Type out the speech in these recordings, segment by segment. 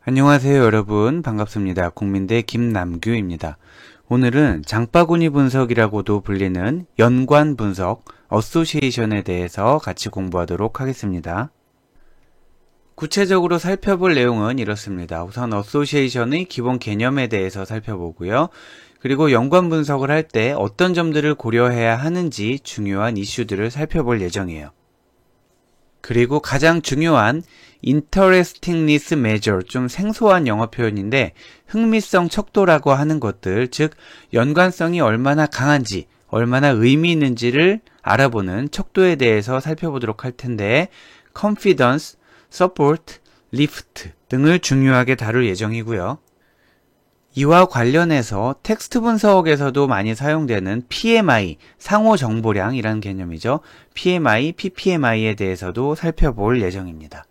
안녕하세요 여러분, 반갑습니다. 국민대 김남규입니다. 오늘은 장바구니 분석이라고도 불리는 연관 분석, 어소시에이션에 대해서 같이 공부하도록 하겠습니다. 구체적으로 살펴볼 내용은 이렇습니다. 우선 어소시에이션의 기본 개념에 대해서 살펴보고요. 그리고 연관 분석을 할 때 어떤 점들을 고려해야 하는지 중요한 이슈들을 살펴볼 예정이에요. 그리고 가장 중요한 interestingness measure, 좀 생소한 영어 표현인데 흥미성 척도라고 하는 것들, 즉 연관성이 얼마나 강한지, 얼마나 의미 있는지를 알아보는 척도에 대해서 살펴보도록 할 텐데 confidence, support, lift 등을 중요하게 다룰 예정이고요. 이와 관련해서 텍스트 분석에서도 많이 사용되는 PMI, 상호정보량이라는 개념이죠. PMI, PPMI에 대해서도 살펴볼 예정입니다.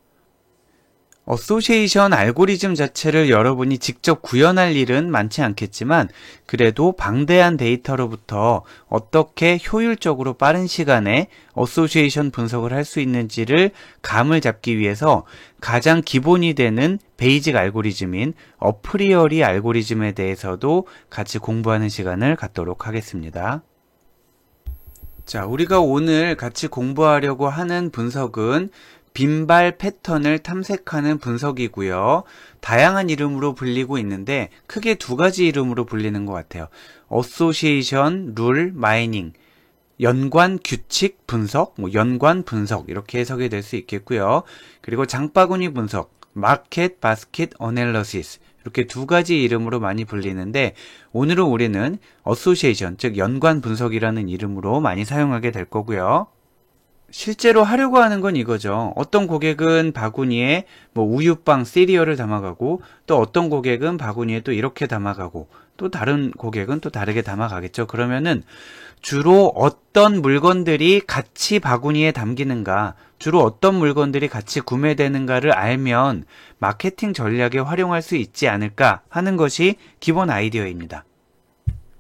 어소시에이션 알고리즘 자체를 여러분이 직접 구현할 일은 많지 않겠지만 그래도 방대한 데이터로부터 어떻게 효율적으로 빠른 시간에 어소시에이션 분석을 할 수 있는지를 감을 잡기 위해서 가장 기본이 되는 베이직 알고리즘인 어프리어리 알고리즘에 대해서도 같이 공부하는 시간을 갖도록 하겠습니다. 자, 우리가 오늘 같이 공부하려고 하는 분석은 빈발 패턴을 탐색하는 분석이고요. 다양한 이름으로 불리고 있는데 크게 두 가지 이름으로 불리는 것 같아요. 어소시에이션 룰 마이닝, 연관 규칙 분석, 연관 분석 이렇게 해석이 될 수 있겠고요. 그리고 장바구니 분석, 마켓 바스켓 어널리시스 이렇게 두 가지 이름으로 많이 불리는데 오늘은 우리는 어소시에이션, 즉 연관 분석이라는 이름으로 많이 사용하게 될 거고요. 실제로 하려고 하는 건 이거죠. 어떤 고객은 바구니에 우유빵, 시리얼을 담아가고 또 어떤 고객은 바구니에 또 이렇게 담아가고 또 다른 고객은 또 다르게 담아가겠죠. 그러면은 주로 어떤 물건들이 같이 바구니에 담기는가, 주로 어떤 물건들이 같이 구매되는가를 알면 마케팅 전략에 활용할 수 있지 않을까 하는 것이 기본 아이디어입니다.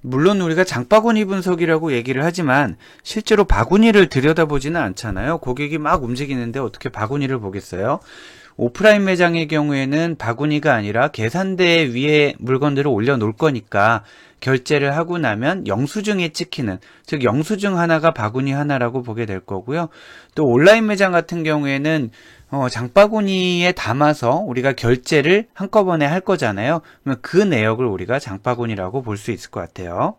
물론 우리가 장바구니 분석이라고 얘기를 하지만 실제로 바구니를 들여다보지는 않잖아요. 고객이 막 움직이는데 어떻게 바구니를 보겠어요? 오프라인 매장의 경우에는 바구니가 아니라 계산대 위에 물건들을 올려놓을 거니까 결제를 하고 나면 영수증에 찍히는, 즉 영수증 하나가 바구니 하나라고 보게 될 거고요. 또 온라인 매장 같은 경우에는 장바구니에 담아서 우리가 결제를 한꺼번에 할 거잖아요. 그러면 그 내역을 우리가 장바구니라고 볼 수 있을 것 같아요.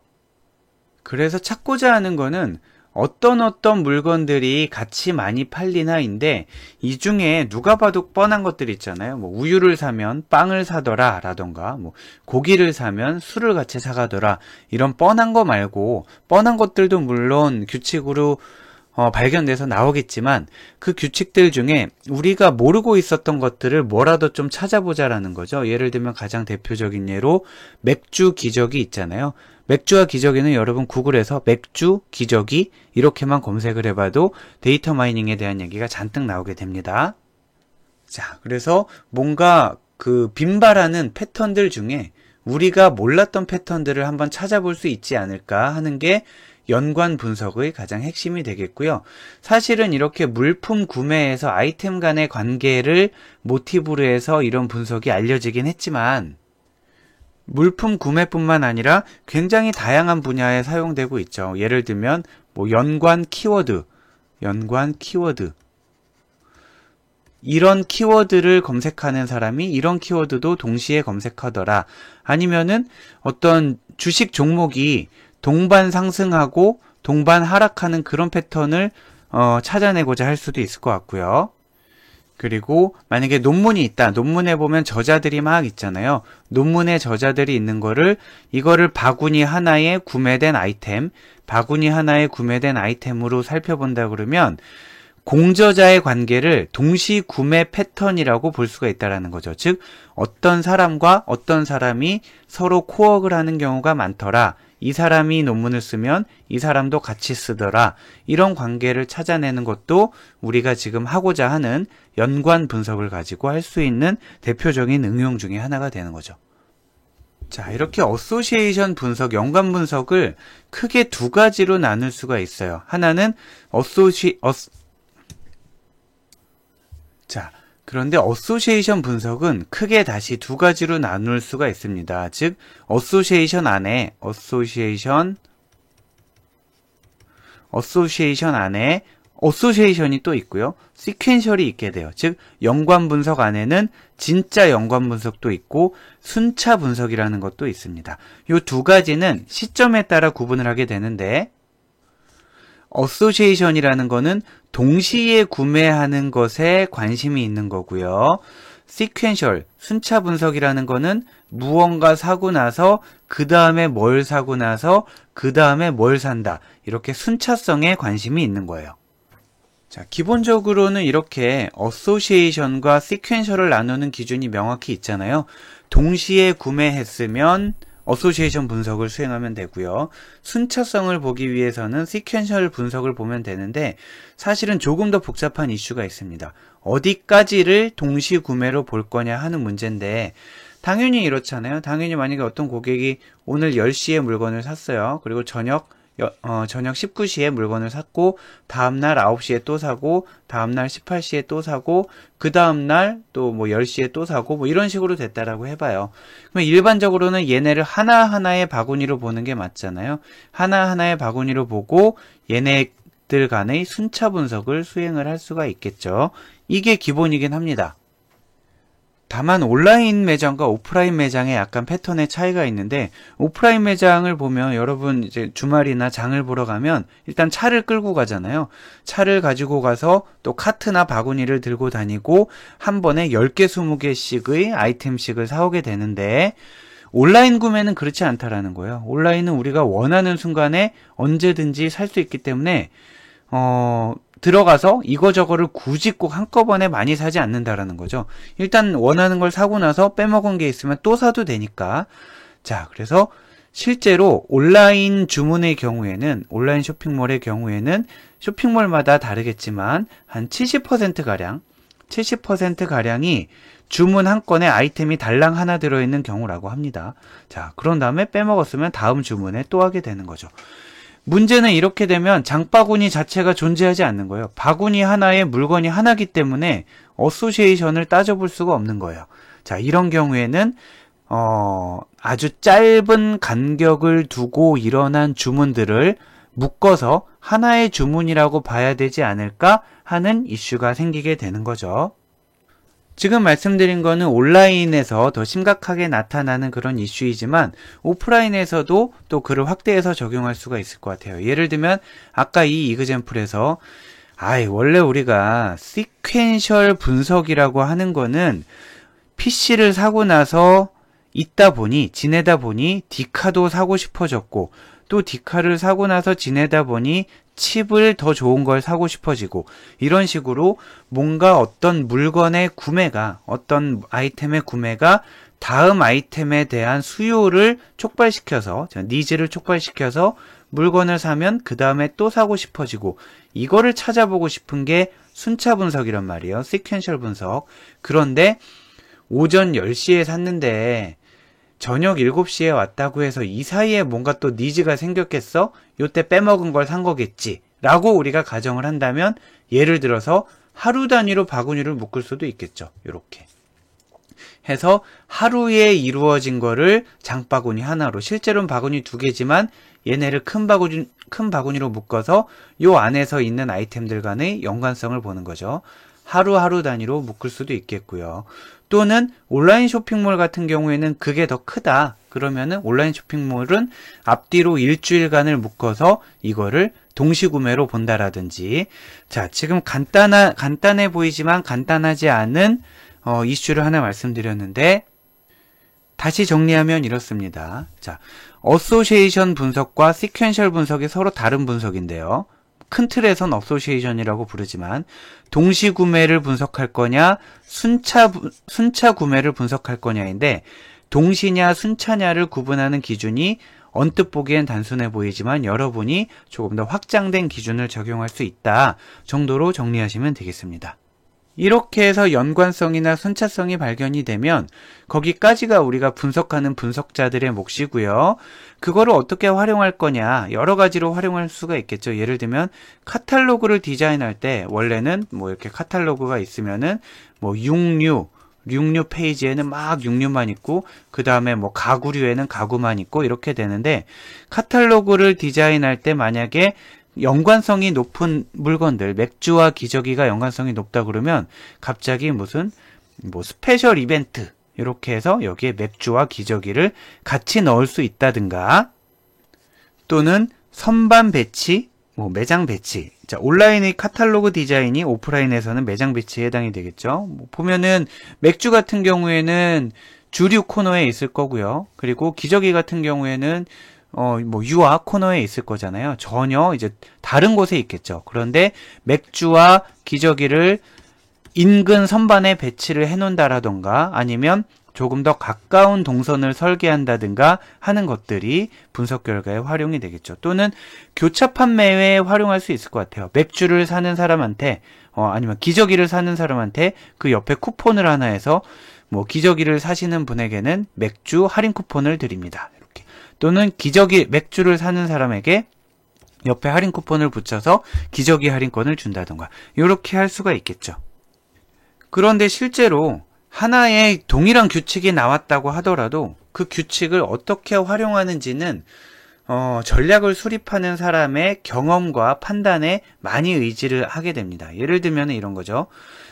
그래서 찾고자 하는 거는 어떤 물건들이 같이 많이 팔리나인데 이 중에 누가 봐도 뻔한 것들 있잖아요. 우유를 사면 빵을 사더라 라던가 고기를 사면 술을 같이 사가더라, 이런 뻔한 거 말고 뻔한 것들도 물론 규칙으로 발견돼서 나오겠지만 그 규칙들 중에 우리가 모르고 있었던 것들을 뭐라도 좀 찾아보자라는 거죠. 예를 들면 가장 대표적인 예로 맥주 기저귀 있잖아요. 맥주와 기저귀는 여러분 구글에서 맥주 기저귀 이렇게만 검색을 해봐도 데이터 마이닝에 대한 얘기가 잔뜩 나오게 됩니다. 자, 그래서 뭔가 그 빈발하는 패턴들 중에 우리가 몰랐던 패턴들을 한번 찾아볼 수 있지 않을까 하는 게 연관 분석의 가장 핵심이 되겠고요. 사실은 이렇게 물품 구매에서 아이템 간의 관계를 모티브로 해서 이런 분석이 알려지긴 했지만 물품 구매뿐만 아니라 굉장히 다양한 분야에 사용되고 있죠. 예를 들면 연관 키워드 이런 키워드를 검색하는 사람이 이런 키워드도 동시에 검색하더라. 아니면은 어떤 주식 종목이 동반 상승하고 동반 하락하는 그런 패턴을 찾아내고자 할 수도 있을 것 같고요. 그리고 만약에 논문이 있다. 논문에 보면 저자들이 막 있잖아요. 논문에 저자들이 있는 거를 이거를 바구니 하나에 구매된 아이템으로 살펴본다 그러면 공저자의 관계를 동시 구매 패턴이라고 볼 수가 있다는 거죠. 즉 어떤 사람과 어떤 사람이 서로 코웍을 하는 경우가 많더라. 이 사람이 논문을 쓰면 이 사람도 같이 쓰더라. 이런 관계를 찾아내는 것도 우리가 지금 하고자 하는 연관 분석을 가지고 할 수 있는 대표적인 응용 중에 하나가 되는 거죠. 자, 이렇게 어소시에이션 분석, 연관 분석을 크게 두 가지로 나눌 수가 있어요. 하나는 그런데 어소시에이션 분석은 크게 다시 두 가지로 나눌 수가 있습니다. 즉, 어소시에이션 안에 어소시에이션이 또 있고요. 시퀀셜이 있게 돼요. 즉, 연관 분석 안에는 진짜 연관 분석도 있고 순차 분석이라는 것도 있습니다. 이 두 가지는 시점에 따라 구분을 하게 되는데, 어소시에이션이라는 거는 동시에 구매하는 것에 관심이 있는 거고요. 시퀀셜, 순차 분석이라는 거는 무언가 사고 나서 그 다음에 뭘 사고 나서 그 다음에 뭘 산다. 이렇게 순차성에 관심이 있는 거예요. 자, 기본적으로는 이렇게 어소시에이션과 시퀀셜을 나누는 기준이 명확히 있잖아요. 동시에 구매했으면 어소시에이션 분석을 수행하면 되고요. 순차성을 보기 위해서는 시퀀셜 분석을 보면 되는데 사실은 조금 더 복잡한 이슈가 있습니다. 어디까지를 동시 구매로 볼 거냐 하는 문제인데 당연히 이렇잖아요. 당연히 만약에 어떤 고객이 오늘 10시에 물건을 샀어요. 그리고 저녁 19시에 물건을 샀고 다음날 9시에 또 사고 다음날 18시에 또 사고 그 다음날 또 뭐 10시에 또 사고 뭐 이런 식으로 됐다라고 해봐요. 그러면 일반적으로는 얘네를 하나하나의 바구니로 보는 게 맞잖아요. 하나하나의 바구니로 보고 얘네들 간의 순차 분석을 수행을 할 수가 있겠죠. 이게 기본이긴 합니다. 다만 온라인 매장과 오프라인 매장에 약간 패턴의 차이가 있는데 오프라인 매장을 보면 여러분 이제 주말이나 장을 보러 가면 일단 차를 끌고 가잖아요. 차를 가지고 가서 또 카트나 바구니를 들고 다니고 한 번에 10개, 20개씩의 아이템씩을 사오게 되는데 온라인 구매는 그렇지 않다라는 거예요. 온라인은 우리가 원하는 순간에 언제든지 살 수 있기 때문에 들어가서 이거저거를 굳이 꼭 한꺼번에 많이 사지 않는다라는 거죠. 일단 원하는 걸 사고 나서 빼먹은 게 있으면 또 사도 되니까. 자, 그래서 실제로 온라인 주문의 경우에는, 온라인 쇼핑몰의 경우에는 쇼핑몰마다 다르겠지만 한 70%가량이 주문 한 건에 아이템이 달랑 하나 들어있는 경우라고 합니다. 자, 그런 다음에 빼먹었으면 다음 주문에 또 하게 되는 거죠. 문제는 이렇게 되면 장바구니 자체가 존재하지 않는 거예요. 바구니 하나에 물건이 하나기 때문에 어소시에이션을 따져볼 수가 없는 거예요. 자, 이런 경우에는 아주 짧은 간격을 두고 일어난 주문들을 묶어서 하나의 주문이라고 봐야 되지 않을까 하는 이슈가 생기게 되는 거죠. 지금 말씀드린 거는 온라인에서 더 심각하게 나타나는 그런 이슈이지만 오프라인에서도 또 그를 확대해서 적용할 수가 있을 것 같아요. 예를 들면 아까 이 이그젬플에서 원래 우리가 시퀀셜 분석이라고 하는 거는 PC를 사고 나서 지내다 보니 디카도 사고 싶어졌고 또 디카를 사고 나서 지내다 보니 칩을 더 좋은 걸 사고 싶어지고 이런 식으로 뭔가 어떤 물건의 구매가 어떤 아이템의 구매가 다음 아이템에 대한 수요를 촉발시켜서 니즈를 촉발시켜서 물건을 사면 그 다음에 또 사고 싶어지고 이거를 찾아보고 싶은 게 순차 분석이란 말이에요. 시퀀셜 분석. 그런데 오전 10시에 샀는데 저녁 7시에 왔다고 해서 이 사이에 뭔가 또 니즈가 생겼겠어? 요때 빼먹은 걸 산 거겠지 라고 우리가 가정을 한다면 예를 들어서 하루 단위로 바구니를 묶을 수도 있겠죠. 요렇게 해서 하루에 이루어진 거를 장바구니 하나로, 실제로는 바구니 2개지만 얘네를 큰 바구니로 묶어서 요 안에서 있는 아이템들 간의 연관성을 보는 거죠. 하루 단위로 묶을 수도 있겠고요. 또는 온라인 쇼핑몰 같은 경우에는 그게 더 크다. 그러면은 온라인 쇼핑몰은 앞뒤로 일주일간을 묶어서 이거를 동시구매로 본다라든지. 자, 지금 간단해 보이지만 간단하지 않은 이슈를 하나 말씀드렸는데 다시 정리하면 이렇습니다. 자, 어소시에이션 분석과 시퀀셜 분석이 서로 다른 분석인데요. 큰 틀에선 어소시에이션이라고 부르지만 동시 구매를 분석할 거냐 순차 구매를 분석할 거냐인데 동시냐 순차냐를 구분하는 기준이 언뜻 보기엔 단순해 보이지만 여러분이 조금 더 확장된 기준을 적용할 수 있다 정도로 정리하시면 되겠습니다. 이렇게 해서 연관성이나 순차성이 발견이 되면 거기까지가 우리가 분석하는 분석자들의 몫이고요. 그거를 어떻게 활용할 거냐, 여러 가지로 활용할 수가 있겠죠. 예를 들면 카탈로그를 디자인할 때 원래는 뭐 이렇게 카탈로그가 있으면은 뭐 육류 페이지에는 막 육류만 있고 그 다음에 뭐 가구류에는 가구만 있고 이렇게 되는데, 카탈로그를 디자인할 때 만약에 연관성이 높은 물건들, 맥주와 기저귀가 연관성이 높다 그러면 갑자기 무슨 뭐 스페셜 이벤트 이렇게 해서 여기에 맥주와 기저귀를 같이 넣을 수 있다든가, 또는 선반 배치, 뭐 매장 배치. 자, 온라인의 카탈로그 디자인이 오프라인에서는 매장 배치에 해당이 되겠죠. 뭐 보면은 맥주 같은 경우에는 주류 코너에 있을 거고요. 그리고 기저귀 같은 경우에는 뭐 유아 코너에 있을 거잖아요. 전혀 이제 다른 곳에 있겠죠. 그런데 맥주와 기저귀를 인근 선반에 배치를 해 놓는다라던가, 아니면 조금 더 가까운 동선을 설계한다든가 하는 것들이 분석 결과에 활용이 되겠죠. 또는 교차 판매에 활용할 수 있을 것 같아요. 맥주를 사는 사람한테 아니면 기저귀를 사는 사람한테 그 옆에 쿠폰을 하나 해서 뭐 기저귀를 사시는 분에게는 맥주 할인 쿠폰을 드립니다. 이렇게. 또는 맥주를 사는 사람에게 옆에 할인 쿠폰을 붙여서 기저귀 할인권을 준다던가, 이렇게 할 수가 있겠죠. 그런데 실제로 하나의 동일한 규칙이 나왔다고 하더라도 그 규칙을 어떻게 활용하는지는 전략을 수립하는 사람의 경험과 판단에 많이 의지를 하게 됩니다. 예를 들면 이런 거죠.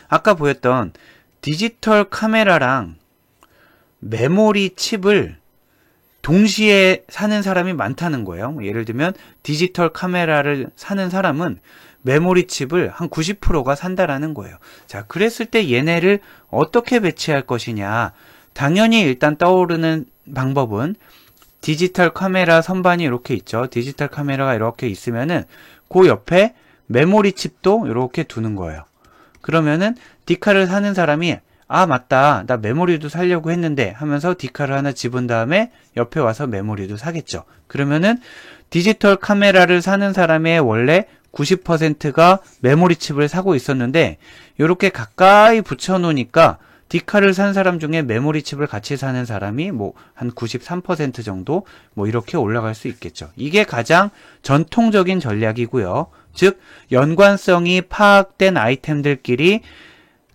아까 보였던 디지털 카메라랑 메모리 칩을 동시에 사는 사람이 많다는 거예요. 예를 들면 디지털 카메라를 사는 사람은 메모리 칩을 한 90%가 산다라는 거예요. 자, 그랬을 때 얘네를 어떻게 배치할 것이냐. 당연히 일단 떠오르는 방법은 디지털 카메라 선반이 이렇게 있죠. 디지털 카메라가 이렇게 있으면은 그 옆에 메모리 칩도 이렇게 두는 거예요. 그러면은 디카를 사는 사람이 아, 맞다. 나 메모리도 사려고 했는데 하면서 디카를 하나 집은 다음에 옆에 와서 메모리도 사겠죠. 그러면은 디지털 카메라를 사는 사람의 원래 90%가 메모리 칩을 사고 있었는데 이렇게 가까이 붙여 놓으니까 디카를 산 사람 중에 메모리 칩을 같이 사는 사람이 뭐 한 93% 정도 뭐 이렇게 올라갈 수 있겠죠. 이게 가장 전통적인 전략이고요. 즉 연관성이 파악된 아이템들끼리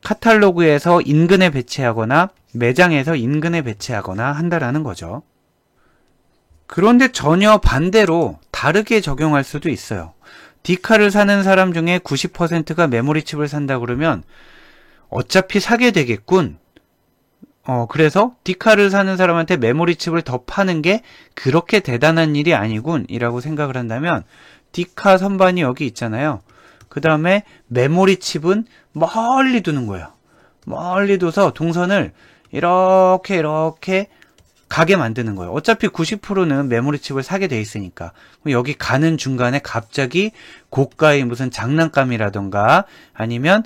카탈로그에서 인근에 배치하거나 매장에서 인근에 배치하거나 한다라는 거죠. 그런데 전혀 반대로 다르게 적용할 수도 있어요. 디카를 사는 사람 중에 90%가 메모리 칩을 산다 그러면 어차피 사게 되겠군. 그래서 디카를 사는 사람한테 메모리 칩을 더 파는 게 그렇게 대단한 일이 아니군 이라고 생각을 한다면, 디카 선반이 여기 있잖아요. 그 다음에 메모리 칩은 멀리 두는 거예요. 멀리 둬서 동선을 이렇게 가게 만드는 거예요. 어차피 90%는 메모리 칩을 사게 돼 있으니까. 여기 가는 중간에 갑자기 고가의 무슨 장난감이라던가 아니면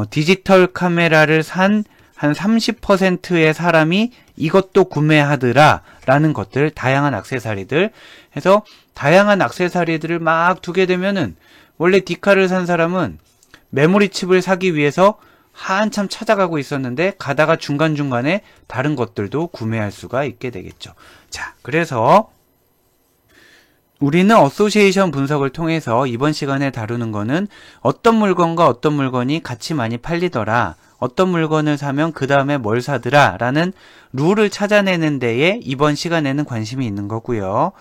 디지털 카메라를 산 한 30%의 사람이 이것도 구매하더라 라는 것들, 다양한 액세서리들 해서 다양한 액세서리들을 막 두게 되면은 원래 디카를 산 사람은 메모리 칩을 사기 위해서 한참 찾아가고 있었는데 가다가 중간중간에 다른 것들도 구매할 수가 있게 되겠죠. 자, 그래서 우리는 어소시에이션 분석을 통해서 이번 시간에 다루는 거는 어떤 물건과 어떤 물건이 같이 많이 팔리더라, 어떤 물건을 사면 그 다음에 뭘 사더라 라는 룰을 찾아내는 데에 이번 시간에는 관심이 있는 거고요.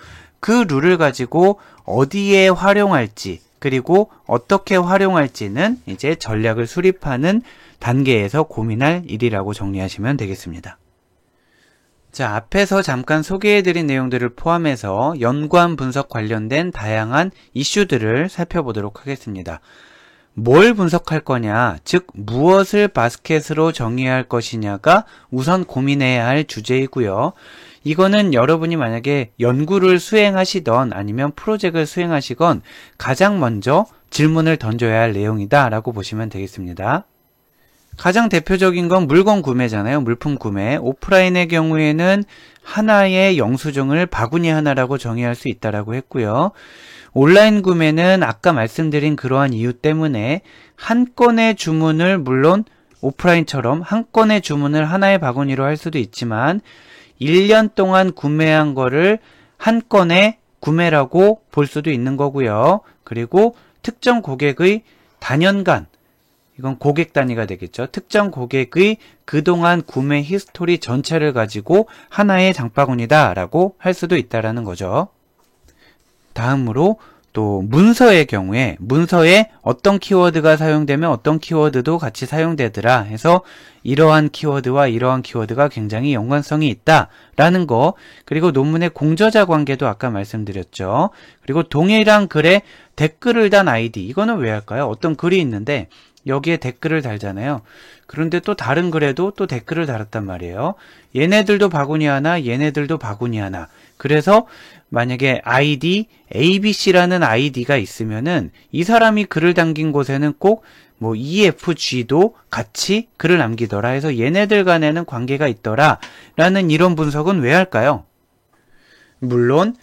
그 룰을 가지고 어디에 활용할지, 그리고 어떻게 활용할지는 이제 전략을 수립하는 단계에서 고민할 일이라고 정리하시면 되겠습니다. 자, 앞에서 잠깐 소개해드린 내용들을 포함해서 연관 분석 관련된 다양한 이슈들을 살펴보도록 하겠습니다. 뭘 분석할 거냐, 즉 무엇을 바스켓으로 정의할 것이냐가 우선 고민해야 할 주제이고요. 이거는 여러분이 만약에 연구를 수행하시던 아니면 프로젝트를 수행하시건 가장 먼저 질문을 던져야 할 내용이다 라고 보시면 되겠습니다. 가장 대표적인 건 물건 구매잖아요. 물품 구매. 오프라인의 경우에는 하나의 영수증을 바구니 하나라고 정의할 수 있다라고 했고요. 온라인 구매는 아까 말씀드린 그러한 이유 때문에 한 건의 주문을 물론 오프라인처럼 한 건의 주문을 하나의 바구니로 할 수도 있지만 1년 동안 구매한 거를 한 건의 구매라고 볼 수도 있는 거고요. 그리고 특정 고객의 단연간, 이건 고객 단위가 되겠죠. 특정 고객의 그동안 구매 히스토리 전체를 가지고 하나의 장바구니다 라고 할 수도 있다라는 거죠. 다음으로 또 문서의 경우에 문서에 어떤 키워드가 사용되면 어떤 키워드도 같이 사용되더라 해서 이러한 키워드와 이러한 키워드가 굉장히 연관성이 있다라는 거, 그리고 논문의 공저자 관계도 아까 말씀드렸죠. 그리고 동일한 글에 댓글을 단 아이디, 이거는 왜 할까요? 어떤 글이 있는데 여기에 댓글을 달잖아요. 그런데 또 다른 글에도 또 댓글을 달았단 말이에요. 얘네들도 바구니 하나, 얘네들도 바구니 하나. 그래서 만약에 아이디 ABC라는 아이디가 있으면은 이 사람이 글을 남긴 곳에는 꼭 뭐 EFG도 같이 글을 남기더라 해서 얘네들 간에는 관계가 있더라 라는 이런 분석은 왜 할까요? 물론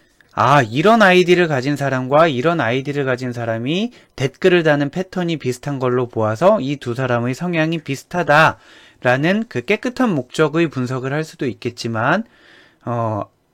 이런 아이디를 가진 사람과 이런 아이디를 가진 사람이 댓글을 다는 패턴이 비슷한 걸로 보아서 이 두 사람의 성향이 비슷하다라는 그 깨끗한 목적의 분석을 할 수도 있겠지만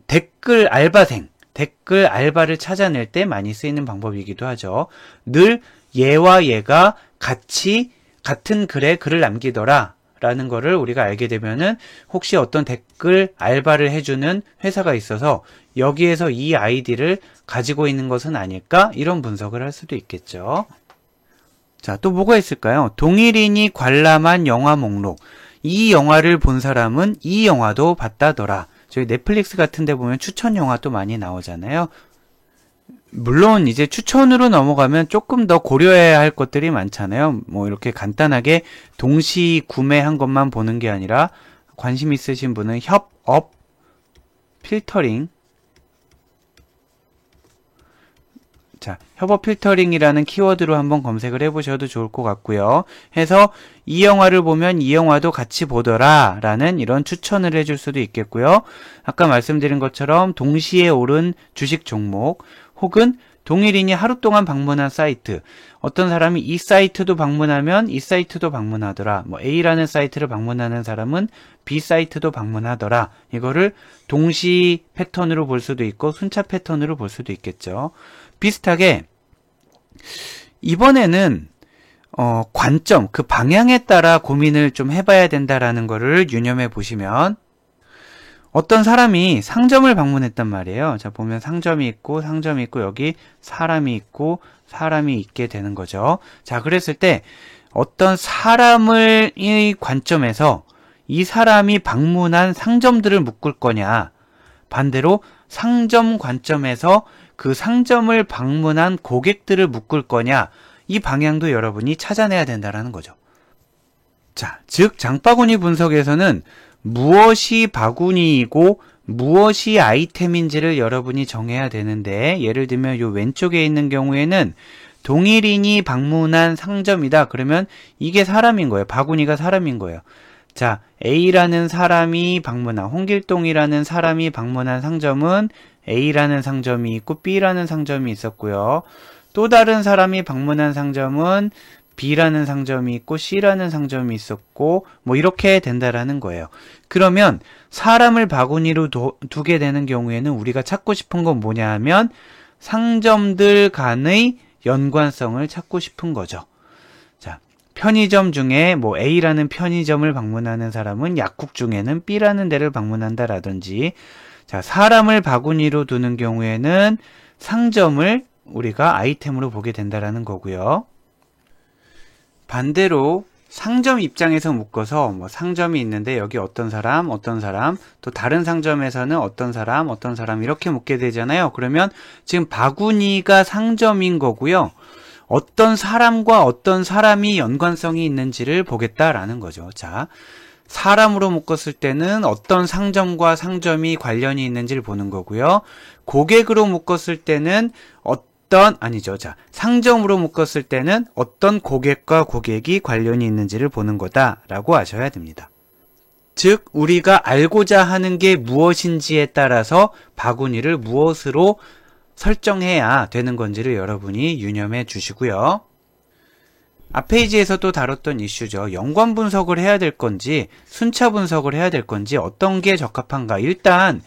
댓글 알바생, 댓글 알바를 찾아낼 때 많이 쓰이는 방법이기도 하죠. 늘 얘와 얘가 같은 글에 글을 남기더라 라는 거를 우리가 알게 되면은 혹시 어떤 댓글 알바를 해주는 회사가 있어서 여기에서 이 아이디를 가지고 있는 것은 아닐까? 이런 분석을 할 수도 있겠죠. 자, 또 뭐가 있을까요? 동일인이 관람한 영화 목록. 이 영화를 본 사람은 이 영화도 봤다더라. 저희 넷플릭스 같은 데 보면 추천 영화 또 많이 나오잖아요. 물론 이제 추천으로 넘어가면 조금 더 고려해야 할 것들이 많잖아요. 뭐 이렇게 간단하게 동시 구매한 것만 보는 게 아니라 관심 있으신 분은 협업 필터링, 자, 협업 필터링이라는 키워드로 한번 검색을 해보셔도 좋을 것 같고요. 해서 이 영화를 보면 이 영화도 같이 보더라 라는 이런 추천을 해줄 수도 있겠고요. 아까 말씀드린 것처럼 동시에 오른 주식 종목, 혹은 동일인이 하루 동안 방문한 사이트, 어떤 사람이 이 사이트도 방문하면 이 사이트도 방문하더라. 뭐 A라는 사이트를 방문하는 사람은 B 사이트도 방문하더라. 이거를 동시 패턴으로 볼 수도 있고 순차 패턴으로 볼 수도 있겠죠. 비슷하게 이번에는 관점, 그 방향에 따라 고민을 좀 해봐야 된다라는 거를 유념해 보시면, 어떤 사람이 상점을 방문했단 말이에요. 자, 보면 상점이 있고 여기 사람이 있고 사람이 있게 되는 거죠. 자, 그랬을 때 어떤 사람의 관점에서 이 사람이 방문한 상점들을 묶을 거냐, 반대로 상점 관점에서 그 상점을 방문한 고객들을 묶을 거냐, 이 방향도 여러분이 찾아내야 된다는 거죠. 자, 즉 장바구니 분석에서는 무엇이 바구니이고 무엇이 아이템인지를 여러분이 정해야 되는데, 예를 들면 요 왼쪽에 있는 경우에는 동일인이 방문한 상점이다. 그러면 이게 사람인 거예요. 바구니가 사람인 거예요. 자, A라는 사람이 방문한, 홍길동이라는 사람이 방문한 상점은 A라는 상점이 있고 B라는 상점이 있었고요. 또 다른 사람이 방문한 상점은 B라는 상점이 있고 C라는 상점이 있었고, 뭐 이렇게 된다라는 거예요. 그러면 사람을 바구니로 두게 되는 경우에는 우리가 찾고 싶은 건 뭐냐 하면 상점들 간의 연관성을 찾고 싶은 거죠. 자, 편의점 중에 뭐 A라는 편의점을 방문하는 사람은 약국 중에는 B라는 데를 방문한다라든지, 자, 사람을 바구니로 두는 경우에는 상점을 우리가 아이템으로 보게 된다라는 거고요. 반대로 상점 입장에서 묶어서 뭐 상점이 있는데 여기 어떤 사람, 또 다른 상점에서는 어떤 사람 이렇게 묶게 되잖아요. 그러면 지금 바구니가 상점인 거고요. 어떤 사람과 어떤 사람이 연관성이 있는지를 보겠다라는 거죠. 자, 사람으로 묶었을 때는 어떤 상점과 상점이 관련이 있는지를 보는 거고요. 고객으로 묶었을 때는 자, 상점으로 묶었을 때는 어떤 고객과 고객이 관련이 있는지를 보는 거다라고 아셔야 됩니다. 즉, 우리가 알고자 하는 게 무엇인지에 따라서 바구니를 무엇으로 설정해야 되는 건지를 여러분이 유념해 주시고요. 앞페이지에서도 다뤘던 이슈죠. 연관 분석을 해야 될 건지 순차 분석을 해야 될 건지 어떤 게 적합한가. 일단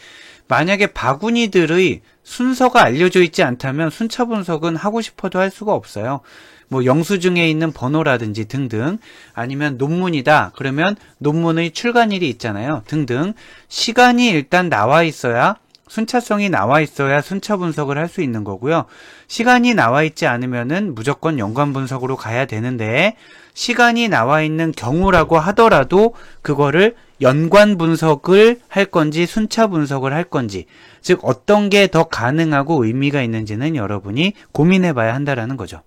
만약에 바구니들의 순서가 알려져 있지 않다면 순차 분석은 하고 싶어도 할 수가 없어요. 뭐 영수증에 있는 번호라든지 등등, 아니면 논문이다 그러면 논문의 출간일이 있잖아요, 등등. 시간이 일단 나와 있어야, 순차성이 나와 있어야 순차 분석을 할 수 있는 거고요. 시간이 나와 있지 않으면은 무조건 연관 분석으로 가야 되는데, 시간이 나와 있는 경우라고 하더라도 그거를 연관 분석을 할 건지 순차 분석을 할 건지, 즉 어떤 게 더 가능하고 의미가 있는지는 여러분이 고민해 봐야 한다라는 거죠.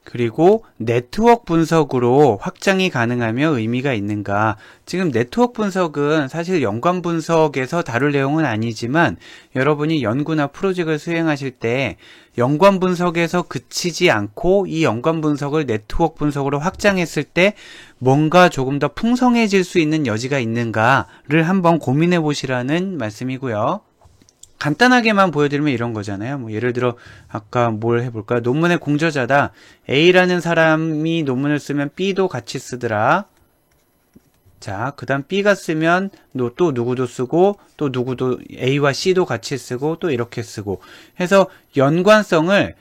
그리고 네트워크 분석으로 확장이 가능하며 의미가 있는가. 지금 네트워크 분석은 사실 연관 분석에서 다룰 내용은 아니지만 여러분이 연구나 프로젝트를 수행하실 때 연관 분석에서 그치지 않고 이 연관 분석을 네트워크 분석으로 확장했을 때 뭔가 조금 더 풍성해질 수 있는 여지가 있는가를 한번 고민해 보시라는 말씀이고요. 간단하게만 보여드리면 이런 거잖아요. 뭐 예를 들어 아까 뭘 해볼까? 논문의 공저자다. A라는 사람이 논문을 쓰면 B도 같이 쓰더라. 자, 그 다음 B가 쓰면 또 누구도 쓰고 또 누구도 A와 C도 같이 쓰고 또 이렇게 쓰고 해서 연관성을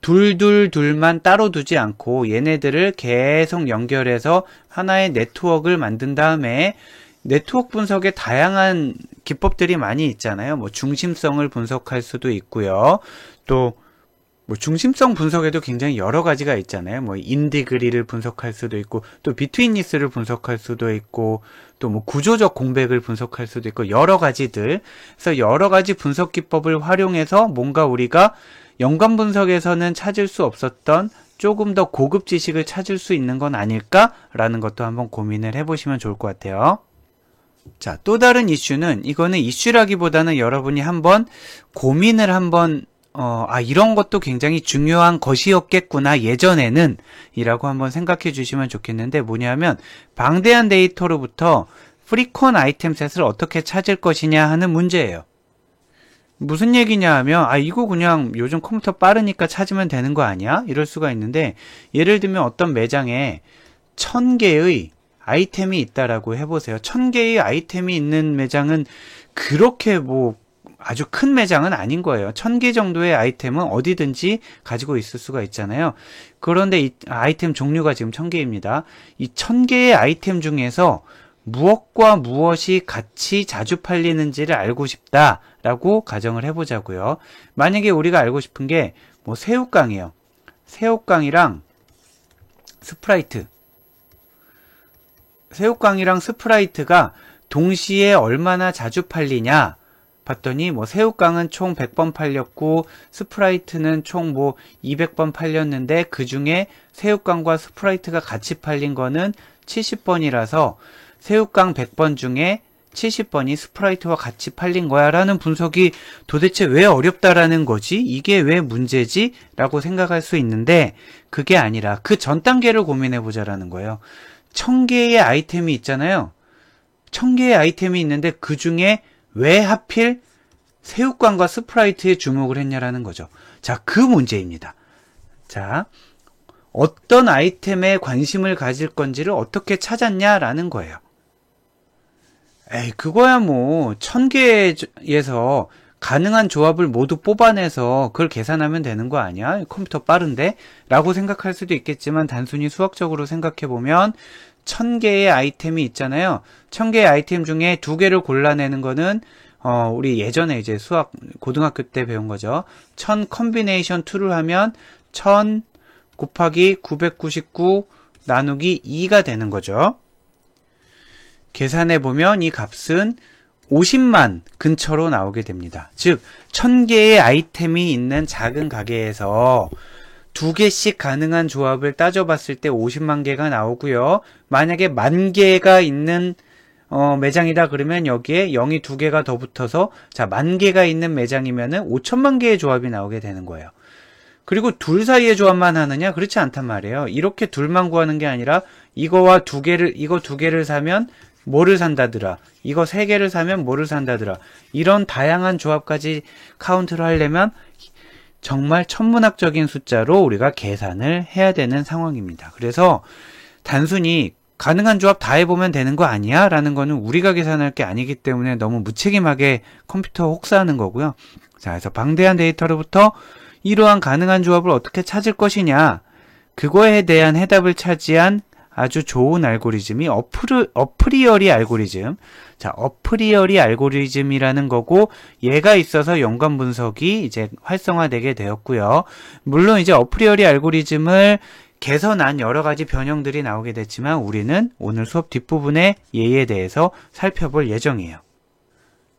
둘만 따로 두지 않고 얘네들을 계속 연결해서 하나의 네트워크를 만든 다음에 네트워크 분석에 다양한 기법들이 많이 있잖아요. 뭐 중심성을 분석할 수도 있고요. 또 뭐 중심성 분석에도 굉장히 여러 가지가 있잖아요. 뭐 인디그리를 분석할 수도 있고 또 비트윈니스를 분석할 수도 있고 또 뭐 구조적 공백을 분석할 수도 있고 여러 가지들. 그래서 여러 가지 분석 기법을 활용해서 뭔가 우리가 연관 분석에서는 찾을 수 없었던 조금 더 고급 지식을 찾을 수 있는 건 아닐까라는 것도 한번 고민을 해보시면 좋을 것 같아요. 자, 또 다른 이슈는, 이거는 이슈라기보다는 여러분이 한번 고민을 한번 이런 것도 굉장히 중요한 것이었겠구나 예전에는 이라고 한번 생각해 주시면 좋겠는데, 뭐냐면 방대한 데이터로부터 프리퀀 아이템셋을 어떻게 찾을 것이냐 하는 문제예요. 무슨 얘기냐 하면 이거 그냥 요즘 컴퓨터 빠르니까 찾으면 되는 거 아니야? 이럴 수가 있는데, 예를 들면 어떤 매장에 1000개의 아이템이 있다라고 해보세요. 1000개의 아이템이 있는 매장은 그렇게 뭐 아주 큰 매장은 아닌 거예요. 1000개 정도의 아이템은 어디든지 가지고 있을 수가 있잖아요. 그런데 이 아이템 종류가 지금 1000개입니다. 이 1000개의 아이템 중에서 무엇과 무엇이 같이 자주 팔리는지를 알고 싶다라고 가정을 해보자고요. 만약에 우리가 알고 싶은 게 뭐 새우깡이에요. 새우깡이랑 스프라이트. 새우깡이랑 스프라이트가 동시에 얼마나 자주 팔리냐 봤더니 뭐 새우깡은 총 100번 팔렸고 스프라이트는 총 뭐 200번 팔렸는데 그 중에 새우깡과 스프라이트가 같이 팔린 거는 70번이라서 새우깡 100번 중에 70번이 스프라이트와 같이 팔린 거야 라는 분석이 도대체 왜 어렵다라는 거지? 이게 왜 문제지? 라고 생각할 수 있는데 그게 아니라 그 전 단계를 고민해 보자라는 거예요. 1000개의 아이템이 있잖아요. 1000개의 아이템이 있는데 그 중에 왜 하필 새우깡과 스프라이트에 주목을 했냐라는 거죠. 자, 그 문제입니다. 자, 어떤 아이템에 관심을 가질 건지를 어떻게 찾았냐라는 거예요. 그거야 뭐 1000개에서 가능한 조합을 모두 뽑아내서 그걸 계산하면 되는 거 아니야? 컴퓨터 빠른데? 라고 생각할 수도 있겠지만 단순히 수학적으로 생각해보면 1000개의 아이템이 있잖아요. 1000개의 아이템 중에 2개를 골라내는 거는 우리 예전에 이제 수학 고등학교 때 배운 거죠. 1000 컨비네이션 2를 하면 1000 곱하기 999 나누기 2가 되는 거죠. 계산해보면 이 값은 50만 근처로 나오게 됩니다. 즉 1000개의 아이템이 있는 작은 가게에서 2개씩 가능한 조합을 따져봤을 때 50만 개가 나오고요. 만약에 10,000개가 있는 매장이다 그러면 여기에 0이 2개가 더 붙어서 자 10,000개가 있는 매장이면은 5천만 개의 조합이 나오게 되는 거예요. 그리고 둘 사이의 조합만 하느냐? 그렇지 않단 말이에요. 이렇게 둘만 구하는 게 아니라 이거 2개를 사면 뭐를 산다더라. 이거 3개를 사면 뭐를 산다더라. 이런 다양한 조합까지 카운트를 하려면 정말 천문학적인 숫자로 우리가 계산을 해야 되는 상황입니다. 그래서 단순히 가능한 조합 다 해보면 되는 거 아니야? 라는 거는 우리가 계산할 게 아니기 때문에 너무 무책임하게 컴퓨터 혹사하는 거고요. 자, 그래서 방대한 데이터로부터 이러한 가능한 조합을 어떻게 찾을 것이냐, 그거에 대한 해답을 차지한 아주 좋은 알고리즘이 어프리어리 알고리즘. 자, 어프리어리 알고리즘이라는 거고, 얘가 있어서 연관 분석이 이제 활성화되게 되었고요. 물론 이제 어프리어리 알고리즘을 개선한 여러 가지 변형들이 나오게 됐지만 우리는 오늘 수업 뒷부분에 얘에 대해서 살펴볼 예정이에요.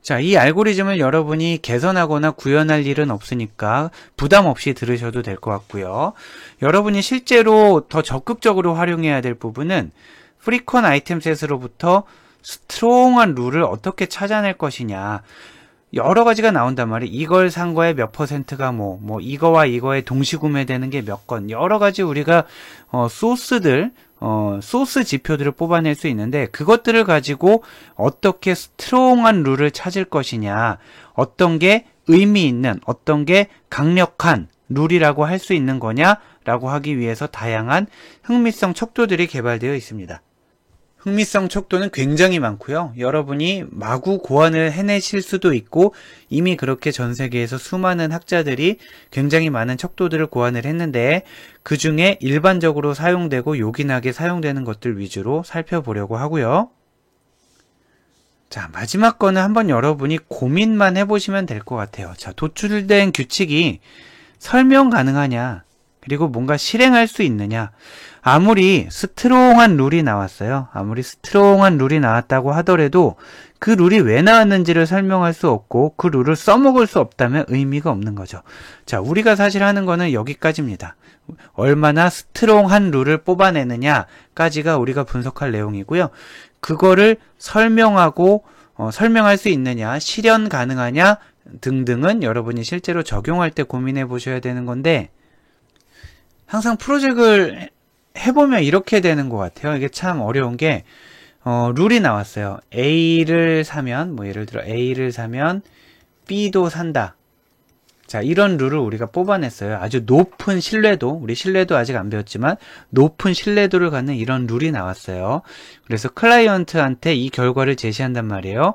자, 이 알고리즘을 여러분이 개선하거나 구현할 일은 없으니까 부담 없이 들으셔도 될 것 같고요. 여러분이 실제로 더 적극적으로 활용해야 될 부분은 프리퀀 아이템셋으로부터 스트롱한 룰을 어떻게 찾아낼 것이냐. 여러 가지가 나온단 말이에요. 이걸 산 거에 몇 퍼센트가 이거와 이거에 동시 구매되는 게 몇 건. 여러 가지 우리가, 소스 지표들을 뽑아낼 수 있는데, 그것들을 가지고 어떻게 스트롱한 룰을 찾을 것이냐, 어떤 게 의미 있는, 어떤 게 강력한 룰이라고 할 수 있는 거냐라고 하기 위해서 다양한 흥미성 척도들이 개발되어 있습니다. 흥미성 척도는 굉장히 많고요. 여러분이 마구 고안을 해내실 수도 있고, 이미 그렇게 전 세계에서 수많은 학자들이 굉장히 많은 척도들을 고안을 했는데, 그 중에 일반적으로 사용되고 요긴하게 사용되는 것들 위주로 살펴보려고 하고요. 자, 마지막 거는 한번 여러분이 고민만 해보시면 될 것 같아요. 자, 도출된 규칙이 설명 가능하냐, 그리고 뭔가 실행할 수 있느냐. 아무리 스트롱한 룰이 나왔어요. 아무리 스트롱한 룰이 나왔다고 하더라도 그 룰이 왜 나왔는지를 설명할 수 없고 그 룰을 써먹을 수 없다면 의미가 없는 거죠. 자, 우리가 사실 하는 거는 여기까지입니다. 얼마나 스트롱한 룰을 뽑아내느냐까지가 우리가 분석할 내용이고요. 그거를 설명하고 설명할 수 있느냐, 실현 가능하냐 등등은 여러분이 실제로 적용할 때 고민해 보셔야 되는 건데, 항상 프로젝트를 해보면 이렇게 되는 것 같아요. 이게 참 어려운 게, 룰이 나왔어요. A를 사면, 예를 들어 A를 사면 B도 산다. 자, 이런 룰을 우리가 뽑아냈어요. 아주 높은 신뢰도, 우리 신뢰도 아직 안 배웠지만 높은 신뢰도를 갖는 이런 룰이 나왔어요. 그래서 클라이언트한테 이 결과를 제시한단 말이에요.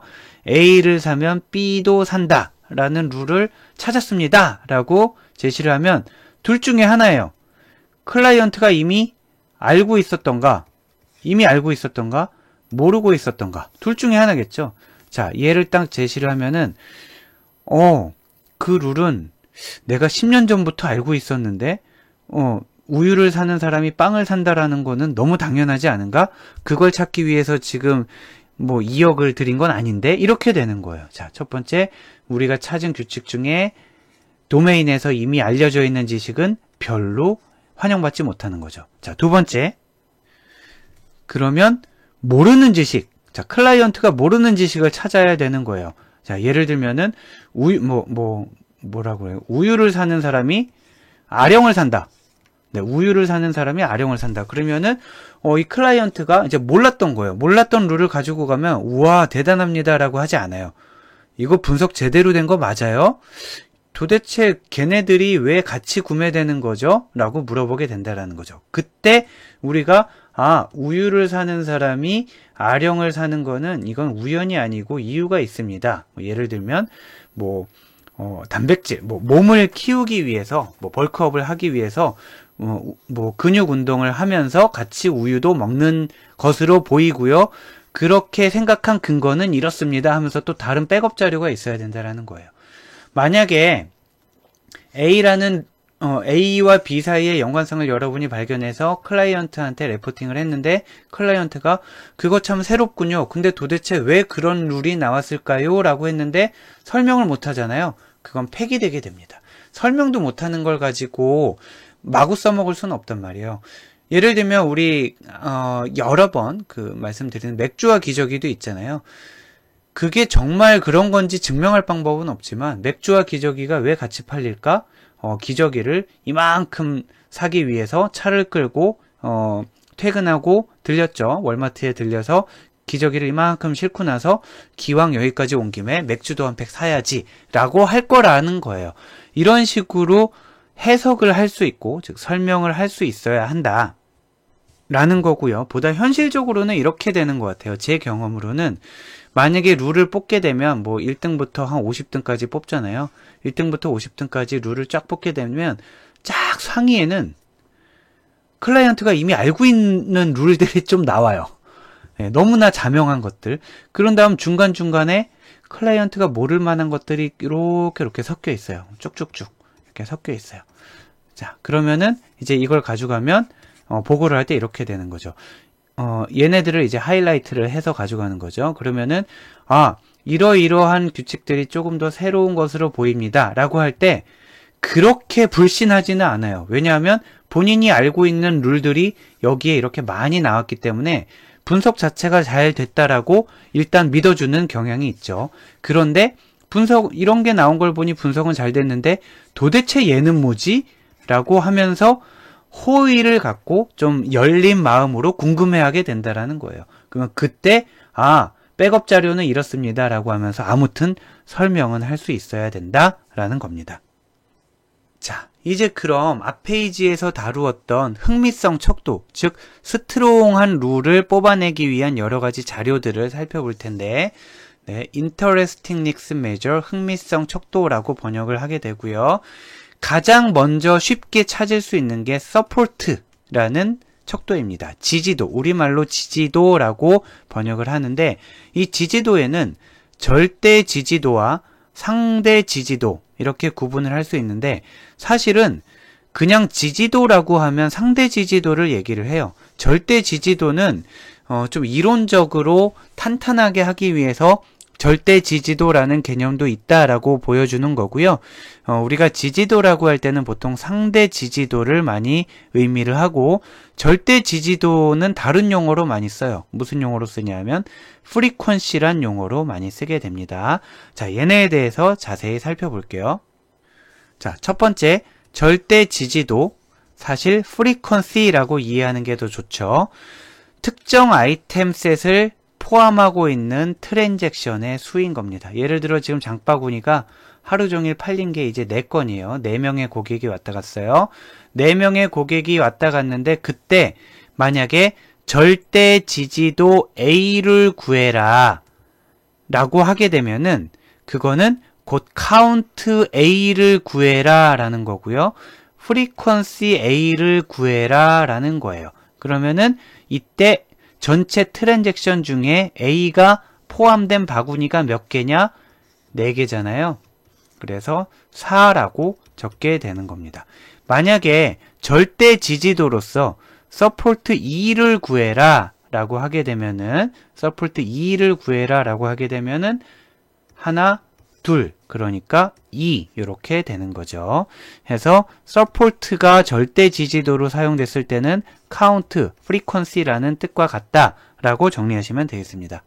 A를 사면 B도 산다 라는 룰을 찾았습니다 라고 제시를 하면 둘 중에 하나예요. 클라이언트가 이미 알고 있었던가, 모르고 있었던가, 둘 중에 하나겠죠. 자, 얘를 딱 제시를 하면은, 그 룰은 내가 10년 전부터 알고 있었는데, 우유를 사는 사람이 빵을 산다라는 거는 너무 당연하지 않은가? 그걸 찾기 위해서 지금 2억을 들인 건 아닌데? 이렇게 되는 거예요. 자, 첫 번째, 우리가 찾은 규칙 중에 도메인에서 이미 알려져 있는 지식은 별로 환영받지 못하는 거죠. 자, 두 번째. 그러면 모르는 지식. 자, 클라이언트가 모르는 지식을 찾아야 되는 거예요. 자, 예를 들면은 뭐라고 해요? 우유를 사는 사람이 아령을 산다. 네, 우유를 사는 사람이 아령을 산다. 그러면은 이 클라이언트가 이제 몰랐던 거예요. 몰랐던 룰을 가지고 가면 우와, 대단합니다라고 하지 않아요. 이거 분석 제대로 된 거 맞아요? 도대체 걔네들이 왜 같이 구매되는 거죠? 라고 물어보게 된다라는 거죠. 그때 우리가 우유를 사는 사람이 아령을 사는 거는 이건 우연이 아니고 이유가 있습니다. 예를 들면 단백질, 몸을 키우기 위해서, 벌크업을 하기 위해서 근육 운동을 하면서 같이 우유도 먹는 것으로 보이고요. 그렇게 생각한 근거는 이렇습니다 하면서 또 다른 백업 자료가 있어야 된다라는 거예요. 만약에 A와 B 사이의 연관성을 여러분이 발견해서 클라이언트한테 레포팅을 했는데 클라이언트가 그거 참 새롭군요. 근데 도대체 왜 그런 룰이 나왔을까요? 라고 했는데 설명을 못 하잖아요. 그건 폐기되게 됩니다. 설명도 못하는 걸 가지고 마구 써먹을 수는 없단 말이에요. 예를 들면 우리 여러 번 말씀드리는 맥주와 기저귀도 있잖아요. 그게 정말 그런 건지 증명할 방법은 없지만 맥주와 기저귀가 왜 같이 팔릴까? 기저귀를 이만큼 사기 위해서 차를 끌고 퇴근하고 들렸죠. 월마트에 들려서 기저귀를 이만큼 싣고 나서 기왕 여기까지 온 김에 맥주도 한 팩 사야지 라고 할 거라는 거예요. 이런 식으로 해석을 할 수 있고, 즉 설명을 할 수 있어야 한다 라는 거고요. 보다 현실적으로는 이렇게 되는 것 같아요. 제 경험으로는 만약에 룰을 뽑게 되면 뭐 1등부터 한 50등까지 뽑잖아요. 1등부터 50등까지 룰을 쫙 뽑게 되면 쫙 상위에는 클라이언트가 이미 알고 있는 룰들이 좀 나와요. 네, 너무나 자명한 것들. 그런 다음 중간중간에 클라이언트가 모를 만한 것들이 이렇게 섞여 있어요. 쭉쭉쭉 이렇게 섞여 있어요. 자, 그러면은 이제 이걸 가져가면 보고를 할 때 이렇게 되는 거죠. 얘네들을 이제 하이라이트를 해서 가져가는 거죠. 그러면은 이러이러한 규칙들이 조금 더 새로운 것으로 보입니다 라고 할 때 그렇게 불신하지는 않아요. 왜냐하면 본인이 알고 있는 룰들이 여기에 이렇게 많이 나왔기 때문에 분석 자체가 잘 됐다라고 일단 믿어주는 경향이 있죠. 그런데 이런 게 나온 걸 보니 분석은 잘 됐는데 도대체 얘는 뭐지? 라고 하면서 호의를 갖고 좀 열린 마음으로 궁금해하게 된다라는 거예요. 그러면 그때 백업 자료는 이렇습니다 라고 하면서 아무튼 설명은 할 수 있어야 된다라는 겁니다. 자, 이제 그럼 앞 페이지에서 다루었던 흥미성 척도, 즉 스트롱한 룰을 뽑아내기 위한 여러 가지 자료들을 살펴볼 텐데, 네, Interestingness Measure, 흥미성 척도라고 번역을 하게 되고요. 가장 먼저 쉽게 찾을 수 있는 게 Support라는 척도입니다. 지지도, 우리말로 지지도라고 번역을 하는데, 이 지지도에는 절대 지지도와 상대 지지도 이렇게 구분을 할 수 있는데, 사실은 그냥 지지도라고 하면 상대 지지도를 얘기를 해요. 절대 지지도는 좀 이론적으로 탄탄하게 하기 위해서 절대 지지도라는 개념도 있다라고 보여주는 거고요. 우리가 지지도라고 할 때는 보통 상대 지지도를 많이 의미를 하고, 절대 지지도는 다른 용어로 많이 써요. 무슨 용어로 쓰냐면 frequency란 용어로 많이 쓰게 됩니다. 자, 얘네에 대해서 자세히 살펴볼게요. 자, 첫 번째, 절대 지지도, 사실 frequency라고 이해하는 게 더 좋죠. 특정 아이템 셋을 포함하고 있는 트랜잭션의 수인 겁니다. 예를 들어 지금 장바구니가 하루 종일 팔린 게 이제 4건이에요. 4명의 고객이 왔다 갔어요. 4명의 고객이 왔다 갔는데, 그때 만약에 절대 지지도 A를 구해라 라고 하게 되면은 그거는 곧 카운트 A를 구해라 라는 거고요. 프리퀀시 A를 구해라 라는 거예요. 그러면은 이때 전체 트랜잭션 중에 A가 포함된 바구니가 몇 개냐? 4개잖아요. 그래서 4라고 적게 되는 겁니다. 만약에 절대 지지도로서 서포트 2를 구해라 라고 하게 되면은, 서포트 2를 구해라 라고 하게 되면은 하나, 둘, 그러니까 2 이렇게 되는 거죠. 해서 서포트가 절대 지지도로 사용됐을 때는 카운트, 프리퀀시라는 뜻과 같다라고 정리하시면 되겠습니다.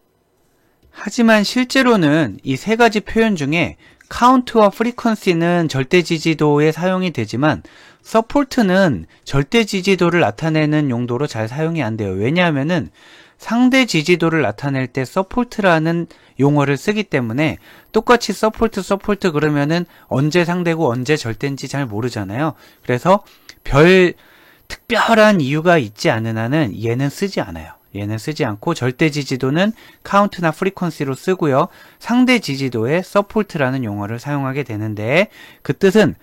하지만 실제로는 이 세 가지 표현 중에 카운트와 프리퀀시는 절대 지지도에 사용이 되지만 서포트는 절대 지지도를 나타내는 용도로 잘 사용이 안 돼요. 왜냐하면은 상대 지지도를 나타낼 때 서포트라는 용어를 쓰기 때문에 똑같이 서포트 그러면은 언제 상대고 언제 절대인지 잘 모르잖아요. 그래서 별 특별한 이유가 있지 않은 한은 얘는 쓰지 않아요. 얘는 쓰지 않고 절대 지지도는 카운트나 프리퀀시로 쓰고요. 상대 지지도에 서포트라는 용어를 사용하게 되는데, 그 뜻은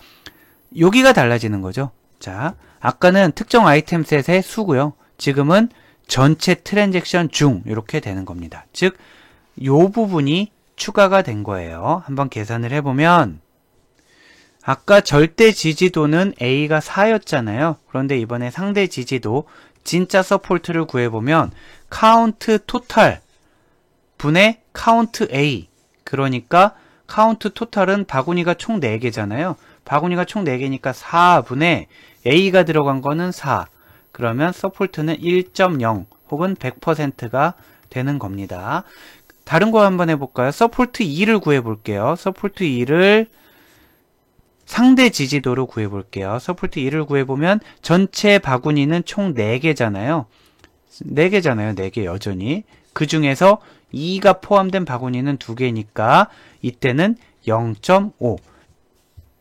여기가 달라지는 거죠. 자, 아까는 특정 아이템 셋의 수고요. 지금은 전체 트랜잭션 중 이렇게 되는 겁니다. 즉, 요 부분이 추가가 된 거예요. 한번 계산을 해보면 아까 절대 지지도는 A가 4였잖아요. 그런데 이번에 상대 지지도 진짜 서포트를 구해보면 카운트 토탈 분의 카운트 A, 그러니까 카운트 토탈은 바구니가 총 4개잖아요. 바구니가 총 4개니까 4분의 A가 들어간 거는 4. 그러면 서포트는 1.0 혹은 100%가 되는 겁니다. 다른 거 한번 해볼까요? 서포트 2를 구해볼게요. 서포트 2를 상대 지지도로 구해볼게요. 서포트 2를 구해보면 전체 바구니는 총 4개잖아요. 4개 여전히. 그 중에서 2가 포함된 바구니는 2개니까 이때는 0.5.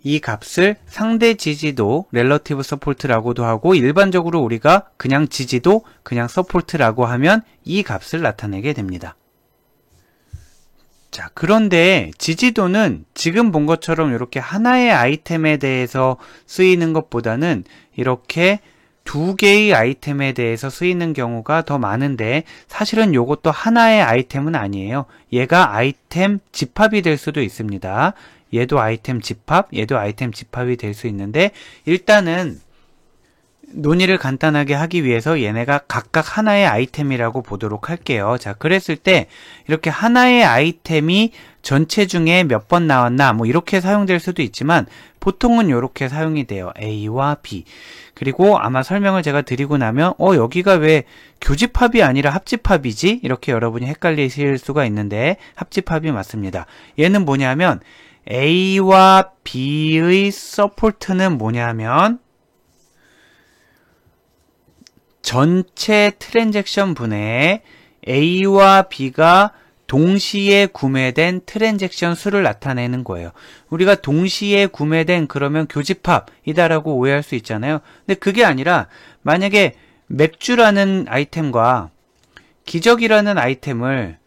이 값을 상대 지지도 relative support라고도 하고 일반적으로 우리가 그냥 지지도, 그냥 support라고 하면 이 값을 나타내게 됩니다. 자, 그런데 지지도는 지금 본 것처럼 이렇게 하나의 아이템에 대해서 쓰이는 것보다는 이렇게 두 개의 아이템에 대해서 쓰이는 경우가 더 많은데 사실은 이것도 하나의 아이템은 아니에요. 얘가 아이템 집합이 될 수도 있습니다. 얘도 아이템 집합, 얘도 아이템 집합이 될 수 있는데 일단은 논의를 간단하게 하기 위해서 얘네가 각각 하나의 아이템이라고 보도록 할게요. 자, 그랬을 때 이렇게 하나의 아이템이 전체 중에 몇 번 나왔나 뭐 이렇게 사용될 수도 있지만 보통은 이렇게 사용이 돼요. A와 B. 그리고 아마 설명을 제가 드리고 나면 여기가 왜 교집합이 아니라 합집합이지? 이렇게 여러분이 헷갈리실 수가 있는데 합집합이 맞습니다. 얘는 뭐냐면 A와 B의 서포트는 뭐냐면 전체 트랜잭션 분의 A와 B가 동시에 구매된 트랜잭션 수를 나타내는 거예요. 우리가 동시에 구매된 그러면 교집합이다라고 오해할 수 있잖아요. 근데 그게 아니라 만약에 맥주라는 아이템과 기저귀라는 아이템을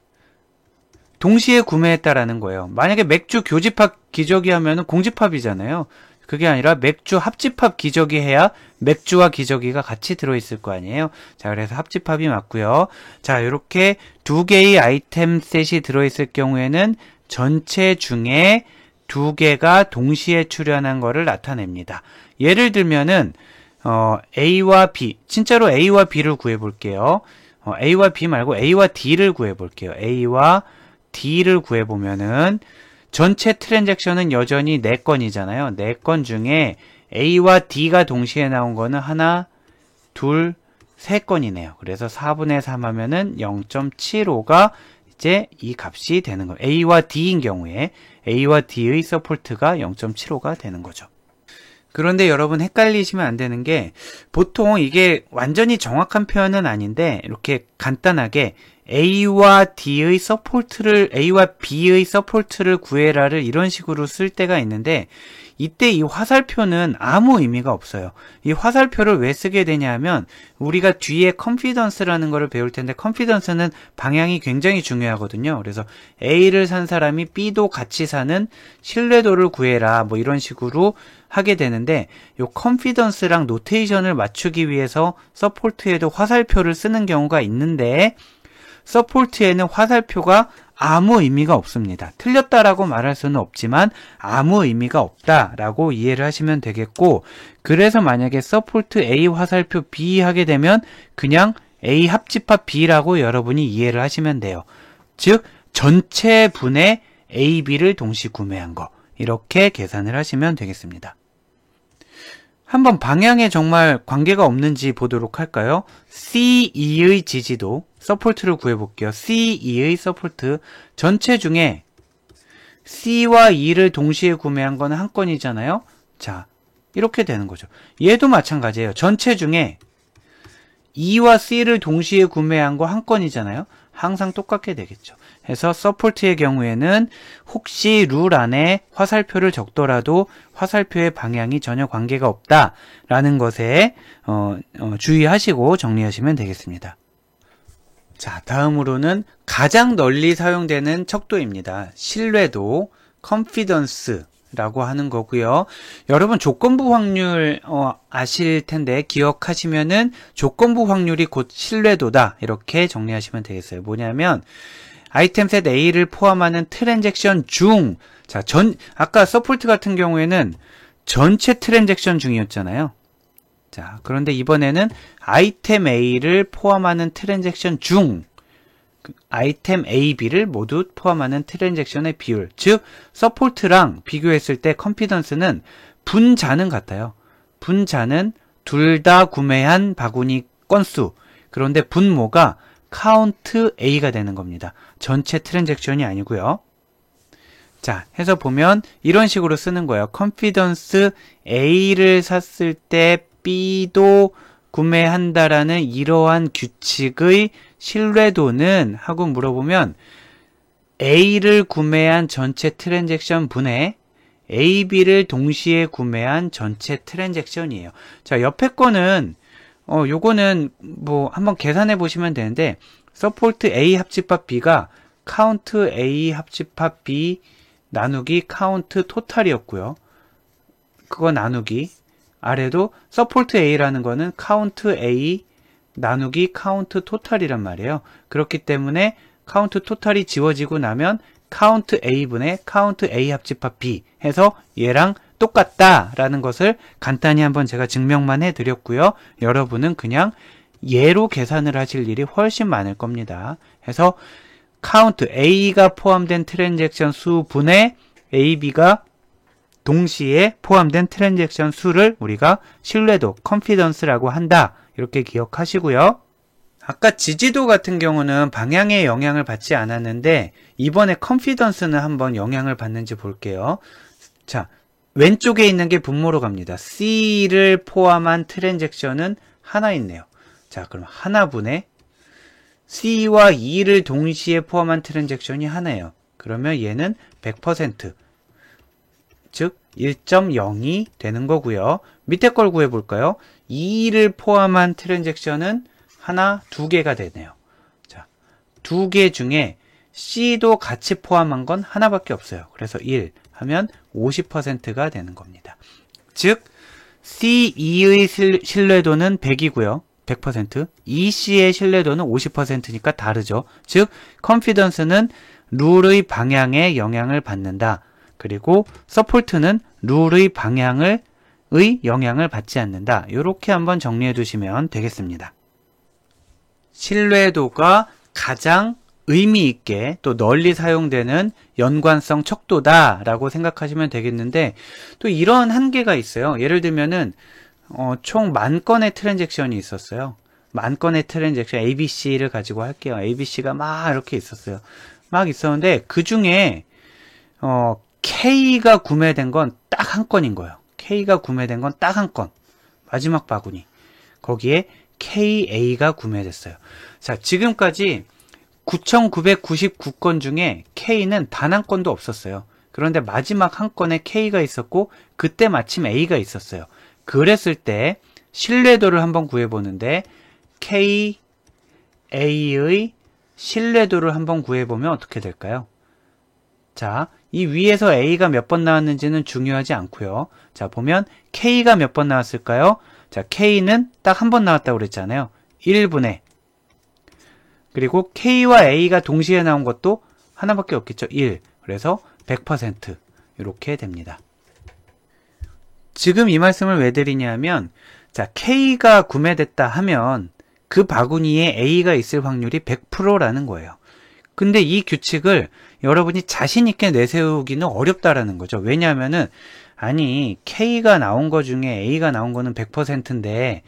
동시에 구매했다라는 거예요. 만약에 맥주 교집합 기저귀 하면은 공집합이잖아요. 그게 아니라 맥주 합집합 기저귀 해야 맥주와 기저귀가 같이 들어있을 거 아니에요. 자, 그래서 합집합이 맞고요. 자, 이렇게 두 개의 아이템 셋이 들어있을 경우에는 전체 중에 두 개가 동시에 출현한 거를 나타냅니다. 예를 들면은 A와 B, 진짜로 A와 B를 구해볼게요. A와 B 말고 A와 D를 구해볼게요. A와 D를 구해보면은 전체 트랜잭션은 여전히 4건이잖아요. 4건 중에 A와 D가 동시에 나온 거는 하나, 둘, 3건이네요. 그래서 4분의 3 하면은 0.75가 이제 이 값이 되는 거예요. A와 D인 경우에 A와 D의 서포트가 0.75가 되는 거죠. 그런데 여러분 헷갈리시면 안 되는 게 보통 이게 완전히 정확한 표현은 아닌데 이렇게 간단하게 A와 D의 서포트를 A와 B의 서포트를 구해라를 이런 식으로 쓸 때가 있는데 이때 이 화살표는 아무 의미가 없어요. 이 화살표를 왜 쓰게 되냐 하면 우리가 뒤에 컨피던스라는 거를 배울 텐데 컨피던스는 방향이 굉장히 중요하거든요. 그래서 A를 산 사람이 B도 같이 사는 신뢰도를 구해라 뭐 이런 식으로 하게 되는데 이 컨피던스랑 노테이션을 맞추기 위해서 서포트에도 화살표를 쓰는 경우가 있는데 서포트에는 화살표가 아무 의미가 없습니다. 틀렸다라고 말할 수는 없지만 아무 의미가 없다라고 이해를 하시면 되겠고 그래서 만약에 서포트 A 화살표 B 하게 되면 그냥 A 합집합 B라고 여러분이 이해를 하시면 돼요. 즉 전체 분의 A, B를 동시 구매한 거 이렇게 계산을 하시면 되겠습니다. 한번 방향에 정말 관계가 없는지 보도록 할까요? C2의 지지도 서포트를 구해볼게요. C2의 서포트 전체 중에 C와 E를 동시에 구매한 건 한 건이잖아요. 자, 이렇게 되는 거죠. 얘도 마찬가지예요. 전체 중에 E와 C를 동시에 구매한 거 한 건이잖아요. 항상 똑같게 되겠죠. 해서 서포트의 경우에는 혹시 룰 안에 화살표를 적더라도 화살표의 방향이 전혀 관계가 없다라는 것에 주의하시고 정리하시면 되겠습니다. 자, 다음으로는 가장 널리 사용되는 척도입니다. 신뢰도, confidence라고 하는 거고요. 여러분 조건부 확률 아실 텐데 기억하시면은 조건부 확률이 곧 신뢰도다 이렇게 정리하시면 되겠어요. 뭐냐면 아이템셋 A를 포함하는 트랜잭션 중, 자, 아까 서포트 같은 경우에는 전체 트랜잭션 중이었잖아요. 자, 그런데 이번에는 아이템 A를 포함하는 트랜잭션 중, 아이템 A, B를 모두 포함하는 트랜잭션의 비율, 즉 서포트랑 비교했을 때 컨피던스는 분자는 같아요. 분자는 둘 다 구매한 바구니 건수, 그런데 분모가 카운트 A가 되는 겁니다. 전체 트랜잭션이 아니고요. 자, 해서 보면 이런 식으로 쓰는 거예요. 컨피던스 A를 샀을 때 B도 구매한다라는 이러한 규칙의 신뢰도는 하고 물어보면 A를 구매한 전체 트랜잭션 분의 A, B를 동시에 구매한 전체 트랜잭션이에요. 자, 옆에 거는 요거는 뭐 한번 계산해 보시면 되는데 서포트 A 합집합 B가 카운트 A 합집합 B 나누기 카운트 토탈이었고요. 그거 나누기 아래도 서포트 A라는 거는 카운트 A 나누기 카운트 토탈이란 말이에요. 그렇기 때문에 카운트 토탈이 지워지고 나면 카운트 A분의 카운트 A 합집합 B 해서 얘랑 똑같다라는 것을 간단히 한번 제가 증명만 해드렸고요. 여러분은 그냥 얘로 계산을 하실 일이 훨씬 많을 겁니다. 해서 카운트 A가 포함된 트랜잭션 수 분의 AB가 동시에 포함된 트랜잭션 수를 우리가 신뢰도, 컨피던스라고 한다. 이렇게 기억하시고요. 아까 지지도 같은 경우는 방향에 영향을 받지 않았는데 이번에 컨피던스는 한번 영향을 받는지 볼게요. 자, 왼쪽에 있는 게 분모로 갑니다. C를 포함한 트랜잭션은 하나 있네요. 자, 그럼 하나분의 C와 E를 동시에 포함한 트랜잭션이 하나예요. 그러면 얘는 100%, 즉 1.02 되는 거고요. 밑에 걸 구해볼까요? E를 포함한 트랜잭션은 하나, 두 개가 되네요. 자, 두 개 중에 C도 같이 포함한 건 하나밖에 없어요. 그래서 1 하면 50%가 되는 겁니다. 즉, CE의 신뢰도는 100이고요. 100%. EC의 신뢰도는 50%니까 다르죠. 즉, 컨피던스는 룰의 방향에 영향을 받는다. 그리고 서포트는 룰의 방향의 영향을 받지 않는다. 이렇게 한번 정리해 두시면 되겠습니다. 신뢰도가 가장 의미 있게 또 널리 사용되는 연관성 척도다라고 생각하시면 되겠는데 또 이런 한계가 있어요. 예를 들면은 총 10,000건의 트랜잭션이 있었어요. 10,000건의 트랜잭션 ABC를 가지고 할게요. ABC가 막 이렇게 있었어요. 막 있었는데 그 중에 K가 구매된 건 딱 한 건인 거예요. K가 구매된 건 딱 한 건. 마지막 바구니. 거기에 KA가 구매됐어요. 자, 지금까지 9,999건 중에 K는 단 한 건도 없었어요. 그런데 마지막 한 건에 K가 있었고 그때 마침 A가 있었어요. 그랬을 때 신뢰도를 한번 구해보는데 KA의 신뢰도를 한번 구해보면 어떻게 될까요? 자, 이 위에서 A가 몇 번 나왔는지는 중요하지 않고요. 자, 보면 K가 몇 번 나왔을까요? 자, K는 딱 한 번 나왔다고 그랬잖아요. 1분의. 그리고 K와 A가 동시에 나온 것도 하나밖에 없겠죠. 1. 그래서 100% 이렇게 됩니다. 지금 이 말씀을 왜 드리냐면 자, K가 구매됐다 하면 그 바구니에 A가 있을 확률이 100%라는 거예요. 근데 이 규칙을 여러분이 자신 있게 내세우기는 어렵다라는 거죠. 왜냐하면은 아니 K가 나온 거 중에 A가 나온 거는 100%인데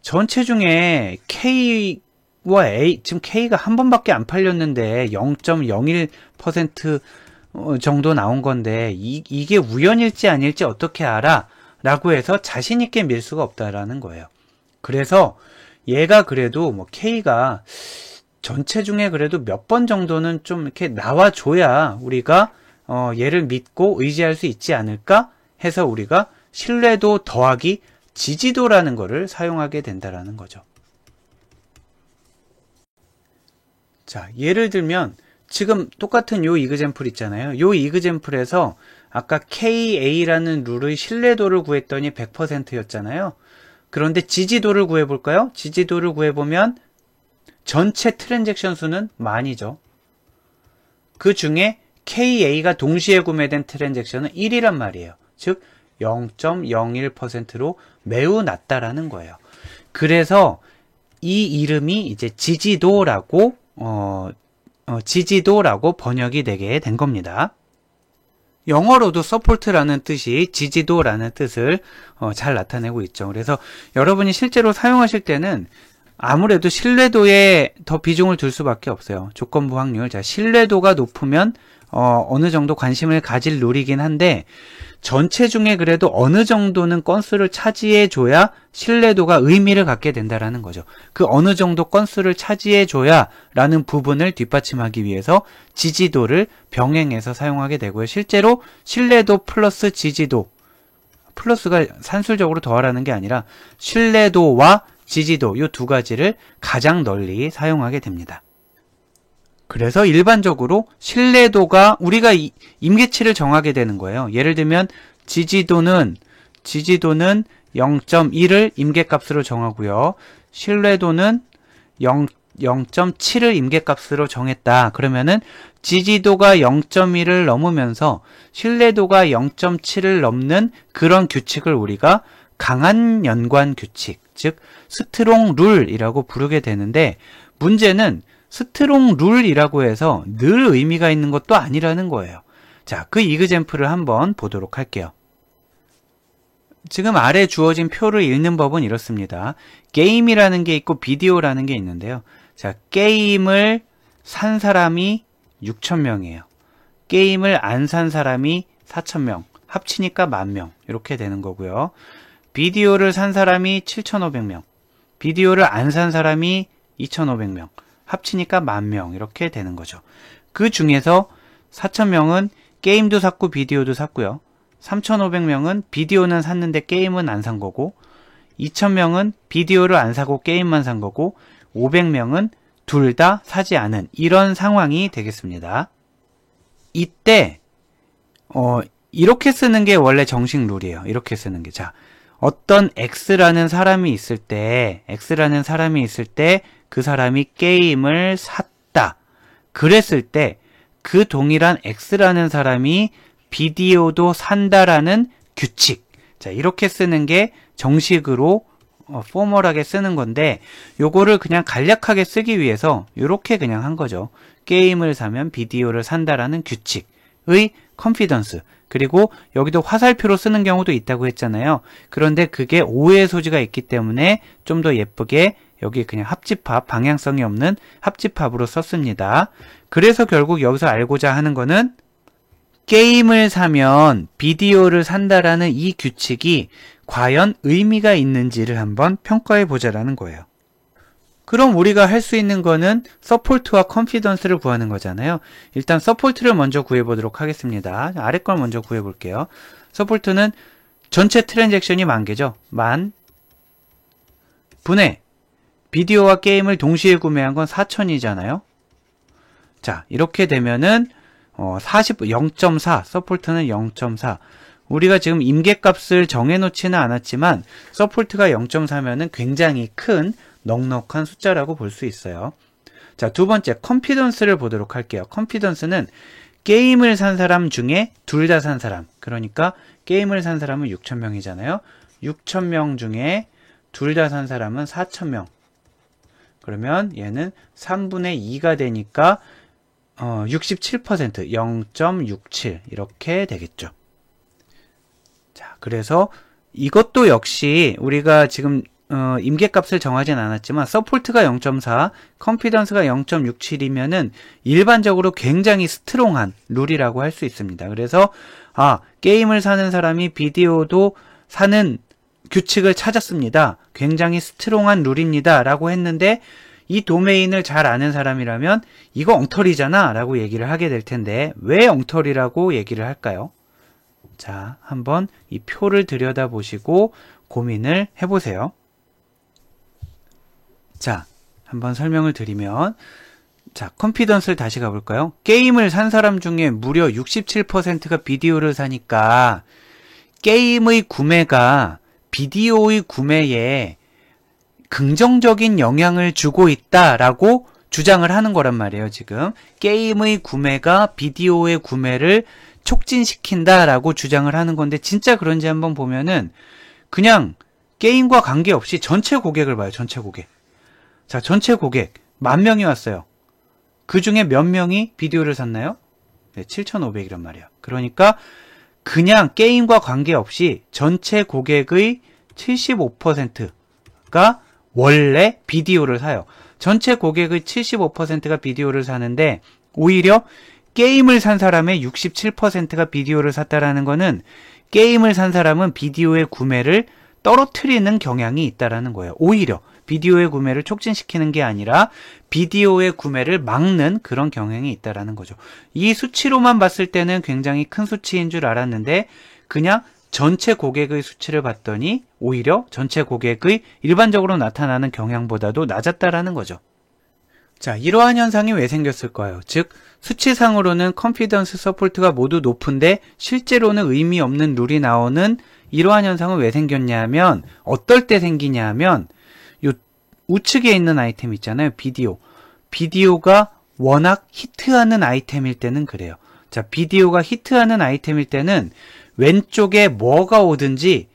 전체 중에 K와 A 지금 K가 한 번밖에 안 팔렸는데 0.01% 정도 나온 건데 이게 우연일지 아닐지 어떻게 알아? 라고 해서 자신 있게 밀 수가 없다라는 거예요. 그래서 얘가 그래도 뭐 K가 전체 중에 그래도 몇 번 정도는 좀 이렇게 나와줘야 우리가 얘를 믿고 의지할 수 있지 않을까 해서 우리가 신뢰도 더하기 지지도라는 거를 사용하게 된다라는 거죠. 자, 예를 들면 지금 똑같은 요 이그젬플 있잖아요. 요 이그젬플에서 아까 KA라는 룰의 신뢰도를 구했더니 100%였잖아요. 그런데 지지도를 구해볼까요? 지지도를 구해보면 전체 트랜잭션 수는 만이죠. 그 중에 KA가 동시에 구매된 트랜잭션은 1이란 말이에요. 즉 0.01%로 매우 낮다라는 거예요. 그래서 이 이름이 이제 지지도라고 번역이 되게 된 겁니다. 영어로도 support라는 뜻이 지지도라는 뜻을 잘 나타내고 있죠. 그래서 여러분이 실제로 사용하실 때는 아무래도 신뢰도에 더 비중을 둘 수밖에 없어요. 조건부 확률. 자, 신뢰도가 높으면 어느 정도 관심을 가질 룰이긴 한데 전체 중에 그래도 어느 정도는 건수를 차지해줘야 신뢰도가 의미를 갖게 된다라는 거죠. 그 어느 정도 건수를 차지해줘야 라는 부분을 뒷받침하기 위해서 지지도를 병행해서 사용하게 되고요. 실제로 신뢰도 플러스 지지도, 플러스가 산술적으로 더하라는 게 아니라 신뢰도와 지지도 이 두 가지를 가장 널리 사용하게 됩니다. 그래서 일반적으로 신뢰도가 우리가 임계치를 정하게 되는 거예요. 예를 들면 지지도는 0.1을 임계값으로 정하고요. 신뢰도는 0.7을 임계값으로 정했다. 그러면은 지지도가 0.1을 넘으면서 신뢰도가 0.7을 넘는 그런 규칙을 우리가 강한 연관 규칙, 즉 스트롱 룰이라고 부르게 되는데 문제는 스트롱 룰이라고 해서 늘 의미가 있는 것도 아니라는 거예요. 자, 그 이그젬플을 한번 보도록 할게요. 지금 아래 주어진 표를 읽는 법은 이렇습니다. 게임이라는 게 있고 비디오라는 게 있는데요. 자, 게임을 산 사람이 6,000명이에요. 게임을 안 산 사람이 4,000명. 합치니까 10,000명. 이렇게 되는 거고요. 비디오를 산 사람이 7,500명. 비디오를 안 산 사람이 2,500명. 합치니까 10,000명 이렇게 되는 거죠. 그 중에서 4,000명은 게임도 샀고 비디오도 샀고요. 3,500명은 비디오는 샀는데 게임은 안 산 거고 2,000명은 비디오를 안 사고 게임만 산 거고 500명은 둘 다 사지 않은 이런 상황이 되겠습니다. 이때 이렇게 쓰는 게 원래 정식 룰이에요. 이렇게 쓰는 게. 자, 어떤 X라는 사람이 있을 때 그 사람이 게임을 샀다. 그랬을 때 그 동일한 X라는 사람이 비디오도 산다라는 규칙. 자, 이렇게 쓰는 게 정식으로 포멀하게 쓰는 건데 요거를 그냥 간략하게 쓰기 위해서 이렇게 그냥 한 거죠. 게임을 사면 비디오를 산다라는 규칙의 컨피던스. 그리고 여기도 화살표로 쓰는 경우도 있다고 했잖아요. 그런데 그게 오해의 소지가 있기 때문에 좀 더 예쁘게 여기 그냥 합집합, 방향성이 없는 합집합으로 썼습니다. 그래서 결국 여기서 알고자 하는 거는 게임을 사면 비디오를 산다라는 이 규칙이 과연 의미가 있는지를 한번 평가해 보자라는 거예요. 그럼 우리가 할 수 있는 거는 서포트와 컨피던스를 구하는 거잖아요. 일단 서포트를 먼저 구해보도록 하겠습니다. 아래 걸 먼저 구해볼게요. 서포트는 전체 트랜잭션이 10,000개죠. 10,000 분의 비디오와 게임을 동시에 구매한 건 4,000이잖아요. 자, 이렇게 되면은 0.4 서포트는 0.4 우리가 지금 임계값을 정해놓지는 않았지만 서포트가 0.4면은 굉장히 큰 넉넉한 숫자라고 볼 수 있어요. 자, 두 번째 컨피던스를 보도록 할게요. 컨피던스는 게임을 산 사람 중에 둘 다 산 사람. 그러니까 게임을 산 사람은 6,000명이잖아요. 6,000명 중에 둘 다 산 사람은 4,000명. 그러면 얘는 3분의 2가 되니까 67%, 0.67 이렇게 되겠죠. 자, 그래서 이것도 역시 우리가 지금 임계값을 정하진 않았지만 서포트가 0.4, 컨피던스가 0.67이면은 일반적으로 굉장히 스트롱한 룰이라고 할 수 있습니다. 그래서 게임을 사는 사람이 비디오도 사는 규칙을 찾았습니다. 굉장히 스트롱한 룰입니다. 라고 했는데 이 도메인을 잘 아는 사람이라면 이거 엉터리잖아 라고 얘기를 하게 될 텐데 왜 엉터리라고 얘기를 할까요? 자, 한번 이 표를 들여다보시고 고민을 해보세요. 자, 한번 설명을 드리면 자, 컨피던스를 다시 가볼까요? 게임을 산 사람 중에 무려 67%가 비디오를 사니까 게임의 구매가 비디오의 구매에 긍정적인 영향을 주고 있다라고 주장을 하는 거란 말이에요. 지금 게임의 구매가 비디오의 구매를 촉진시킨다라고 주장을 하는 건데 진짜 그런지 한번 보면은 그냥 게임과 관계없이 전체 고객을 봐요. 전체 고객. 자, 전체 고객 10,000명이 왔어요. 그 중에 몇 명이 비디오를 샀나요? 네, 7,500이란 말이에요. 그러니까 그냥 게임과 관계없이 전체 고객의 75%가 원래 비디오를 사요. 전체 고객의 75%가 비디오를 사는데 오히려 게임을 산 사람의 67%가 비디오를 샀다라는 거는 게임을 산 사람은 비디오의 구매를 떨어뜨리는 경향이 있다라는 거예요. 오히려 비디오의 구매를 촉진시키는 게 아니라 비디오의 구매를 막는 그런 경향이 있다라는 거죠. 이 수치로만 봤을 때는 굉장히 큰 수치인 줄 알았는데 그냥 전체 고객의 수치를 봤더니 오히려 전체 고객의 일반적으로 나타나는 경향보다도 낮았다라는 거죠. 자, 이러한 현상이 왜 생겼을까요? 즉, 수치상으로는 컨피던스 서포트가 모두 높은데 실제로는 의미 없는 룰이 나오는 이러한 현상은 왜 생겼냐면 어떨 때 생기냐면 요 우측에 있는 아이템 있잖아요. 비디오가 워낙 히트하는 아이템일 때는 그래요. 자, 비디오가 히트하는 아이템일 때는 왼쪽에 뭐가 오든지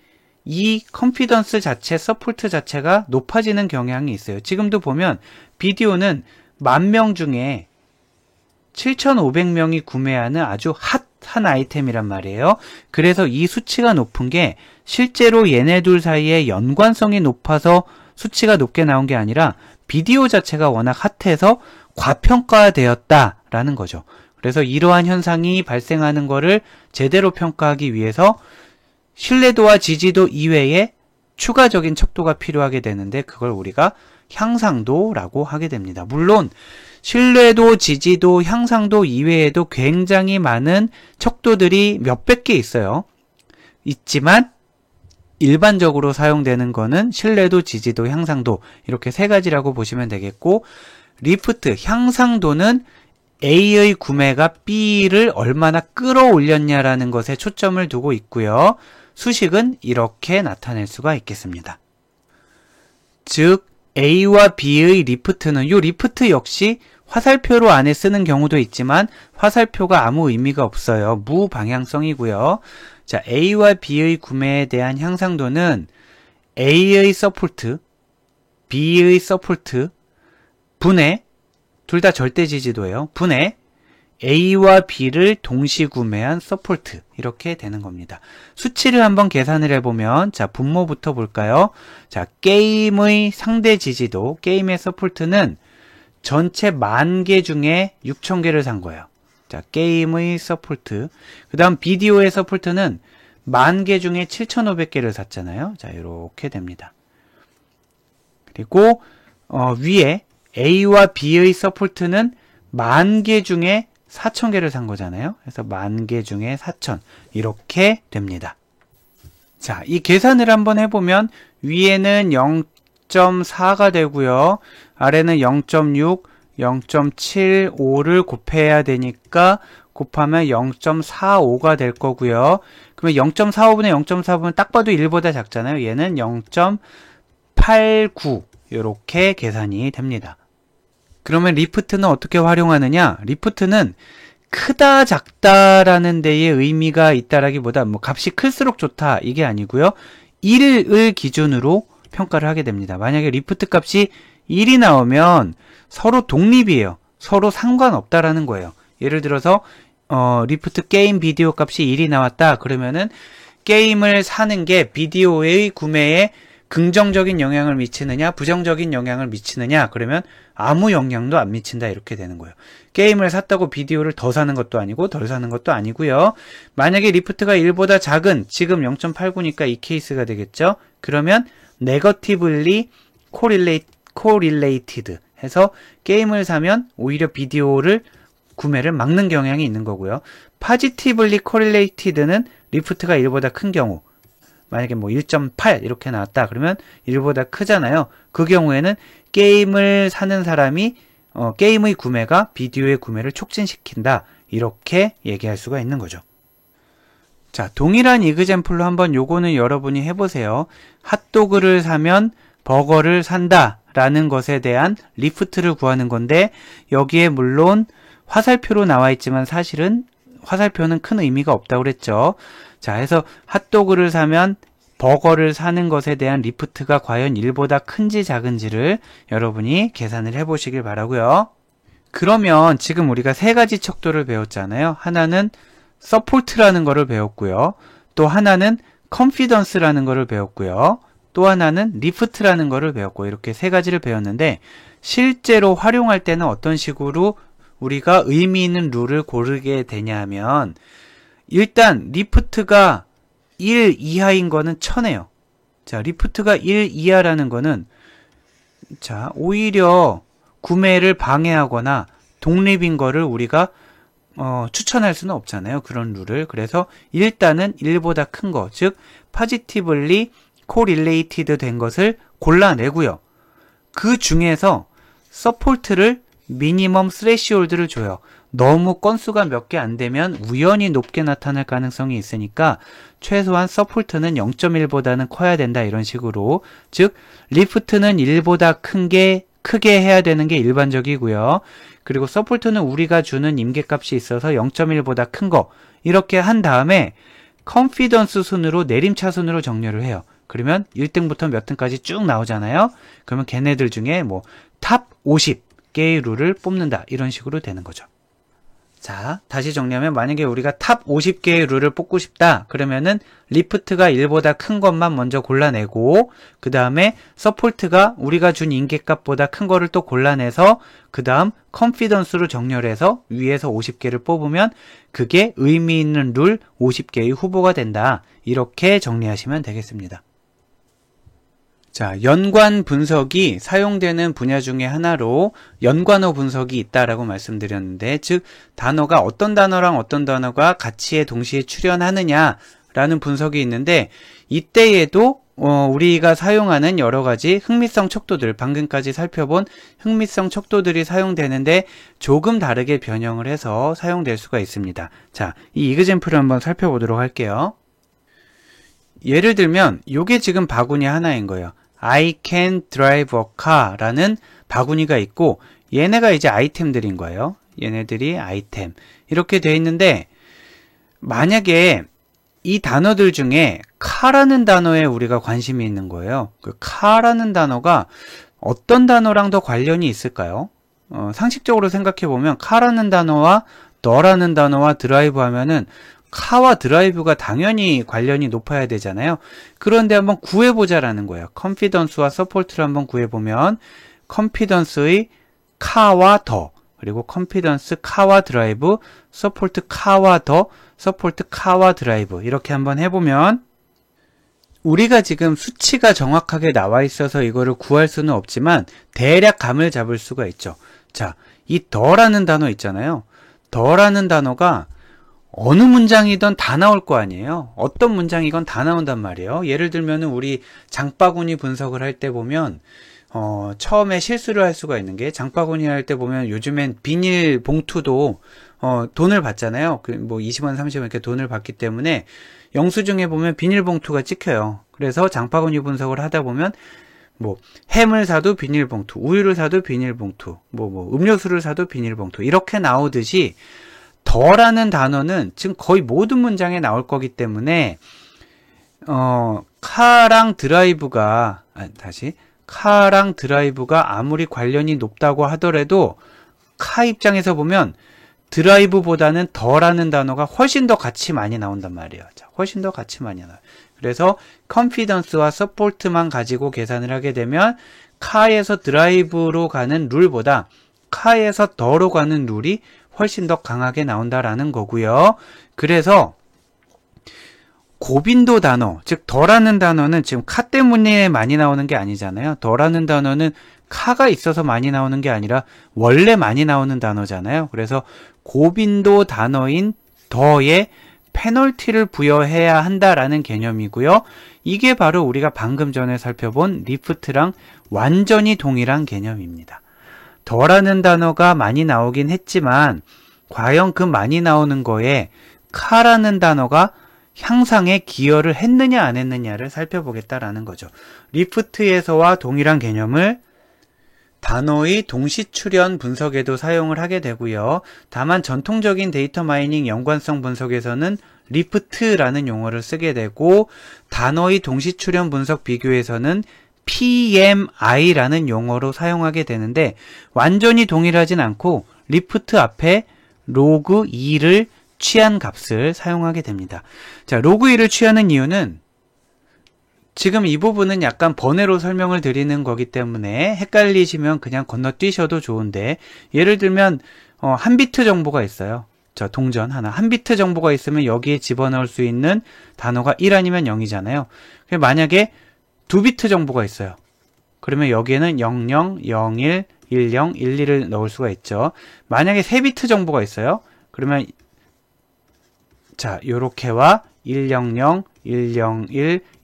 이 컨피던스 자체, 서포트 자체가 높아지는 경향이 있어요. 지금도 보면 비디오는 10,000명 중에 7,500명이 구매하는 아주 핫한 아이템이란 말이에요. 그래서 이 수치가 높은 게 실제로 얘네 둘 사이에 연관성이 높아서 수치가 높게 나온 게 아니라 비디오 자체가 워낙 핫해서 과평가되었다라는 거죠. 그래서 이러한 현상이 발생하는 거를 제대로 평가하기 위해서 신뢰도와 지지도 이외에 추가적인 척도가 필요하게 되는데 그걸 우리가 향상도라고 하게 됩니다. 물론 신뢰도, 지지도, 향상도 이외에도 굉장히 많은 척도들이 몇백 개 있어요. 있지만 일반적으로 사용되는 거는 신뢰도, 지지도, 향상도 이렇게 세 가지라고 보시면 되겠고 리프트, 향상도는 A의 구매가 B를 얼마나 끌어올렸냐라는 것에 초점을 두고 있고요. 수식은 이렇게 나타낼 수가 있겠습니다. 즉 A와 B의 리프트는 이 리프트 역시 화살표로 안에 쓰는 경우도 있지만 화살표가 아무 의미가 없어요. 무방향성이고요. 자, A와 B의 구매에 대한 향상도는 A의 서포트, B의 서포트 분의 둘 다 절대 지지도예요. 분의 A와 B를 동시 구매한 서포트 이렇게 되는 겁니다. 수치를 한번 계산을 해보면 자 분모부터 볼까요? 자 게임의 상대 지지도, 게임의 서포트는 전체 10,000개 중에 6,000개를 산 거예요. 자 게임의 서포트. 그 다음 비디오의 서포트는 10,000개 중에 7,500개를 샀잖아요. 자 이렇게 됩니다. 그리고 위에 A와 B의 서포트는 10,000개 중에 4,000개를 산 거잖아요. 그래서 10,000개 중에 4,000 이렇게 됩니다. 자, 이 계산을 한번 해보면 위에는 0.4가 되고요. 아래는 0.6, 0.75를 곱해야 되니까 곱하면 0.45가 될 거고요. 그러면 0.45분의 0.4분은 딱 봐도 1보다 작잖아요. 얘는 0.89 이렇게 계산이 됩니다. 그러면 리프트는 어떻게 활용하느냐? 리프트는 크다 작다라는 데에 의미가 있다라기보다 뭐 값이 클수록 좋다 이게 아니고요. 1을 기준으로 평가를 하게 됩니다. 만약에 리프트 값이 1이 나오면 서로 독립이에요. 서로 상관없다라는 거예요. 예를 들어서 리프트 게임 비디오 값이 1이 나왔다. 그러면은 게임을 사는 게 비디오의 구매에 긍정적인 영향을 미치느냐 부정적인 영향을 미치느냐 그러면 아무 영향도 안 미친다 이렇게 되는 거예요. 게임을 샀다고 비디오를 더 사는 것도 아니고 덜 사는 것도 아니고요. 만약에 리프트가 1보다 작은 지금 0.89니까 이 케이스가 되겠죠. 그러면 negatively correlated 해서 게임을 사면 오히려 비디오를 구매를 막는 경향이 있는 거고요. positively correlated는 리프트가 1보다 큰 경우 만약에 뭐 1.8 이렇게 나왔다 그러면 1보다 크잖아요. 그 경우에는 게임을 사는 사람이 게임의 구매가 비디오의 구매를 촉진시킨다 이렇게 얘기할 수가 있는 거죠. 자, 동일한 이그젬플로 한번 요거는 여러분이 해보세요. 핫도그를 사면 버거를 산다 라는 것에 대한 리프트를 구하는 건데 여기에 물론 화살표로 나와 있지만 사실은 화살표는 큰 의미가 없다고 그랬죠. 자, 해서 핫도그를 사면 버거를 사는 것에 대한 리프트가 과연 1보다 큰지 작은지를 여러분이 계산을 해보시길 바라고요. 그러면 지금 우리가 세 가지 척도를 배웠잖아요. 하나는 서포트라는 거를 배웠고요. 또 하나는 컨피던스라는 거를 배웠고요. 또 하나는 리프트라는 거를 배웠고 이렇게 세 가지를 배웠는데 실제로 활용할 때는 어떤 식으로 우리가 의미 있는 룰을 고르게 되냐 하면 일단 리프트가 1 이하인 거는 천해요. 자, 리프트가 1 이하라는 거는 자, 오히려 구매를 방해하거나 독립인 거를 우리가 추천할 수는 없잖아요. 그런 룰을. 그래서 일단은 1보다 큰 거, 즉 positively correlated 된 것을 골라내고요. 그 중에서 서포트를 미니멈 스레시홀드를 줘요. 너무 건수가 몇 개 안 되면 우연히 높게 나타날 가능성이 있으니까 최소한 서포트는 0.1보다는 커야 된다 이런 식으로. 즉 리프트는 1보다 크게 해야 되는 게 일반적이고요. 그리고 서포트는 우리가 주는 임계값이 있어서 0.1보다 큰 거 이렇게 한 다음에 컨피던스 순으로 내림차순으로 정렬을 해요. 그러면 1등부터 몇 등까지 쭉 나오잖아요. 그러면 걔네들 중에 뭐 탑 50개의 룰을 뽑는다 이런 식으로 되는 거죠. 자, 다시 정리하면 만약에 우리가 탑 50개의 룰을 뽑고 싶다. 그러면은 리프트가 1보다 큰 것만 먼저 골라내고 그 다음에 서포트가 우리가 준 임계값보다 큰 거를 또 골라내서 그 다음 컨피던스로 정렬해서 위에서 50개를 뽑으면 그게 의미 있는 룰 50개의 후보가 된다. 이렇게 정리하시면 되겠습니다. 자, 연관 분석이 사용되는 분야 중에 하나로 연관어 분석이 있다라고 말씀드렸는데, 즉 단어가 어떤 단어랑 어떤 단어가 같이 동시에 출현하느냐라는 분석이 있는데, 이때에도 우리가 사용하는 여러 가지 흥미성 척도들, 방금까지 살펴본 흥미성 척도들이 사용되는데 조금 다르게 변형을 해서 사용될 수가 있습니다. 자, 이 이그젬플을 한번 살펴보도록 할게요. 예를 들면 요게 지금 바구니 하나인 거예요. I can drive a car 라는 바구니가 있고 얘네가 이제 아이템들인 거예요. 얘네들이 아이템 이렇게 돼 있는데 만약에 이 단어들 중에 car라는 단어에 우리가 관심이 있는 거예요. 그 car라는 단어가 어떤 단어랑 더 관련이 있을까요? 상식적으로 생각해 보면 car라는 단어와 너라는 단어와 드라이브 하면은 카와 드라이브가 당연히 관련이 높아야 되잖아요. 그런데 한번 구해보자라는 거예요. 컨피던스와 서포트를 한번 구해보면 컨피던스의 카와 더, 그리고 컨피던스 카와 드라이브, 서포트 카와 더, 서포트 카와 드라이브 이렇게 한번 해보면 우리가 지금 수치가 정확하게 나와 있어서 이거를 구할 수는 없지만 대략 감을 잡을 수가 있죠. 자, 이 더라는 단어 있잖아요. 더라는 단어가 어느 문장이든 다 나올 거 아니에요. 어떤 문장이건 다 나온단 말이에요. 예를 들면 우리 장바구니 분석을 할 때 보면 처음에 실수를 할 수가 있는 게 장바구니 할 때 보면 요즘엔 비닐 봉투도 돈을 받잖아요. 뭐 20원, 30원 이렇게 돈을 받기 때문에 영수증에 보면 비닐 봉투가 찍혀요. 그래서 장바구니 분석을 하다 보면 뭐 햄을 사도 비닐봉투, 우유를 사도 비닐봉투, 뭐 음료수를 사도 비닐봉투 이렇게 나오듯이 더라는 단어는 지금 거의 모든 문장에 나올 거기 때문에 카랑 드라이브가 아무리 관련이 높다고 하더라도 카 입장에서 보면 드라이브보다는 더라는 단어가 훨씬 더 같이 많이 나온단 말이에요. 자, 훨씬 더 같이 많이 나와요. 그래서 컨피던스와 서포트만 가지고 계산을 하게 되면 카에서 드라이브로 가는 룰보다 카에서 더로 가는 룰이 훨씬 더 강하게 나온다라는 거고요. 그래서 고빈도 단어, 즉 더라는 단어는 지금 카 때문에 많이 나오는 게 아니잖아요. 더라는 단어는 카가 있어서 많이 나오는 게 아니라 원래 많이 나오는 단어잖아요. 그래서 고빈도 단어인 더에 페널티를 부여해야 한다라는 개념이고요. 이게 바로 우리가 방금 전에 살펴본 리프트랑 완전히 동일한 개념입니다. 더라는 단어가 많이 나오긴 했지만 과연 그 많이 나오는 거에 카라는 단어가 향상에 기여를 했느냐 안 했느냐를 살펴보겠다라는 거죠. 리프트에서와 동일한 개념을 단어의 동시출현 분석에도 사용을 하게 되고요. 다만 전통적인 데이터 마이닝 연관성 분석에서는 리프트라는 용어를 쓰게 되고 단어의 동시출현 분석 비교에서는 PMI라는 용어로 사용하게 되는데 완전히 동일하진 않고 리프트 앞에 로그 2를 취한 값을 사용하게 됩니다. 자, 로그 2를 취하는 이유는 지금 이 부분은 약간 번외로 설명을 드리는 거기 때문에 헷갈리시면 그냥 건너뛰셔도 좋은데 예를 들면 한 비트 정보가 있어요. 자, 동전 하나. 한 비트 정보가 있으면 여기에 집어넣을 수 있는 단어가 1 아니면 0이잖아요. 만약에 2비트 정보가 있어요. 그러면 여기에는 00, 01, 10, 12를 넣을 수가 있죠. 만약에 3비트 정보가 있어요. 그러면 자, 요렇게와 100, 101,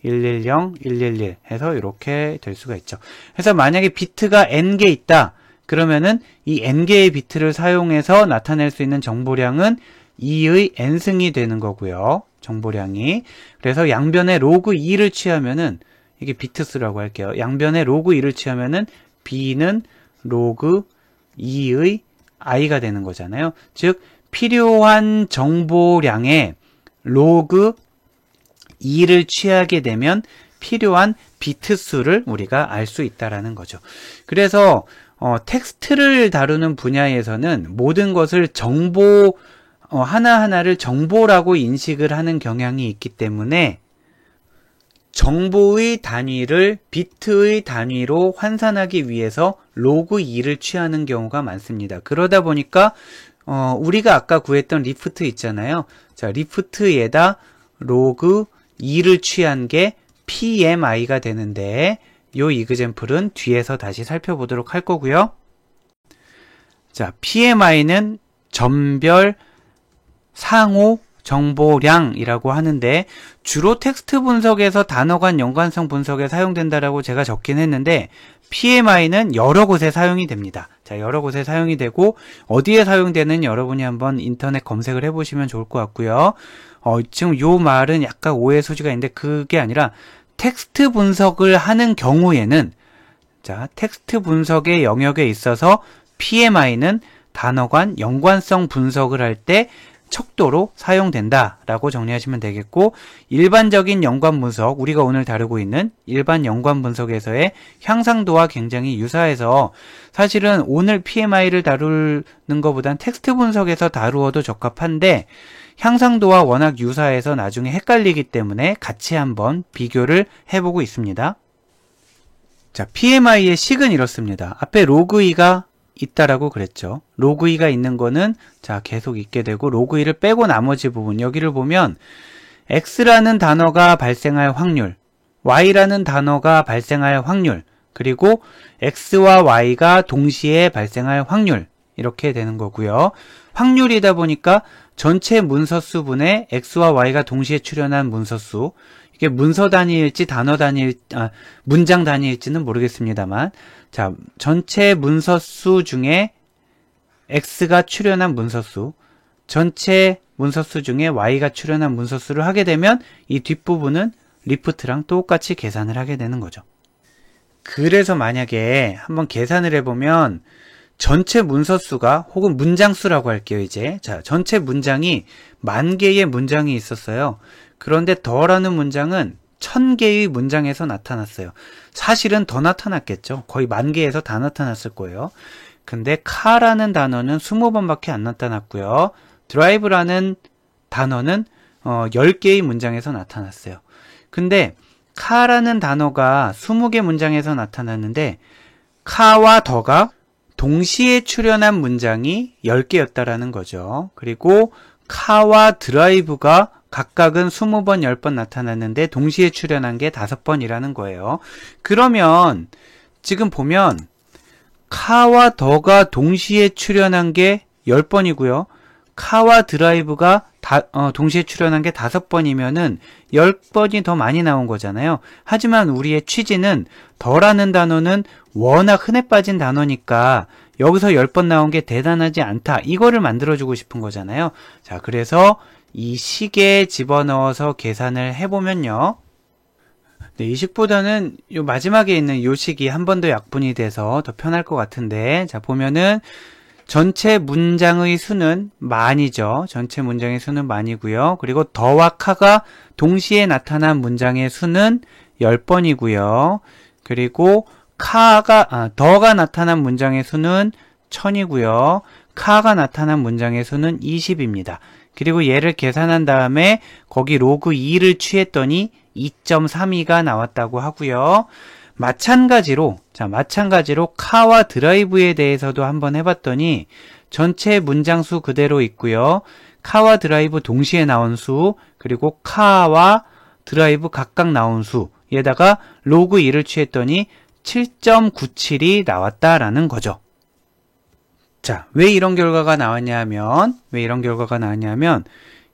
110, 111 해서 이렇게 될 수가 있죠. 그래서 만약에 비트가 n개 있다. 그러면은 이 n개의 비트를 사용해서 나타낼 수 있는 정보량은 2의 n승이 되는 거고요. 정보량이. 그래서 양변에 로그 2를 취하면은 이게 비트수라고 할게요. 양변에 로그 2를 취하면은 b는 로그 2의 i가 되는 거잖아요. 즉 필요한 정보량에 로그 2를 취하게 되면 필요한 비트 수를 우리가 알 수 있다라는 거죠. 그래서 텍스트를 다루는 분야에서는 모든 것을 정보 하나하나를 정보라고 인식을 하는 경향이 있기 때문에 정보의 단위를 비트의 단위로 환산하기 위해서 로그 2를 취하는 경우가 많습니다. 그러다 보니까 우리가 아까 구했던 리프트 있잖아요. 자, 리프트에다 로그 2를 취한 게 PMI가 되는데 요 이그젬플은 뒤에서 다시 살펴보도록 할 거고요. 자, PMI는 점별 상호 정보량이라고 하는데 주로 텍스트 분석에서 단어 간 연관성 분석에 사용된다라고 제가 적긴 했는데 PMI는 여러 곳에 사용이 됩니다. 자, 여러 곳에 사용이 되고 어디에 사용되는 여러분이 한번 인터넷 검색을 해보시면 좋을 것 같고요. 지금 요 말은 약간 오해 소지가 있는데 그게 아니라 텍스트 분석을 하는 경우에는 자, 텍스트 분석의 영역에 있어서 PMI는 단어 간 연관성 분석을 할 때 척도로 사용된다라고 정리하시면 되겠고 일반적인 연관 분석, 우리가 오늘 다루고 있는 일반 연관 분석에서의 향상도와 굉장히 유사해서 사실은 오늘 PMI를 다루는 것보단 텍스트 분석에서 다루어도 적합한데 향상도와 워낙 유사해서 나중에 헷갈리기 때문에 같이 한번 비교를 해보고 있습니다. 자, PMI의 식은 이렇습니다. 앞에 로그 2가 있다라고 그랬죠. 로그 2가 있는 거는 자, 계속 있게 되고 로그 2를 빼고 나머지 부분 여기를 보면 X라는 단어가 발생할 확률, Y라는 단어가 발생할 확률, 그리고 X와 Y가 동시에 발생할 확률 이렇게 되는 거고요. 확률이다 보니까 전체 문서수 분의 X와 Y가 동시에 출현한 문서수, 이게 문서 단위일지 단어 단위, 문장 단위일지는 모르겠습니다만 자, 전체 문서수 중에 X가 출현한 문서수, 전체 문서수 중에 Y가 출현한 문서수를 하게 되면 이 뒷부분은 리프트랑 똑같이 계산을 하게 되는 거죠. 그래서 만약에 한번 계산을 해보면 전체 문서수가 혹은 문장수라고 할게요, 이제. 자, 전체 문장이 10,000개의 문장이 있었어요. 그런데 더라는 문장은 1,000개의 문장에서 나타났어요. 사실은 더 나타났겠죠. 거의 10,000개에서 다 나타났을 거예요. 근데 카라는 단어는 20번밖에 안 나타났고요. 드라이브라는 단어는 10개의 문장에서 나타났어요. 근데 카라는 단어가 20개 문장에서 나타났는데 카와 더가 동시에 출현한 문장이 10개였다라는 거죠. 그리고 카와 드라이브가 각각은 20번, 10번 나타났는데 동시에 출현한 게 5번이라는 거예요. 그러면 지금 보면 카와 더가 동시에 출현한 게 10번이고요. 카와 드라이브가 동시에 출현한 게 5번이면은 10번이 더 많이 나온 거잖아요. 하지만 우리의 취지는 더라는 단어는 워낙 흔해 빠진 단어니까 여기서 10번 나온 게 대단하지 않다. 이거를 만들어주고 싶은 거잖아요. 자, 그래서 이 식에 집어넣어서 계산을 해보면요. 네, 이 식보다는 요 마지막에 있는 요 식이 한 번 더 약분이 돼서 더 편할 것 같은데, 자, 보면은 전체 문장의 수는 만이죠. 전체 문장의 수는 만이고요. 그리고 더와 카가 동시에 나타난 문장의 수는 10번이고요. 그리고 더가 나타난 문장의 수는 1000이고요. 카가 나타난 문장의 수는 20입니다. 그리고 얘를 계산한 다음에 거기 로그 2를 취했더니 2.32가 나왔다고 하고요. 마찬가지로 카와 드라이브에 대해서도 한번 해봤더니 전체 문장 수 그대로 있고요. 카와 드라이브 동시에 나온 수, 그리고 카와 드라이브 각각 나온 수에다가 로그 2를 취했더니 7.97이 나왔다라는 거죠. 자, 왜 이런 결과가 나왔냐면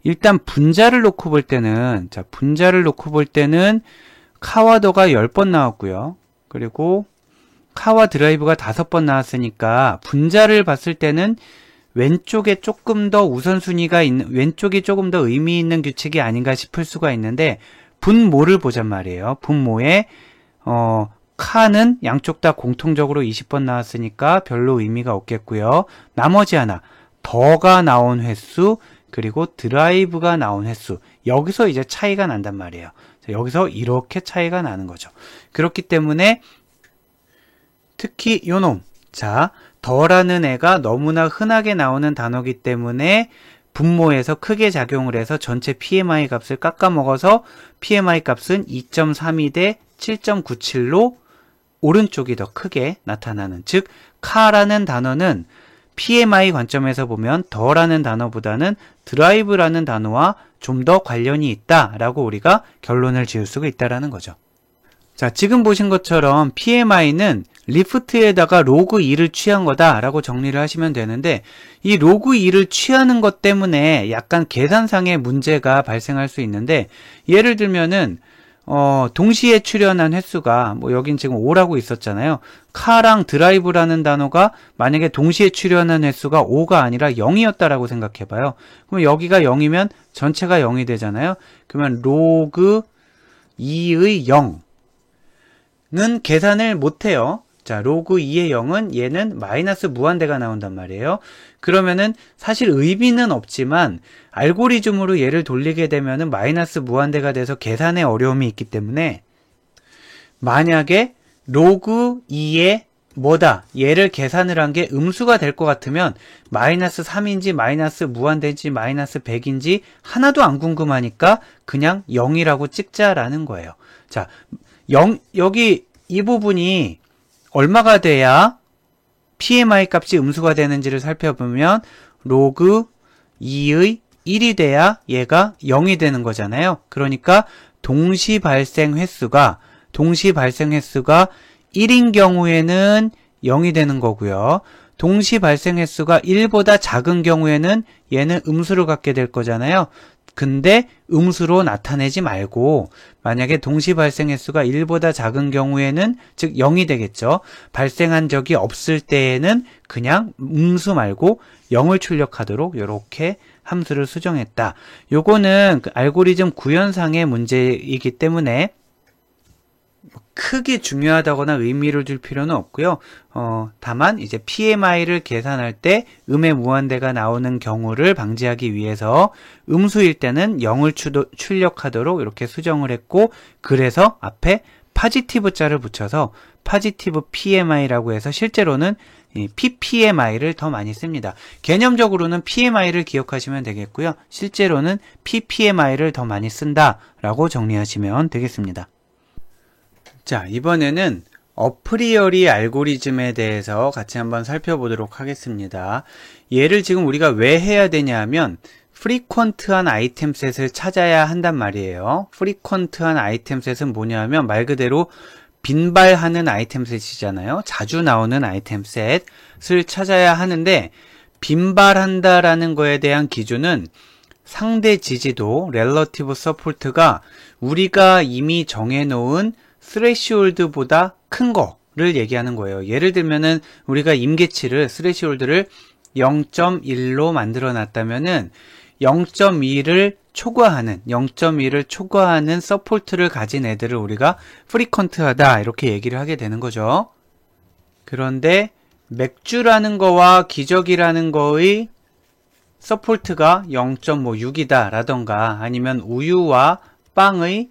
일단 분자를 놓고 볼 때는 카와 더가 10번 나왔고요. 그리고 카와 드라이브가 5번 나왔으니까 분자를 봤을 때는 왼쪽에 조금 더 우선순위가 있는, 왼쪽이 조금 더 의미 있는 규칙이 아닌가 싶을 수가 있는데, 분모를 보잔 말이에요. 분모에 카는 양쪽 다 공통적으로 20번 나왔으니까 별로 의미가 없겠고요. 나머지 하나, 더가 나온 횟수, 그리고 드라이브가 나온 횟수, 여기서 이제 차이가 난단 말이에요. 여기서 이렇게 차이가 나는 거죠. 그렇기 때문에 특히 요놈, 자, 더라는 애가 너무나 흔하게 나오는 단어이기 때문에 분모에서 크게 작용을 해서 전체 PMI 값을 깎아먹어서 PMI 값은 2.32 대 7.97로 오른쪽이 더 크게 나타나는, 즉 카라는 단어는 PMI 관점에서 보면 더라는 단어보다는 드라이브라는 단어와 좀 더 관련이 있다라고 우리가 결론을 지을 수가 있다라는 거죠. 자, 지금 보신 것처럼 PMI는 리프트에다가 로그 2를 취한 거다라고 정리를 하시면 되는데, 이 로그 2를 취하는 것 때문에 약간 계산상의 문제가 발생할 수 있는데, 예를 들면은 동시에 출현한 횟수가 여긴 지금 5라고 있었잖아요. 카랑 드라이브라는 단어가 만약에 동시에 출현한 횟수가 5가 아니라 0이었다라고 생각해봐요. 그럼 여기가 0이면 전체가 0이 되잖아요. 그러면 로그 2의 0은 계산을 못해요. 자, 로그 2의 0은 얘는 마이너스 무한대가 나온단 말이에요. 그러면은 사실 의미는 없지만 알고리즘으로 얘를 돌리게 되면은 마이너스 무한대가 돼서 계산에 어려움이 있기 때문에, 만약에 로그 2의 얘를 계산을 한 게 음수가 될 것 같으면 마이너스 3인지 마이너스 무한대인지 마이너스 100인지 하나도 안 궁금하니까 그냥 0이라고 찍자라는 거예요. 자, 여기 이 부분이 얼마가 돼야 PMI 값이 음수가 되는지를 살펴보면 로그 2의 1이 돼야 얘가 0이 되는 거잖아요. 그러니까 동시 발생 횟수가 1인 경우에는 0이 되는 거고요. 동시 발생 횟수가 1보다 작은 경우에는 얘는 음수를 갖게 될 거잖아요. 근데 음수로 나타내지 말고, 만약에 동시 발생 횟수가 1보다 작은 경우에는, 즉 0이 되겠죠. 발생한 적이 없을 때에는 그냥 음수 말고 0을 출력하도록 이렇게 함수를 수정했다. 요거는 그 알고리즘 구현상의 문제이기 때문에 크게 중요하다거나 의미를 줄 필요는 없고요. 다만 이제 PMI를 계산할 때 음의 무한대가 나오는 경우를 방지하기 위해서 음수일 때는 0을 출력하도록 이렇게 수정을 했고, 그래서 앞에 파지티브 자를 붙여서 파지티브 PMI라고 해서 실제로는 PPMI를 더 많이 씁니다. 개념적으로는 PMI를 기억하시면 되겠고요. 실제로는 PPMI를 더 많이 쓴다라고 정리하시면 되겠습니다. 자, 이번에는 어프리어리 알고리즘에 대해서 같이 한번 살펴보도록 하겠습니다. 얘를 지금 우리가 왜 해야 되냐 하면 프리퀀트한 아이템셋을 찾아야 한단 말이에요. 프리퀀트한 아이템셋은 뭐냐 하면 말 그대로 빈발하는 아이템셋이잖아요. 자주 나오는 아이템셋을 찾아야 하는데, 빈발한다라는 거에 대한 기준은 상대 지지도, relative support가 우리가 이미 정해놓은 스레시홀드보다 큰 거를 얘기하는 거예요. 예를 들면은 우리가 임계치를, 스레시홀드를 0.1로 만들어 놨다면은 0.2를 초과하는 서포트를 가진 애들을 우리가 프리퀀트하다 이렇게 얘기를 하게 되는 거죠. 그런데 맥주라는 거와 기저귀라는 거의 서포트가 0.6이다 라던가, 아니면 우유와 빵의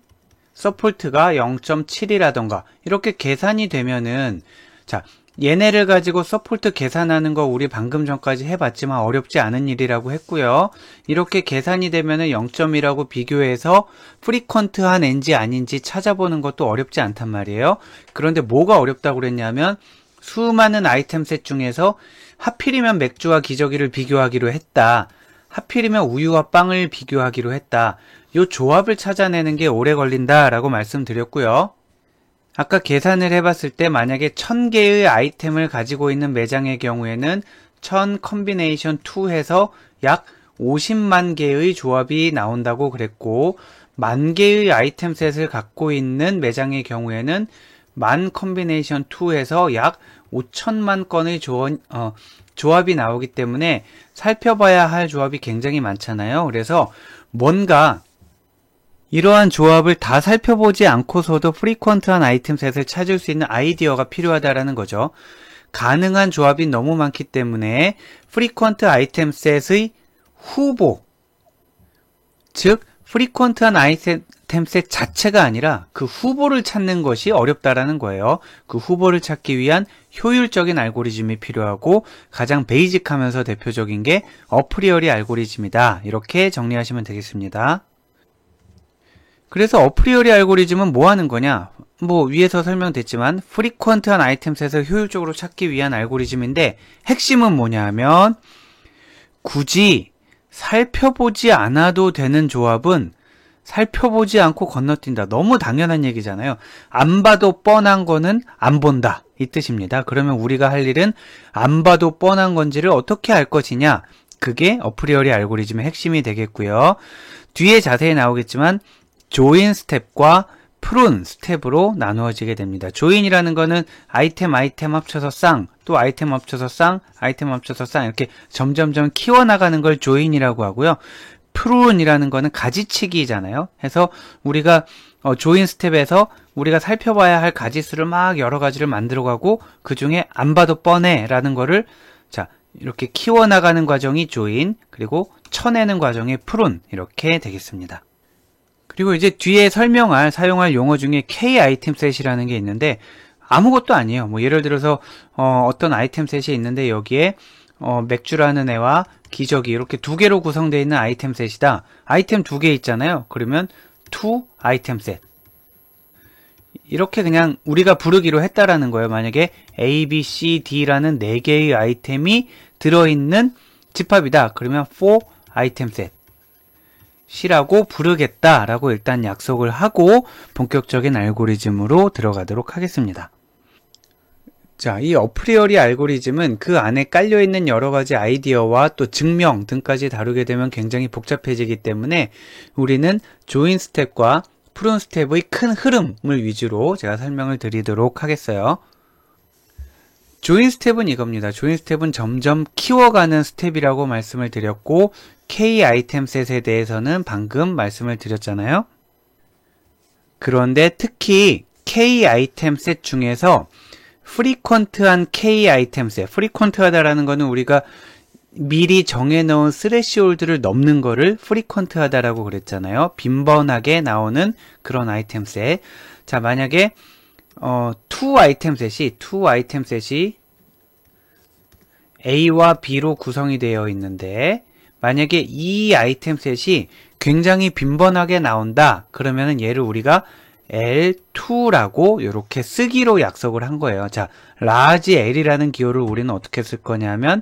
서포트가 0.7이라던가 이렇게 계산이 되면은, 자, 얘네를 가지고 서포트 계산하는 거 우리 방금 전까지 해봤지만 어렵지 않은 일이라고 했고요. 이렇게 계산이 되면은 0.2라고 비교해서 프리퀀트한 애인지 아닌지 찾아보는 것도 어렵지 않단 말이에요. 그런데 뭐가 어렵다고 그랬냐면, 수많은 아이템셋 중에서 하필이면 맥주와 기저귀를 비교하기로 했다. 하필이면 우유와 빵을 비교하기로 했다. 요 조합을 찾아내는 게 오래 걸린다라고 말씀드렸고요. 아까 계산을 해봤을 때 만약에 1000개의 아이템을 가지고 있는 매장의 경우에는 1000 컨비네이션 2 해서 약 50만 개의 조합이 나온다고 그랬고, 10,000개의 아이템 셋을 갖고 있는 매장의 경우에는 10,000 컨비네이션 2 해서 약 5천만 건의 조합이 나오기 때문에 살펴봐야 할 조합이 굉장히 많잖아요. 그래서 뭔가 이러한 조합을 다 살펴보지 않고서도 프리퀀트한 아이템 셋을 찾을 수 있는 아이디어가 필요하다라는 거죠. 가능한 조합이 너무 많기 때문에 프리퀀트 아이템 셋의 후보, 즉 프리퀀트한 아이템 셋 자체가 아니라 그 후보를 찾는 것이 어렵다라는 거예요. 그 후보를 찾기 위한 효율적인 알고리즘이 필요하고 가장 베이직하면서 대표적인 게 어프리어리 알고리즘이다. 이렇게 정리하시면 되겠습니다. 그래서 어프리어리 알고리즘은 뭐 하는 거냐? 뭐 위에서 설명됐지만 프리퀀트한 아이템 셋을 효율적으로 찾기 위한 알고리즘인데, 핵심은 뭐냐 하면 굳이 살펴보지 않아도 되는 조합은 살펴보지 않고 건너뛴다. 너무 당연한 얘기잖아요. 안 봐도 뻔한 거는 안 본다. 이 뜻입니다. 그러면 우리가 할 일은 안 봐도 뻔한 건지를 어떻게 알 것이냐? 그게 어프리어리 알고리즘의 핵심이 되겠고요. 뒤에 자세히 나오겠지만 조인 스텝과 프룬 스텝으로 나누어지게 됩니다. 조인이라는 거는 아이템 합쳐서 쌍, 또 아이템 합쳐서 쌍, 아이템 합쳐서 쌍, 이렇게 점점점 키워나가는 걸 조인이라고 하고요. 프룬이라는 거는 가지치기잖아요. 해서 우리가 조인 스텝에서 우리가 살펴봐야 할 가지수를 막 여러 가지를 만들어가고 그 중에 안 봐도 뻔해 라는 거를 자 이렇게 키워나가는 과정이 조인, 그리고 쳐내는 과정이 프룬, 이렇게 되겠습니다. 그리고 이제 뒤에 사용할 용어 중에 K 아이템 셋이라는 게 있는데 아무것도 아니에요. 뭐 예를 들어서 어떤 아이템 셋이 있는데 여기에 맥주라는 애와 기저귀 이렇게 두 개로 구성되어 있는 아이템 셋이다. 아이템 두 개 있잖아요. 그러면 2 아이템 셋. 이렇게 그냥 우리가 부르기로 했다라는 거예요. 만약에 A, B, C, D라는 4개의 아이템이 들어있는 집합이다. 그러면 4 아이템 셋. C라고 부르겠다라고 일단 약속을 하고 본격적인 알고리즘으로 들어가도록 하겠습니다. 자, 이 어프리어리 알고리즘은 그 안에 깔려있는 여러 가지 아이디어와 또 증명 등까지 다루게 되면 굉장히 복잡해지기 때문에 우리는 조인 스텝과 프룬 스텝의 큰 흐름을 위주로 제가 설명을 드리도록 하겠어요. 조인 스텝은 이겁니다. 조인 스텝은 점점 키워가는 스텝이라고 말씀을 드렸고, K 아이템 셋에 대해서는 방금 말씀을 드렸잖아요. 그런데 특히 K 아이템 셋 중에서 프리퀀트한 K 아이템 셋, 프리퀀트하다라는 거는 우리가 미리 정해놓은 스레시홀드를 넘는 거를 프리퀀트하다라고 그랬잖아요. 빈번하게 나오는 그런 아이템 셋. 자, 만약에 2 아이템 셋이 A와 B로 구성이 되어 있는데, 만약에 이 아이템 셋이 굉장히 빈번하게 나온다. 그러면은 얘를 우리가 L2라고 이렇게 쓰기로 약속을 한 거예요. 자, large L이라는 기호를 우리는 어떻게 쓸 거냐면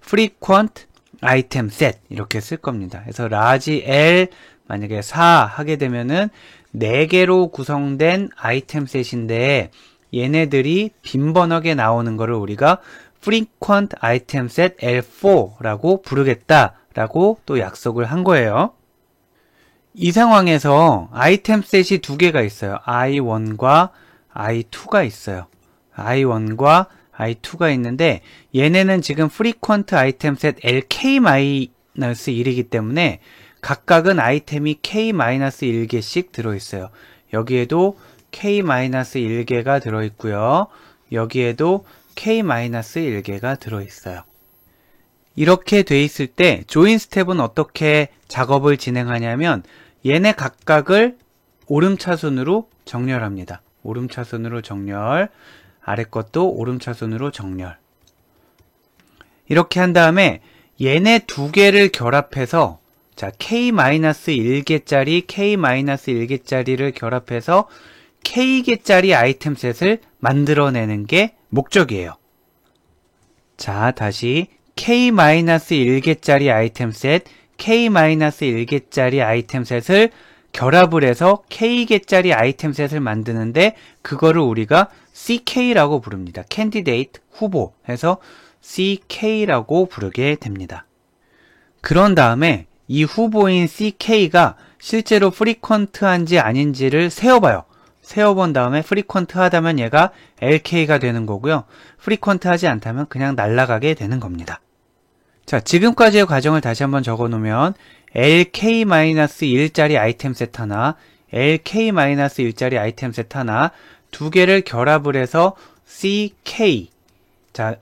frequent item set 이렇게 쓸 겁니다. 그래서 large L 만약에 4 하게 되면은 4개로 구성된 아이템 셋인데 얘네들이 빈번하게 나오는 거를 우리가 frequent item set L4라고 부르겠다라고 또 약속을 한 거예요. 이 상황에서 아이템 셋이 두 개가 있어요. I1과 I2가 있어요. I1과 I2가 있는데 얘네는 지금 frequent item set LK-1이기 때문에 각각은 아이템이 K-1개씩 들어있어요. 여기에도 K-1개가 들어있고요. 여기에도 K-1개가 들어있어요. 이렇게 돼 있을 때 조인 스텝은 어떻게 작업을 진행하냐면 얘네 각각을 오름차순으로 정렬합니다. 오름차순으로 정렬, 아래 것도 오름차순으로 정렬. 이렇게 한 다음에 얘네 두 개를 결합해서 자 K-1개짜리, K-1개짜리를 결합해서 K개짜리 아이템 셋을 만들어내는 게 목적이에요. 자, 다시 K-1개짜리 아이템 셋, K-1개짜리 아이템 셋을 결합을 해서 K개짜리 아이템 셋을 만드는데 그거를 우리가 CK라고 부릅니다. 캔디데이트 후보 해서 CK라고 부르게 됩니다. 그런 다음에 이 후보인 CK가 실제로 프리퀀트한지 아닌지를 세어봐요. 세어본 다음에 프리퀀트하다면 얘가 LK가 되는 거고요. 프리퀀트하지 않다면 그냥 날아가게 되는 겁니다. 자, 지금까지의 과정을 다시 한번 적어놓으면 LK-1짜리 아이템 셋 하나, LK-1짜리 아이템 셋 하나 두 개를 결합을 해서 CK. 자,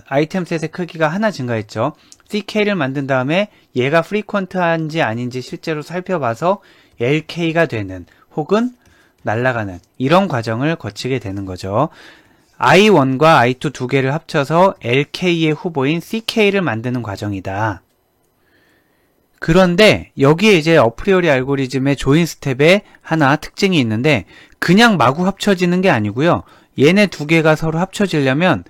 아이템 셋의 크기가 하나 증가했죠. CK를 만든 다음에 얘가 프리퀀트한지 아닌지 실제로 살펴봐서 LK가 되는 혹은 날아가는 이런 과정을 거치게 되는 거죠. I1과 I2 두 개를 합쳐서 LK의 후보인 CK를 만드는 과정이다. 그런데 여기에 이제 어프리오리 알고리즘의 조인 스텝에 하나 특징이 있는데 그냥 마구 합쳐지는 게 아니고요. 얘네 두 개가 서로 합쳐지려면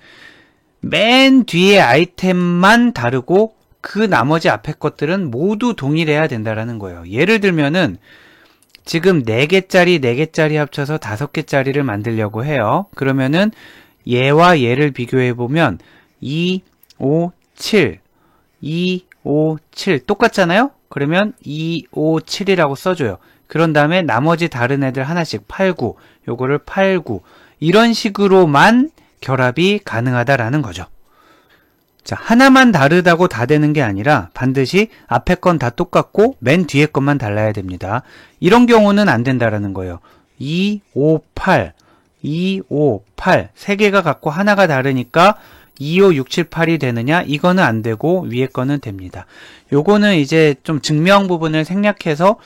맨 뒤에 아이템만 다르고 그 나머지 앞에 것들은 모두 동일해야 된다라는 거예요. 예를 들면은 지금 4개짜리 4개짜리 합쳐서 5개짜리를 만들려고 해요. 그러면은 얘와 얘를 비교해보면 2, 5, 7, 2, 5, 7 똑같잖아요? 그러면 2, 5, 7이라고 써줘요. 그런 다음에 나머지 다른 애들 하나씩 8, 9, 요거를 8, 9 이런 식으로만 결합이 가능하다라는 거죠. 자, 하나만 다르다고 다 되는 게 아니라 반드시 앞에 건 다 똑같고 맨 뒤에 것만 달라야 됩니다. 이런 경우는 안 된다라는 거예요. 2, 5, 8, 2, 5, 8 세 개가 갖고 하나가 다르니까 2, 5, 6, 7, 8이 되느냐? 이거는 안 되고 위에 거는 됩니다. 요거는 이제 좀 증명 부분을 생략해서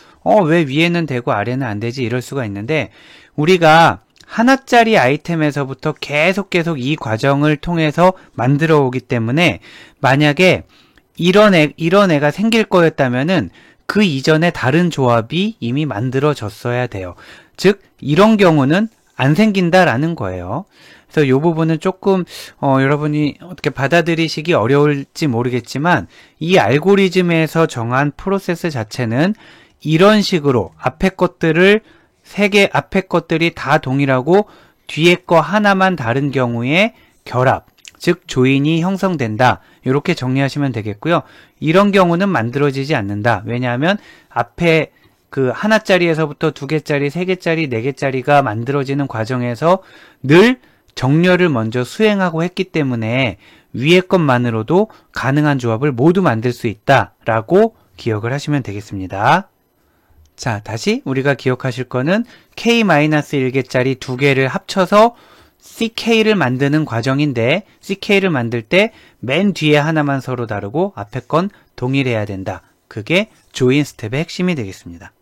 왜 위에는 되고 아래는 안 되지 이럴 수가 있는데 우리가 하나짜리 아이템에서부터 계속 이 과정을 통해서 만들어 오기 때문에 만약에 이런 애가 생길 거였다면은 그 이전에 다른 조합이 이미 만들어졌어야 돼요. 즉 이런 경우는 안 생긴다라는 거예요. 그래서 이 부분은 조금 여러분이 어떻게 받아들이시기 어려울지 모르겠지만 이 알고리즘에서 정한 프로세스 자체는 이런 식으로 앞에 것들을 세 개 앞에 것들이 다 동일하고 뒤에 거 하나만 다른 경우에 결합, 즉 조인이 형성된다. 이렇게 정리하시면 되겠고요. 이런 경우는 만들어지지 않는다. 왜냐하면 앞에 그 하나짜리에서부터 2개짜리, 3개짜리, 4개짜리가 만들어지는 과정에서 늘 정렬을 먼저 수행하고 했기 때문에 위의 것만으로도 가능한 조합을 모두 만들 수 있다라고 기억을 하시면 되겠습니다. 자, 다시 우리가 기억하실 거는 K-1개짜리 두 개를 합쳐서 CK를 만드는 과정인데 CK를 만들 때 맨 뒤에 하나만 서로 다르고 앞에 건 동일해야 된다. 그게 조인 스텝의 핵심이 되겠습니다.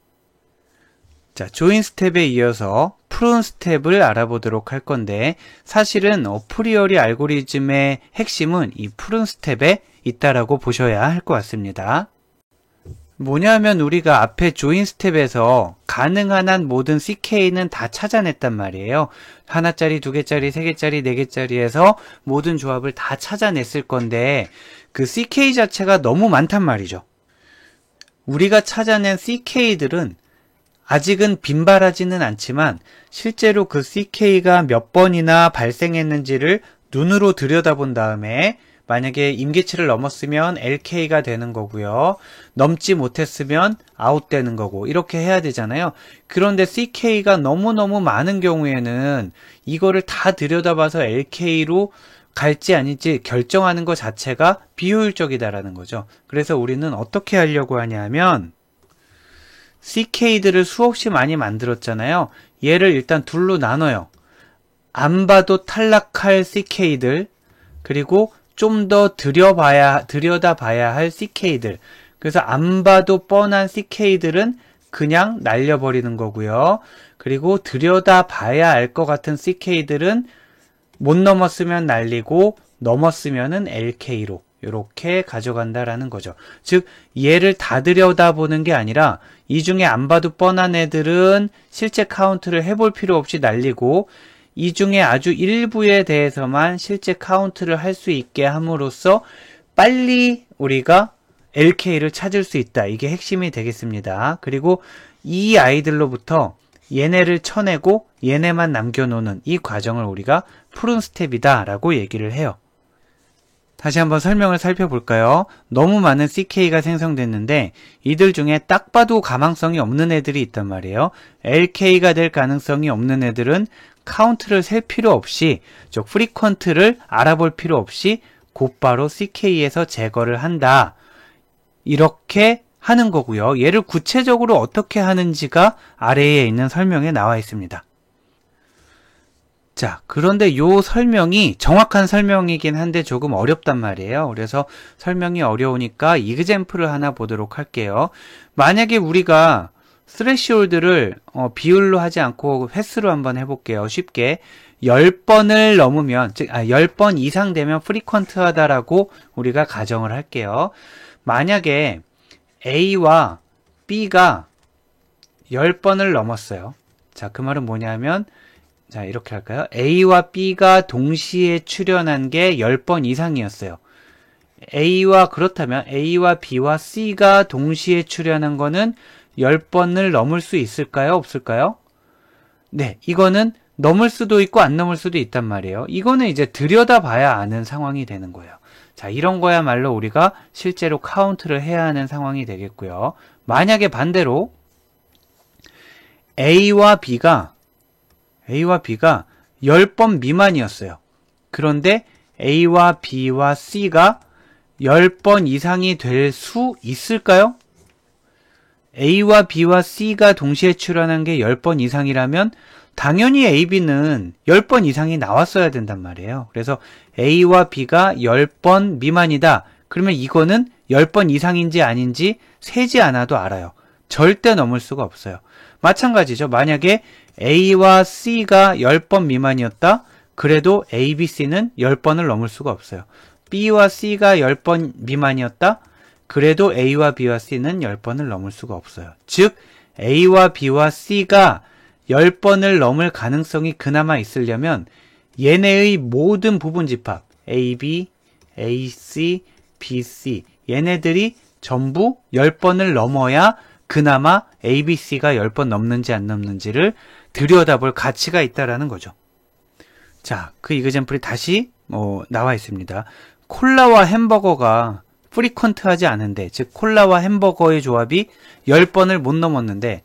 자, 조인 스텝에 이어서 프룬 스텝을 알아보도록 할 건데 사실은 어프리오리 알고리즘의 핵심은 이 프룬 스텝에 있다라고 보셔야 할 것 같습니다. 뭐냐면 우리가 앞에 조인 스텝에서 가능한 한 모든 CK는 다 찾아냈단 말이에요. 하나짜리, 2개짜리, 3개짜리, 4개짜리에서 모든 조합을 다 찾아냈을 건데 그 CK 자체가 너무 많단 말이죠. 우리가 찾아낸 CK들은 아직은 빈발하지는 않지만 실제로 그 CK가 몇 번이나 발생했는지를 눈으로 들여다본 다음에 만약에 임계치를 넘었으면 LK가 되는 거고요. 넘지 못했으면 아웃되는 거고 이렇게 해야 되잖아요. 그런데 CK가 너무너무 많은 경우에는 이거를 다 들여다봐서 LK로 갈지 아닐지 결정하는 것 자체가 비효율적이다라는 거죠. 그래서 우리는 어떻게 하려고 하냐면 CK들을 수없이 많이 만들었잖아요. 얘를 일단 둘로 나눠요. 안 봐도 탈락할 CK들 그리고 좀 더 들여다봐야 할 CK들. 그래서 안 봐도 뻔한 CK들은 그냥 날려버리는 거고요. 그리고 들여다봐야 알 것 같은 CK들은 못 넘었으면 날리고 넘었으면은 LK로 이렇게 가져간다라는 거죠. 즉 얘를 다 들여다보는 게 아니라 이 중에 안 봐도 뻔한 애들은 실제 카운트를 해볼 필요 없이 날리고 이 중에 아주 일부에 대해서만 실제 카운트를 할 수 있게 함으로써 빨리 우리가 LK를 찾을 수 있다. 이게 핵심이 되겠습니다. 그리고 이 아이들로부터 얘네를 쳐내고 얘네만 남겨놓는 이 과정을 우리가 푸른 스텝이다 라고 얘기를 해요. 다시 한번 설명을 살펴볼까요? 너무 많은 CK가 생성됐는데 이들 중에 딱 봐도 가망성이 없는 애들이 있단 말이에요. LK가 될 가능성이 없는 애들은 카운트를 셀 필요 없이, 즉 프리퀀트를 알아볼 필요 없이 곧바로 CK에서 제거를 한다. 이렇게 하는 거고요. 얘를 구체적으로 어떻게 하는지가 아래에 있는 설명에 나와 있습니다. 자, 그런데 요 설명이 정확한 설명이긴 한데 조금 어렵단 말이에요. 그래서 설명이 어려우니까 이그젬플을 하나 보도록 할게요. 만약에 우리가 스레시홀드를 비율로 하지 않고 횟수로 한번 해볼게요. 쉽게 10번을 넘으면, 즉 10번 이상 되면 프리퀀트 하다라고 우리가 가정을 할게요. 만약에 A와 B가 10번을 넘었어요. 자, 그 말은 뭐냐면, 자, 이렇게 할까요? A와 B가 동시에 출현한 게 10번 이상이었어요. 그렇다면 A와 B와 C가 동시에 출현한 거는 10번을 넘을 수 있을까요? 없을까요? 네, 이거는 넘을 수도 있고 안 넘을 수도 있단 말이에요. 이거는 이제 들여다봐야 아는 상황이 되는 거예요. 자, 이런 거야말로 우리가 실제로 카운트를 해야 하는 상황이 되겠고요. 만약에 반대로 A와 B가 10번 미만이었어요. 그런데 A와 B와 C가 10번 이상이 될 수 있을까요? A와 B와 C가 동시에 출현한 게 10번 이상이라면 당연히 A, B는 10번 이상이 나왔어야 된단 말이에요. 그래서 A와 B가 10번 미만이다. 그러면 이거는 10번 이상인지 아닌지 세지 않아도 알아요. 절대 넘을 수가 없어요. 마찬가지죠. 만약에 A와 C가 10번 미만이었다. 그래도 A, B, C는 10번을 넘을 수가 없어요. B와 C가 10번 미만이었다. 그래도 A와 B와 C는 10번을 넘을 수가 없어요. 즉 A와 B와 C가 10번을 넘을 가능성이 그나마 있으려면 얘네의 모든 부분 집합 AB, AC, BC 얘네들이 전부 10번을 넘어야 그나마 ABC가 10번 넘는지 안 넘는지를 들여다볼 가치가 있다라는 거죠. 자, 그 이그젬플이 다시 나와 있습니다. 콜라와 햄버거가 프리퀀트하지 않은데, 즉 콜라와 햄버거의 조합이 10번을 못 넘었는데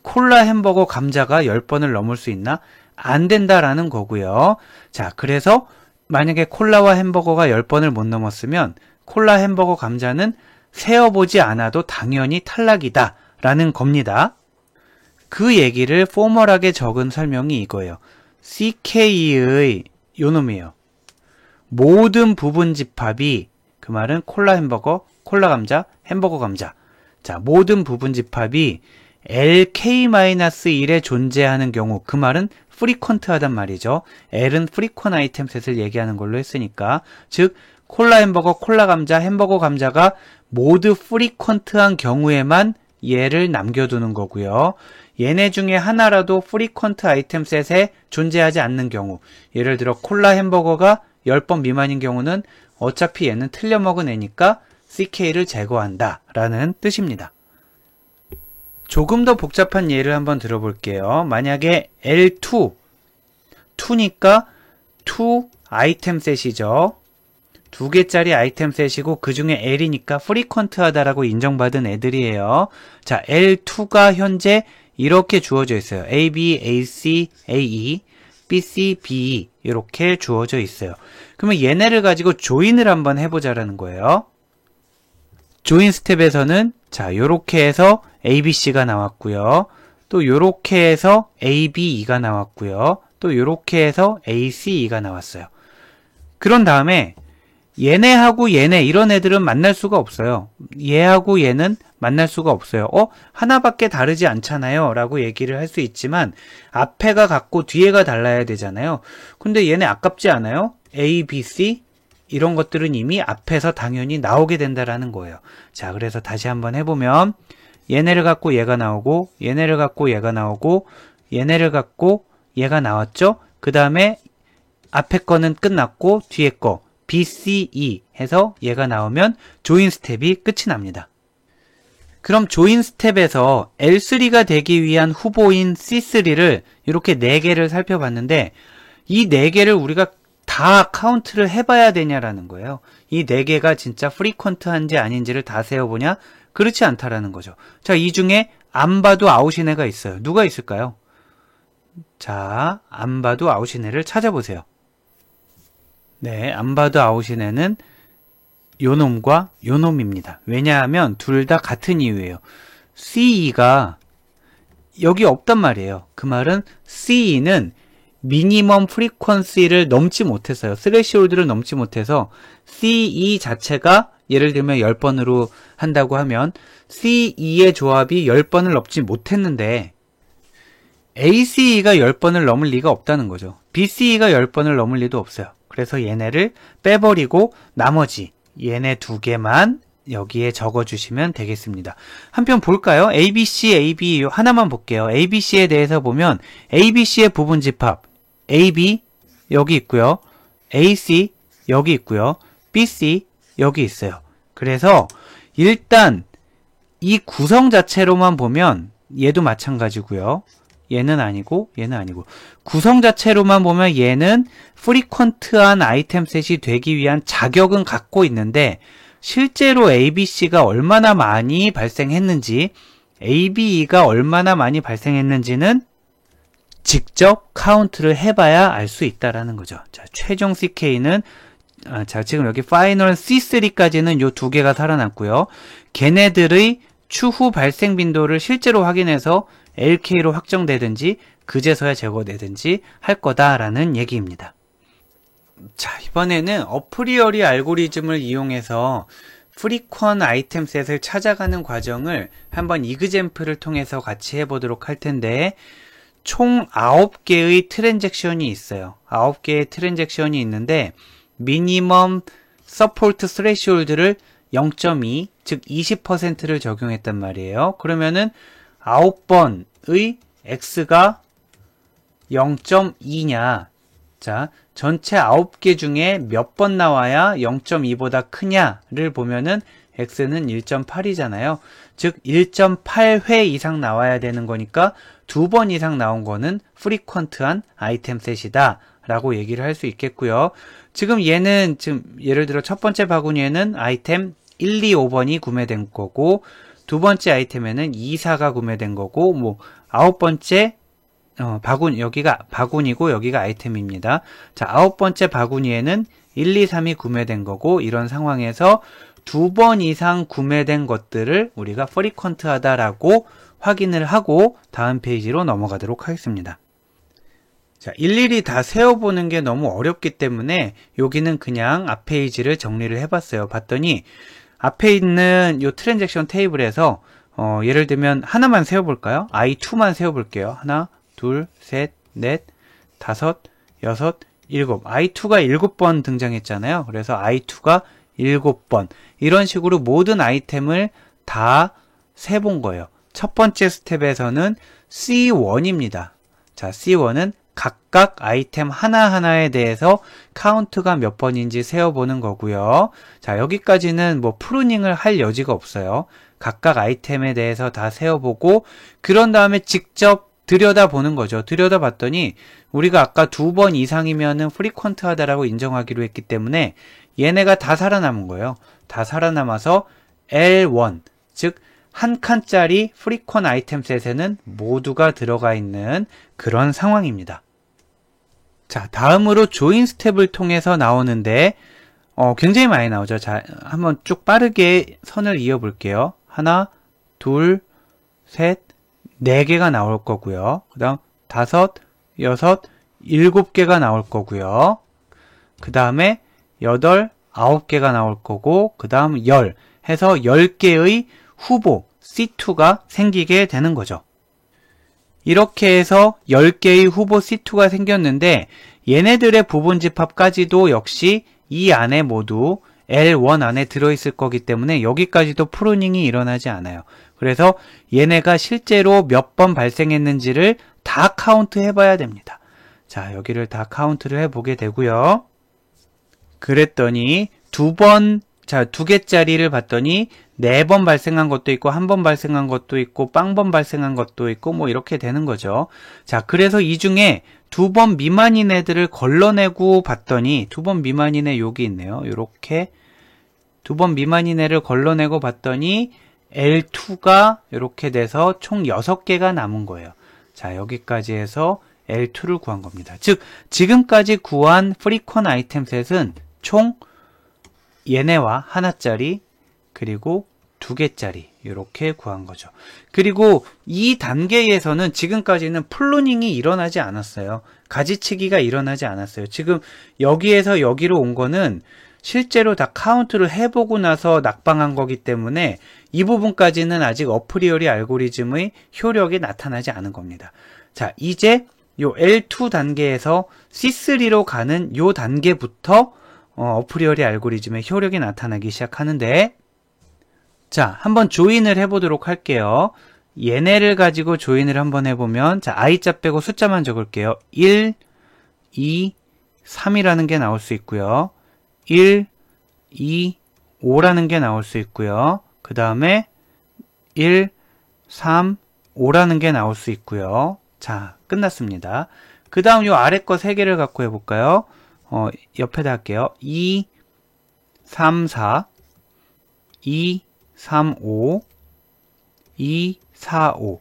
콜라, 햄버거, 감자가 10번을 넘을 수 있나? 안 된다라는 거고요. 자, 그래서 만약에 콜라와 햄버거가 10번을 못 넘었으면 콜라, 햄버거, 감자는 세어보지 않아도 당연히 탈락이다 라는 겁니다. 그 얘기를 포멀하게 적은 설명이 이거예요. CK의 요놈이에요. 모든 부분 집합이, 그 말은 콜라, 햄버거, 콜라, 감자, 햄버거, 감자. 자, 모든 부분 집합이 LK-1에 존재하는 경우, 그 말은 프리퀀트 하단 말이죠. L은 프리퀀 아이템 셋을 얘기하는 걸로 했으니까, 즉 콜라, 햄버거, 콜라, 감자, 햄버거, 감자가 모두 프리퀀트한 경우에만 얘를 남겨두는 거고요. 얘네 중에 하나라도 프리퀀트 아이템 셋에 존재하지 않는 경우, 예를 들어 콜라, 햄버거가 10번 미만인 경우는 어차피 얘는 틀려먹은 애니까 CK를 제거한다 라는 뜻입니다. 조금 더 복잡한 예를 한번 들어볼게요. 만약에 L2, 2니까 2 아이템 셋이죠. 2개짜리 아이템 셋이고 그 중에 L이니까 프리퀀트 하다라고 인정받은 애들이에요. 자, L2가 현재 이렇게 주어져 있어요. A, B, A, C, A, E, B, C, B, E 이렇게 주어져 있어요. 그러면 얘네를 가지고 조인을 한번 해보자라는 거예요. 조인 스텝에서는 자, 요렇게 해서 A, B, C가 나왔고요. 또 요렇게 해서 A, B, E가 나왔고요. 또 요렇게 해서 A, C, E가 나왔어요. 그런 다음에 얘네하고 얘네 이런 애들은 만날 수가 없어요. 얘하고 얘는 만날 수가 없어요. 하나밖에 다르지 않잖아요 라고 얘기를 할 수 있지만 앞에가 같고 뒤에가 달라야 되잖아요. 근데 얘네 아깝지 않아요? A, B, C 이런 것들은 이미 앞에서 당연히 나오게 된다라는 거예요. 자, 그래서 다시 한번 해보면 얘네를 갖고 얘가 나오고 얘네를 갖고 얘가 나오고 얘네를 갖고 얘가 나왔죠? 그 다음에 앞에 거는 끝났고 뒤에 거 B, C, E 해서 얘가 나오면 조인 스텝이 끝이 납니다. 그럼 조인 스텝에서 L3가 되기 위한 후보인 C3를 이렇게 4개를 살펴봤는데 이 4개를 우리가 다 카운트를 해봐야 되냐라는 거예요. 이 4개가 진짜 프리퀀트한지 아닌지를 다 세어보냐? 그렇지 않다라는 거죠. 자, 이 중에 안 봐도 아웃인 애가 있어요. 누가 있을까요? 자, 안 봐도 아웃인 애를 찾아보세요. 네, 안 봐도 아웃인 애는 요놈과 요놈입니다. 왜냐하면 둘 다 같은 이유예요. CE가 여기 없단 말이에요. 그 말은 CE는 미니멈 프리퀀시를 넘지 못했어요. 스레시홀드를 넘지 못해서 CE 자체가 예를 들면 10번으로 한다고 하면 CE의 조합이 10번을 넘지 못했는데 ACE가 10번을 넘을 리가 없다는 거죠. BCE가 10번을 넘을 리도 없어요. 그래서 얘네를 빼버리고 나머지 얘네 2개만 여기에 적어주시면 되겠습니다. 한편 볼까요? ABC, AB 하나만 볼게요. ABC에 대해서 보면 ABC의 부분집합 AB 여기 있고요. AC 여기 있고요. BC 여기 있어요. 그래서 일단 이 구성 자체로만 보면 얘도 마찬가지고요. 얘는 아니고 얘는 아니고 구성 자체로만 보면 얘는 프리퀀트한 아이템 셋이 되기 위한 자격은 갖고 있는데 실제로 ABC가 얼마나 많이 발생했는지 ABE가 얼마나 많이 발생했는지는 직접 카운트를 해봐야 알 수 있다라는 거죠. 자, 최종 CK는 자, 지금 여기 파이널 C3까지는 요 2개가 살아났고요. 걔네들의 추후 발생 빈도를 실제로 확인해서 LK로 확정되든지 그제서야 제거되든지 할 거다라는 얘기입니다. 자, 이번에는 어프리어리 알고리즘을 이용해서 프리퀀 아이템 셋을 찾아가는 과정을 한번 이그젬플을 통해서 같이 해보도록 할 텐데 총 9개의 트랜잭션이 있어요. 9개의 트랜잭션이 있는데 미니멈 서포트 스레시홀드를 0.2, 즉 20%를 적용했단 말이에요. 그러면은 9번의 x가 0.2냐? 자, 전체 9개 중에 몇 번 나와야 0.2보다 크냐를 보면은 x는 1.8이잖아요. 즉 1.8회 이상 나와야 되는 거니까 2번 이상 나온 거는 프리퀀트한 아이템 셋이다 라고 얘기를 할 수 있겠고요. 지금 얘는 지금 예를 들어 첫 번째 바구니에는 아이템 1, 2, 5번이 구매된 거고 두 번째 아이템에는 2, 4가 구매된 거고 뭐 아홉 번째 여기가 바구니고 여기가 아이템입니다. 자, 9번째 바구니에는 1, 2, 3이 구매된 거고 이런 상황에서 2번 이상 구매된 것들을 우리가 프리퀀트하다라고 확인을 하고 다음 페이지로 넘어가도록 하겠습니다. 자, 일일이 다 세어보는 게 너무 어렵기 때문에 여기는 그냥 앞 페이지를 정리를 해봤어요. 봤더니 앞에 있는 요 트랜잭션 테이블에서 예를 들면 하나만 세어볼까요? I2만 세어볼게요. 하나, 둘, 셋, 넷, 다섯, 여섯, 일곱. I2가 7번 등장했잖아요. 그래서 I2가 7번. 이런 식으로 모든 아이템을 다 세본 거예요. 첫 번째 스텝에서는 C1입니다. 자, C1은 각각 아이템 하나하나에 대해서 카운트가 몇 번인지 세어보는 거고요. 자, 여기까지는 뭐 프루닝을 할 여지가 없어요. 각각 아이템에 대해서 다 세어보고 그런 다음에 직접 들여다보는 거죠. 들여다봤더니 우리가 아까 2번 이상이면은 프리퀀트하다라고 인정하기로 했기 때문에 얘네가 다 살아남은 거예요. 다 살아남아서 L1, 즉 한 칸짜리 프리퀀 아이템 셋에는 모두가 들어가 있는 그런 상황입니다. 자, 다음으로 조인 스텝을 통해서 나오는데 굉장히 많이 나오죠. 자, 한번 쭉 빠르게 선을 이어 볼게요. 하나, 둘, 셋, 4개가 나올 거고요. 그 다음 5, 6, 7개가 나올 거고요. 그 다음에 8, 9개가 나올 거고 그 다음 10 해서 10개의 후보 C2가 생기게 되는 거죠. 이렇게 해서 10개의 후보 C2가 생겼는데 얘네들의 부분집합까지도 역시 이 안에 모두 L1 안에 들어있을 거기 때문에 여기까지도 프루닝이 일어나지 않아요. 그래서 얘네가 실제로 몇 번 발생했는지를 다 카운트 해봐야 됩니다. 자, 여기를 다 카운트를 해보게 되고요. 그랬더니 두 개짜리를 봤더니 4번 발생한 것도 있고 1번 발생한 것도 있고 빵번 발생한 것도 있고 뭐 이렇게 되는 거죠. 자, 그래서 이 중에 2번 미만인 애들을 걸러내고 봤더니 2번 미만인 애 여기 있네요. 요렇게 2번 미만인 애를 걸러내고 봤더니 L2가 이렇게 돼서 총 6개가 남은 거예요. 자, 여기까지 해서 L2를 구한 겁니다. 즉, 지금까지 구한 프리퀀 아이템 셋은 총 얘네와 하나짜리 그리고 2개짜리 이렇게 구한 거죠. 그리고 이 단계에서는 지금까지는 플루닝이 일어나지 않았어요. 가지치기가 일어나지 않았어요. 지금 여기에서 여기로 온 거는 실제로 다 카운트를 해보고 나서 낙방한 거기 때문에 이 부분까지는 아직 어프리오리 알고리즘의 효력이 나타나지 않은 겁니다. 자, 이제 요 L2 단계에서 C3로 가는 요 단계부터 어프리오리 알고리즘의 효력이 나타나기 시작하는데, 자, 한번 조인을 해보도록 할게요. 얘네를 가지고 조인을 한번 해보면, 자, I자 빼고 숫자만 적을게요. 1, 2, 3이라는 게 나올 수 있고요. 1, 2, 5라는 게 나올 수 있고요. 그 다음에 1, 3, 5라는 게 나올 수 있고요. 자, 끝났습니다. 그 다음 요 아래 거 3개를 갖고 해볼까요? 옆에다 할게요. 2, 3, 4, 2, 3, 5, 2, 4, 5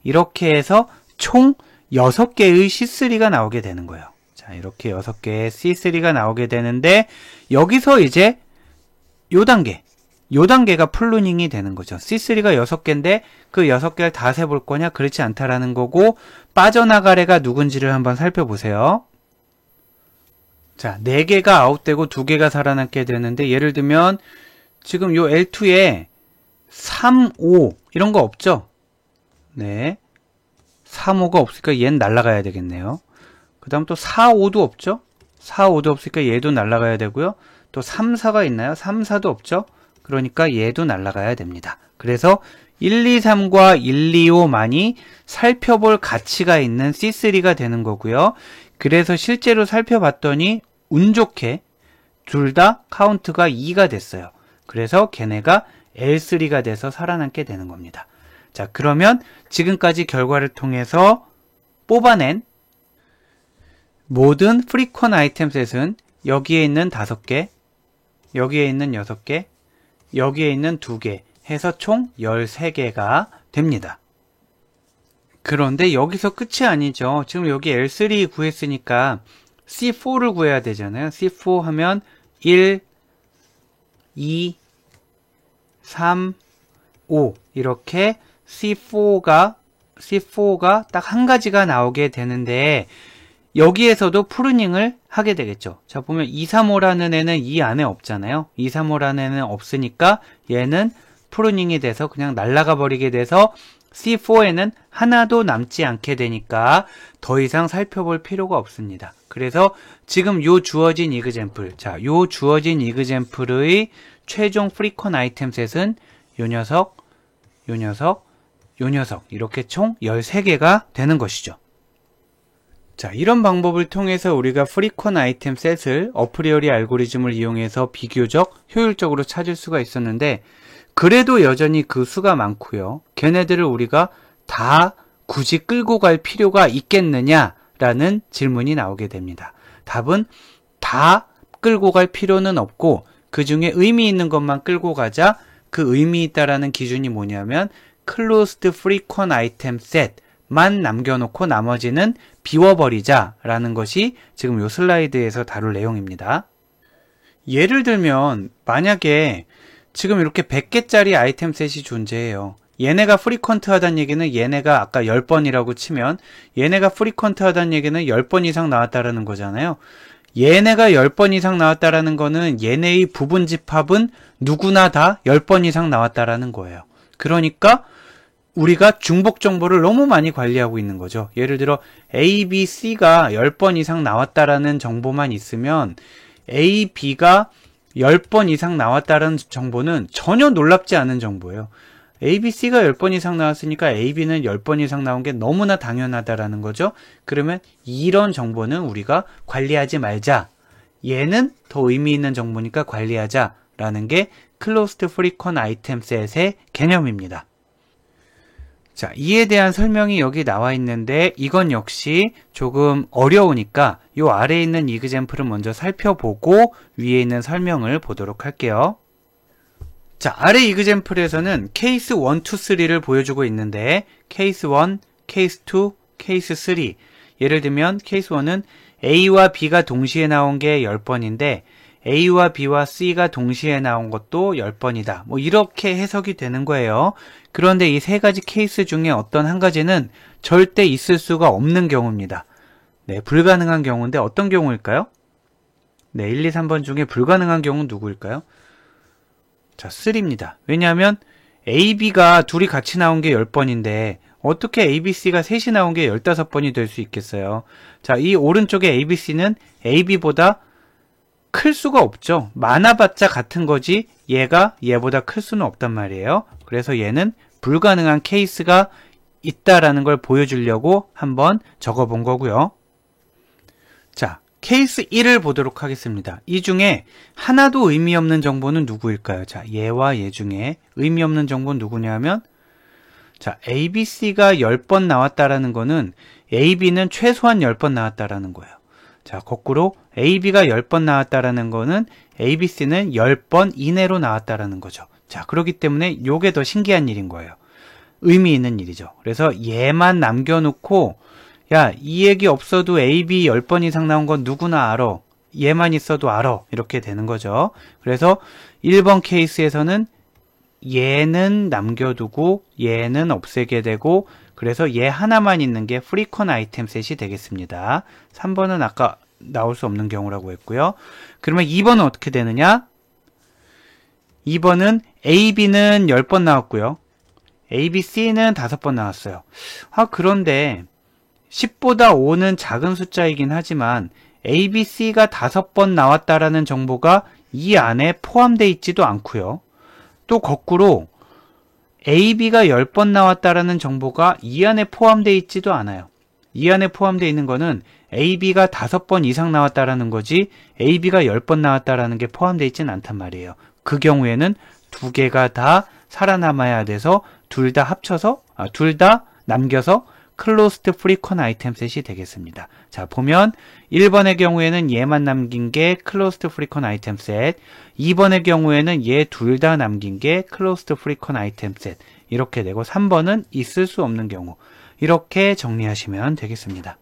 이렇게 해서 총 6개의 C3가 나오게 되는 거예요. 자, 이렇게 6개의 C3가 나오게 되는데 여기서 이제 요 단계가 플루닝이 되는 거죠. C3가 6개인데 그 6개를 다 세볼 거냐? 그렇지 않다라는 거고, 빠져나갈 애가 누군지를 한번 살펴보세요. 자, 4개가 아웃되고 2개가 살아남게 되는데, 예를 들면 지금 요 L2에 3, 5 이런 거 없죠? 네, 3, 5가 없으니까 얘는 날아가야 되겠네요. 그 다음 또 4, 5도 없죠? 4, 5도 없으니까 얘도 날아가야 되고요. 또 3, 4가 있나요? 3, 4도 없죠? 그러니까 얘도 날아가야 됩니다. 그래서 1, 2, 3과 1, 2, 5만이 살펴볼 가치가 있는 C3가 되는 거고요. 그래서 실제로 살펴봤더니 운 좋게 둘 다 카운트가 2가 됐어요. 그래서 걔네가 L3가 돼서 살아남게 되는 겁니다. 자, 그러면 지금까지 결과를 통해서 뽑아낸 모든 프리퀀 아이템 셋은 여기에 있는 5개, 여기에 있는 6개, 여기에 있는 2개 해서 총 13개가 됩니다. 그런데 여기서 끝이 아니죠. 지금 여기 L3 구했으니까 C4를 구해야 되잖아요. C4 하면 1, 2, 3, 5 이렇게 C4가 딱 한 가지가 나오게 되는데, 여기에서도 프루닝을 하게 되겠죠. 자, 보면 2, 3, 5라는 애는 이 안에 없잖아요. 2, 3, 5라는 애는 없으니까 얘는 프루닝이 돼서 그냥 날아가 버리게 돼서 C4에는 하나도 남지 않게 되니까 더 이상 살펴볼 필요가 없습니다. 그래서 지금 요 주어진 이그젬플, 자, 요 주어진 이그젬플의 최종 프리퀀 아이템 셋은 요 녀석, 요 녀석, 요 녀석 이렇게 총 13개가 되는 것이죠. 자, 이런 방법을 통해서 우리가 프리퀀 아이템 셋을 어프리오리 알고리즘을 이용해서 비교적 효율적으로 찾을 수가 있었는데, 그래도 여전히 그 수가 많고요. 걔네들을 우리가 다 굳이 끌고 갈 필요가 있겠느냐라는 질문이 나오게 됩니다. 답은 다 끌고 갈 필요는 없고, 그 중에 의미 있는 것만 끌고 가자. 그 의미 있다라는 기준이 뭐냐면 closed frequent item set만 남겨놓고 나머지는 비워버리자라는 것이 지금 요 슬라이드에서 다룰 내용입니다. 예를 들면 만약에 지금 이렇게 100개짜리 아이템 셋이 존재해요. 얘네가 프리퀀트 하다는 얘기는 얘네가 아까 10번이라고 치면 얘네가 프리퀀트 하다는 얘기는 10번 이상 나왔다라는 거잖아요. 얘네가 10번 이상 나왔다라는 거는 얘네의 부분 집합은 누구나 다 10번 이상 나왔다라는 거예요. 그러니까 우리가 중복 정보를 너무 많이 관리하고 있는 거죠. 예를 들어 A, B, C가 10번 이상 나왔다라는 정보만 있으면 A, B가 10번 이상 나왔다는 정보는 전혀 놀랍지 않은 정보예요. ABC가 10번 이상 나왔으니까 AB는 10번 이상 나온 게 너무나 당연하다라는 거죠. 그러면 이런 정보는 우리가 관리하지 말자. 얘는 더 의미 있는 정보니까 관리하자라는 게 Closed Frequent Item Set의 개념입니다. 자, 이에 대한 설명이 여기 나와 있는데 이건 역시 조금 어려우니까 요 아래에 있는 이그젬플을 먼저 살펴보고 위에 있는 설명을 보도록 할게요. 자, 아래 이그젬플에서는 케이스 1, 2, 3를 보여주고 있는데 케이스 1, 케이스 2, 케이스 3 예를 들면 케이스 1은 A와 B가 동시에 나온 게 10번인데 A와 B와 C가 동시에 나온 것도 10번이다. 뭐 이렇게 해석이 되는 거예요. 그런데 이 세 가지 케이스 중에 어떤 한 가지는 절대 있을 수가 없는 경우입니다. 네, 불가능한 경우인데 어떤 경우일까요? 네, 1, 2, 3번 중에 불가능한 경우는 누구일까요? 자, 3입니다. 왜냐하면 A, B가 둘이 같이 나온 게 10번인데 어떻게 A, B, C가 셋이 나온 게 15번이 될 수 있겠어요? 자, 이 오른쪽에 A, B, C는 A, B보다 클 수가 없죠. 많아봤자 같은 거지 얘가 얘보다 클 수는 없단 말이에요. 그래서 얘는 불가능한 케이스가 있다라는 걸 보여주려고 한번 적어본 거고요. 자, 케이스 1을 보도록 하겠습니다. 이 중에 하나도 의미 없는 정보는 누구일까요? 자, 얘와 얘 중에 의미 없는 정보는 누구냐면 자, ABC가 10번 나왔다라는 거는 AB는 최소한 10번 나왔다라는 거예요. 자, 거꾸로 AB가 10번 나왔다라는 거는 ABC는 10번 이내로 나왔다라는 거죠. 자, 그렇기 때문에 요게 더 신기한 일인 거예요. 의미 있는 일이죠. 그래서 얘만 남겨놓고 야, 이 얘기 없어도 AB 10번 이상 나온 건 누구나 알아. 얘만 있어도 알아. 이렇게 되는 거죠. 그래서 1번 케이스에서는 얘는 남겨두고 얘는 없애게 되고 그래서 얘 하나만 있는 게 frequent item set이 되겠습니다. 3번은 아까 나올 수 없는 경우라고 했고요. 그러면 2번은 어떻게 되느냐? 2번은 AB는 10번 나왔고요. ABC는 5번 나왔어요. 그런데 10보다 5는 작은 숫자이긴 하지만 ABC가 5번 나왔다라는 정보가 이 안에 포함되어 있지도 않고요. 또 거꾸로 AB가 10번 나왔다라는 정보가 이 안에 포함되어 있지도 않아요. 이 안에 포함되어 있는 거는 AB가 5번 이상 나왔다라는 거지 AB가 10번 나왔다라는 게 포함되어 있지는 않단 말이에요. 그 경우에는 두 개가 다 살아남아야 돼서 둘 다 합쳐서 둘 다 남겨서 Closed Frequent Item Set이 되겠습니다. 자, 보면 1번의 경우에는 얘만 남긴 게 Closed Frequent Item Set, 2번의 경우에는 얘 둘 다 남긴 게 Closed Frequent Item Set 이렇게 되고 3번은 있을 수 없는 경우 이렇게 정리하시면 되겠습니다.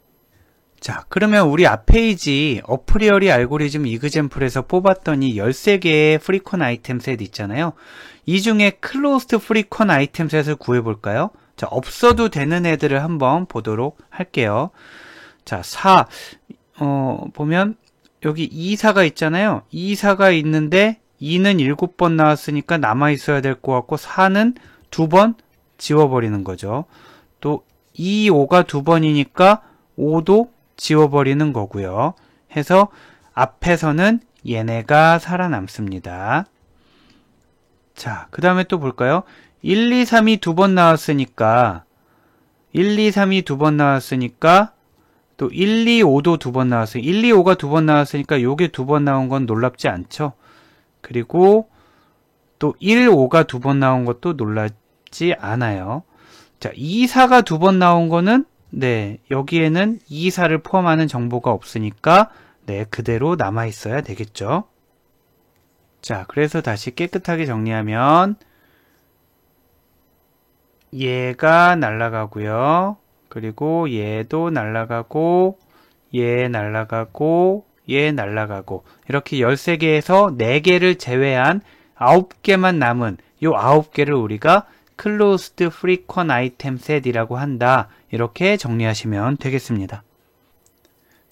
자, 그러면 우리 앞 페이지 어프리어리 알고리즘 이그젬플에서 뽑았던 이 13개의 Frequent Item Set 있잖아요. 이 중에 Closed Frequent Item Set을 구해볼까요? 자, 없어도 되는 애들을 한번 보도록 할게요. 자, 4. 보면 여기 2사가 있잖아요. 2사가 있는데 2는 7번 나왔으니까 남아있어야 될 것 같고 4는 2번 지워버리는 거죠. 또 2, 5가 2번이니까 5도 지워버리는 거고요. 해서 앞에서는 얘네가 살아남습니다. 자, 그 다음에 또 볼까요? 1, 2, 3이 2번 나왔으니까 1, 2, 3이 2번 나왔으니까 또 1, 2, 5도 2번 나왔어요. 1, 2, 5가 2번 나왔으니까 요게 2번 나온 건 놀랍지 않죠. 그리고 또 1, 5가 2번 나온 것도 놀랍지 않아요. 자, 2, 4가 2번 나온 거는 네, 여기에는 2, 4를 포함하는 정보가 없으니까 네, 그대로 남아 있어야 되겠죠. 자, 그래서 다시 깨끗하게 정리하면 얘가 날아가고요. 그리고 얘도 날아가고 얘 날아가고 얘 날아가고 이렇게 13개에서 4개를 제외한 9개만 남은 요 9개를 우리가 Closed Frequent Item Set이라고 한다. 이렇게 정리하시면 되겠습니다.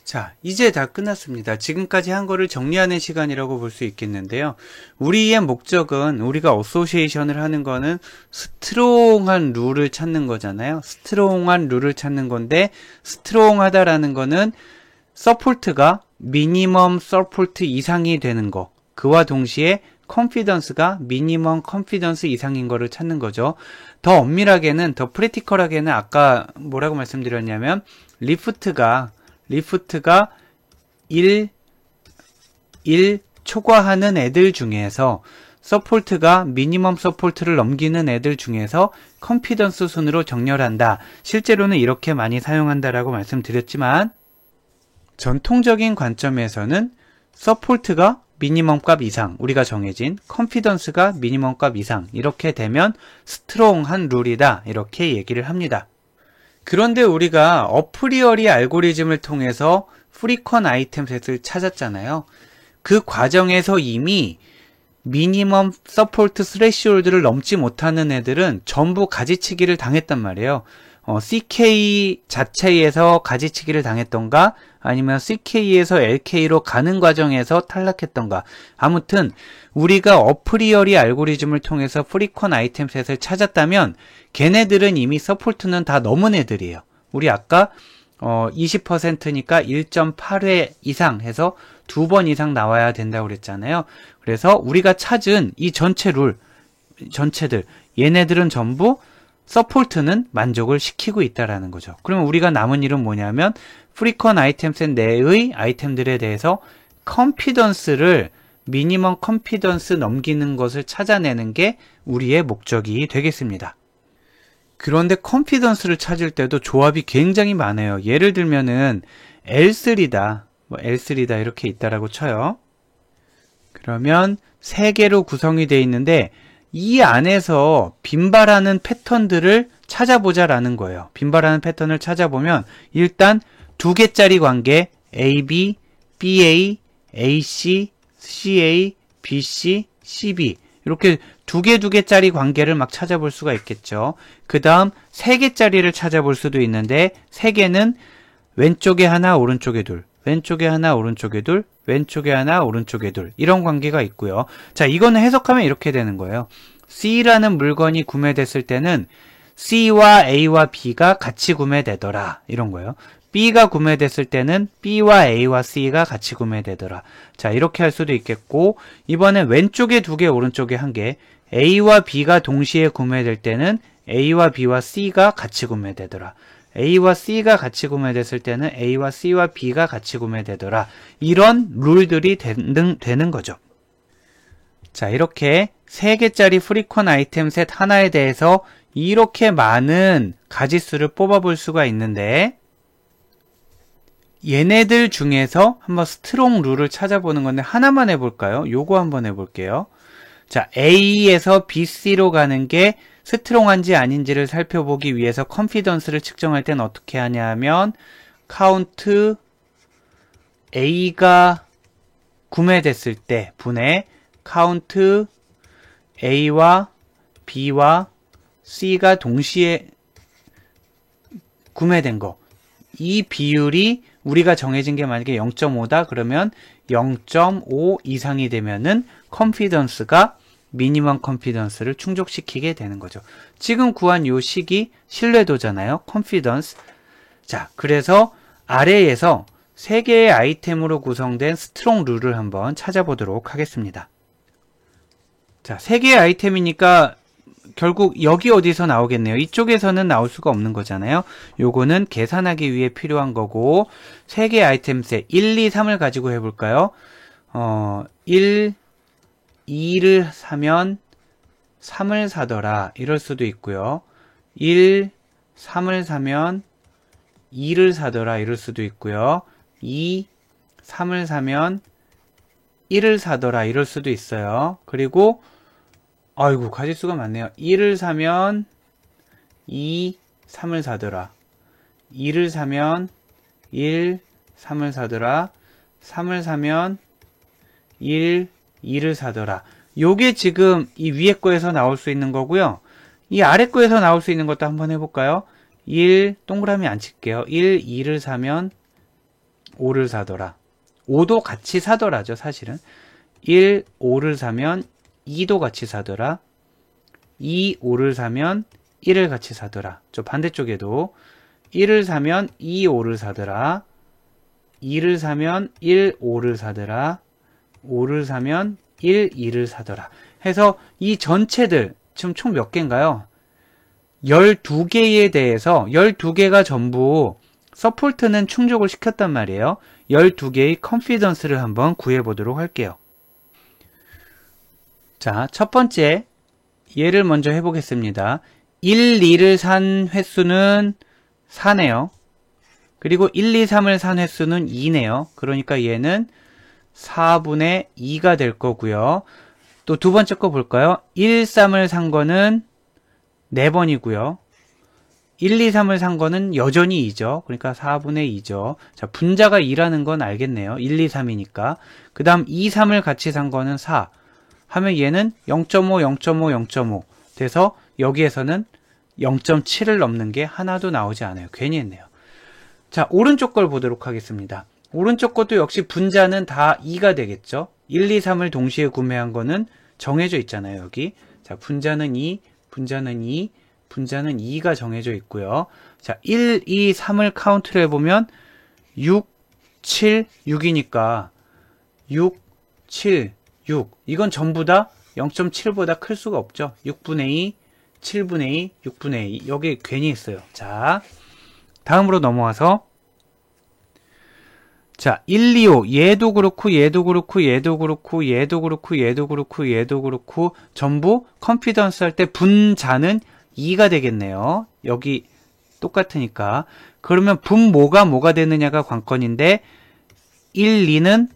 자, 이제 다 끝났습니다. 지금까지 한 거를 정리하는 시간이라고 볼 수 있겠는데요. 우리의 목적은 우리가 어소시에이션을 하는 거는 스트롱한 룰을 찾는 거잖아요. 스트롱한 룰을 찾는 건데 스트롱하다라는 거는 서포트가 미니멈 서포트 이상이 되는 거, 그와 동시에 컨피던스가 미니멈 컨피던스 이상인 거를 찾는 거죠. 더 엄밀하게는, 더 프랙티컬하게는 아까 뭐라고 말씀드렸냐면 리프트가 1 초과하는 애들 중에서 서폴트가 미니멈 서폴트를 넘기는 애들 중에서 컨피던스 순으로 정렬한다. 실제로는 이렇게 많이 사용한다라고 말씀드렸지만 전통적인 관점에서는 서폴트가 미니멈 값 이상, 우리가 정해진 컨피던스가 미니멈 값 이상, 이렇게 되면 스트롱한 룰이다, 이렇게 얘기를 합니다. 그런데 우리가 어프리어리 알고리즘을 통해서 프리퀀 아이템 셋을 찾았잖아요. 그 과정에서 이미 미니멈 서포트 스레시홀드를 넘지 못하는 애들은 전부 가지치기를 당했단 말이에요. CK 자체에서 가지치기를 당했던가 아니면 CK에서 LK로 가는 과정에서 탈락했던가, 아무튼 우리가 어프리어리 알고리즘을 통해서 프리퀀 아이템 셋을 찾았다면 걔네들은 이미 서포트는 다 넘은 애들이에요. 우리 아까 20%니까 1.8회 이상 해서 2번 이상 나와야 된다고 그랬잖아요. 그래서 우리가 찾은 이 전체들 얘네들은 전부 서포트는 만족을 시키고 있다라는 거죠. 그러면 우리가 남은 일은 뭐냐면 프리퀀 아이템 셋 내의 아이템들에 대해서 컨피던스를 미니멈 컨피던스 넘기는 것을 찾아내는 게 우리의 목적이 되겠습니다. 그런데 컨피던스를 찾을 때도 조합이 굉장히 많아요. 예를 들면은 L3다, L3다 이렇게 있다라고 쳐요. 그러면 3개로 구성이 되어 있는데 이 안에서 빈발하는 패턴들을 찾아보자라는 거예요. 빈발하는 패턴을 찾아보면 일단 2개짜리 관계 AB, BA, AC, CA, BC, CB 이렇게 2개짜리 관계를 막 찾아볼 수가 있겠죠. 그 다음 3개짜리를 찾아볼 수도 있는데 3개는 왼쪽에 하나, 오른쪽에 둘, 왼쪽에 하나, 오른쪽에 둘, 왼쪽에 하나, 오른쪽에 둘, 이런 관계가 있고요. 자, 이거는 해석하면 이렇게 되는 거예요. C라는 물건이 구매됐을 때는 C와 A와 B가 같이 구매되더라, 이런 거예요. B가 구매됐을 때는 B와 A와 C가 같이 구매되더라. 자, 이렇게 할 수도 있겠고, 이번엔 왼쪽에 2개, 오른쪽에 1개, A와 B가 동시에 구매될 때는 A와 B와 C가 같이 구매되더라. A와 C가 같이 구매됐을 때는 A와 C와 B가 같이 구매되더라. 이런 룰들이 되는 거죠. 자, 이렇게 3개짜리 프리퀀 아이템 셋 하나에 대해서 이렇게 많은 가지수를 뽑아볼 수가 있는데, 얘네들 중에서 한번 스트롱 룰을 찾아보는 건데 하나만 해볼까요? 요거 한번 해볼게요. 자, A에서 BC로 가는 게 스트롱한지 아닌지를 살펴보기 위해서 컨피던스를 측정할 땐 어떻게 하냐 하면 카운트 A가 구매됐을 때 분의 카운트 A와 B와 C가 동시에 구매된 거, 이 비율이 우리가 정해진 게 만약에 0.5다 그러면 0.5 이상이 되면은 컨피던스가 미니멈 컨피던스를 충족시키게 되는 거죠. 지금 구한 요 식이 신뢰도잖아요. 컨피던스. 자, 그래서 아래에서 3개의 아이템으로 구성된 스트롱 룰을 한번 찾아보도록 하겠습니다. 자, 3개의 아이템이니까 결국 여기 어디서 나오겠네요. 이쪽에서는 나올 수가 없는 거잖아요. 요거는 계산하기 위해 필요한 거고, 3개의 아이템 셋 1, 2, 3을 가지고 해볼까요? 1, 2를 사면 3을 사더라, 이럴 수도 있고요. 1, 3을 사면 2를 사더라, 이럴 수도 있고요. 2, 3을 사면 1을 사더라, 이럴 수도 있어요. 그리고 아이고, 가지수가 많네요. 1을 사면 2, 3을 사더라. 2를 사면 1, 3을 사더라. 3을 사면 1, 2를 사더라. 요게 지금 이 위에 거에서 나올 수 있는 거고요. 이 아래 거에서 나올 수 있는 것도 한번 해볼까요? 1, 동그라미 안 칠게요. 1, 2를 사면 5를 사더라. 5도 같이 사더라죠, 사실은. 1, 5를 사면 2도 같이 사더라. 2, 5를 사면 1을 같이 사더라. 저 반대쪽에도 1을 사면 2, 5를 사더라. 2를 사면 1, 5를 사더라. 5를 사면 1, 2를 사더라. 해서 이 전체들 지금 총 몇 개인가요? 12개에 대해서 12개가 전부 서포트는 충족을 시켰단 말이에요. 12개의 컨피던스를 한번 구해보도록 할게요. 자, 첫 번째 얘를 먼저 해보겠습니다. 1, 2를 산 횟수는 4네요. 그리고 1, 2, 3을 산 횟수는 2네요. 그러니까 얘는 4분의 2가 될 거고요. 또 두 번째 거 볼까요? 1, 3을 산 거는 4번이고요. 1, 2, 3을 산 거는 여전히 2죠. 그러니까 4분의 2죠. 자, 분자가 2라는 건 알겠네요. 1, 2, 3이니까. 그 다음 2, 3을 같이 산 거는 4. 하면 얘는 0.5, 0.5, 0.5 돼서 여기에서는 0.7을 넘는 게 하나도 나오지 않아요. 괜히 했네요. 자, 오른쪽 걸 보도록 하겠습니다. 오른쪽 것도 역시 분자는 다 2가 되겠죠. 1, 2, 3을 동시에 구매한 거는 정해져 있잖아요. 여기. 자, 분자는 2, 분자는 2, 분자는 2가 정해져 있고요. 자, 1, 2, 3을 카운트를 해보면 6, 7, 6이니까 6, 7, 6. 이건 전부 다 0.7보다 클 수가 없죠. 6분의 2, 7분의 2, 6분의 2. 여기 괜히 했어요. 자, 다음으로 넘어와서 자, 1, 2, 5. 얘도 그렇고 얘도 그렇고 얘도 그렇고 얘도 그렇고 얘도 그렇고 얘도 그렇고 전부 컨피던스 할 때 분자는 2가 되겠네요. 여기 똑같으니까. 그러면 분모가 뭐가 되느냐가 관건인데 1, 2는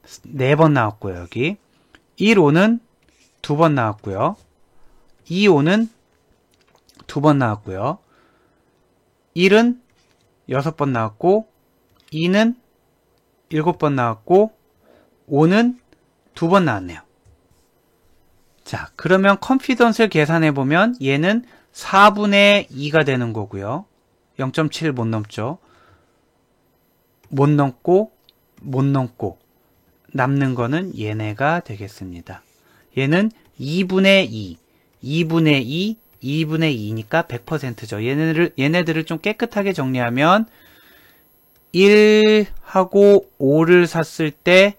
4번 나왔고요. 여기 1, 5는 2번 나왔고요. 2, 5는 2번 나왔고요. 1은 6번 나왔고 2는 7번 나왔고 5는 2번 나왔네요. 자, 그러면 컨피던스를 계산해보면 얘는 4분의 2가 되는 거고요. 0.7 못 넘죠. 못 넘고 못 넘고 남는 거는 얘네가 되겠습니다. 얘는 2분의 2, 2분의 2, 2분의 2니까 100%죠. 얘네들을 좀 깨끗하게 정리하면 1하고 5를 샀을 때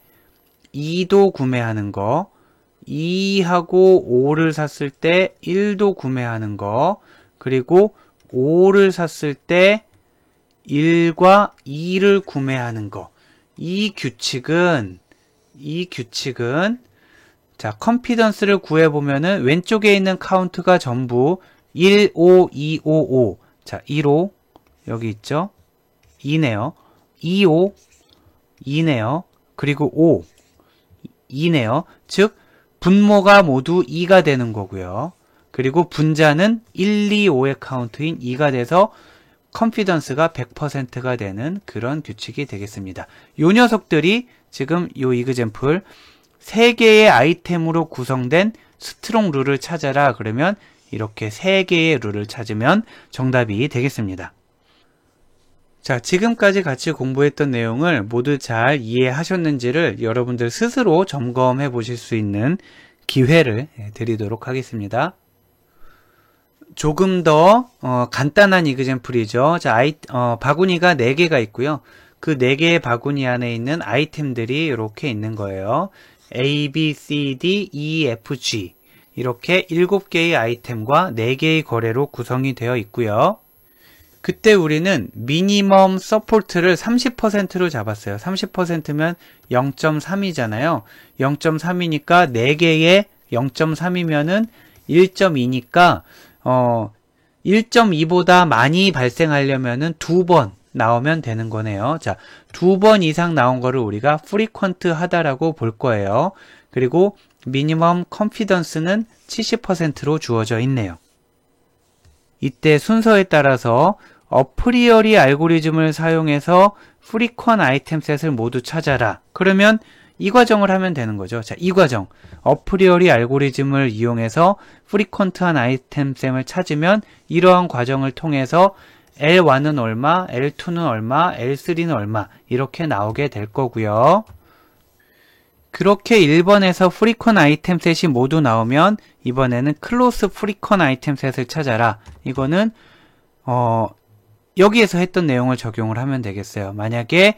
2도 구매하는 거, 2하고 5를 샀을 때 1도 구매하는 거, 그리고 5를 샀을 때 1과 2를 구매하는 거. 이 규칙은 자, 컨피던스를 구해보면은 왼쪽에 있는 카운트가 전부 1, 5, 2, 5, 5. 자, 1, 5 여기 있죠? 2네요. 2, 5 2네요. 그리고 5 2네요. 즉 분모가 모두 2가 되는 거고요. 그리고 분자는 1, 2, 5의 카운트인 2가 돼서 컨피던스가 100%가 되는 그런 규칙이 되겠습니다. 요 녀석들이 지금 요 이그젬플 3개의 아이템으로 구성된 스트롱 룰을 찾아라. 그러면 이렇게 3개의 룰을 찾으면 정답이 되겠습니다. 자, 지금까지 같이 공부했던 내용을 모두 잘 이해하셨는지를 여러분들 스스로 점검해 보실 수 있는 기회를 드리도록 하겠습니다. 조금 더 간단한 이그젬플이죠. 자, 바구니가 4개가 있고요. 그 4개의 바구니 안에 있는 아이템들이 이렇게 있는 거예요. A, B, C, D, E, F, G 이렇게 7개의 아이템과 4개의 거래로 구성이 되어 있고요. 그때 우리는 미니멈 서포트를 30%로 잡았어요. 30%면 0.3이잖아요. 0.3이니까 4개에 0.3이면은 1.2니까 1.2보다 많이 발생하려면은 2번 나오면 되는 거네요. 자, 2번 이상 나온 거를 우리가 프리퀀트 하다라고 볼 거예요. 그리고 미니멈 컨피던스는 70%로 주어져 있네요. 이때 순서에 따라서 어프리어리 알고리즘을 사용해서 프리퀀 아이템 셋을 모두 찾아라. 그러면 이 과정을 하면 되는 거죠. 자, 이 과정. 어프리어리 알고리즘을 이용해서 프리퀀트한 아이템 셋을 찾으면 이러한 과정을 통해서 L1은 얼마, L2는 얼마, L3는 얼마 이렇게 나오게 될 거고요. 그렇게 1번에서 프리퀀 아이템 셋이 모두 나오면 이번에는 클로스 프리퀀 아이템 셋을 찾아라. 이거는 여기에서 했던 내용을 적용을 하면 되겠어요. 만약에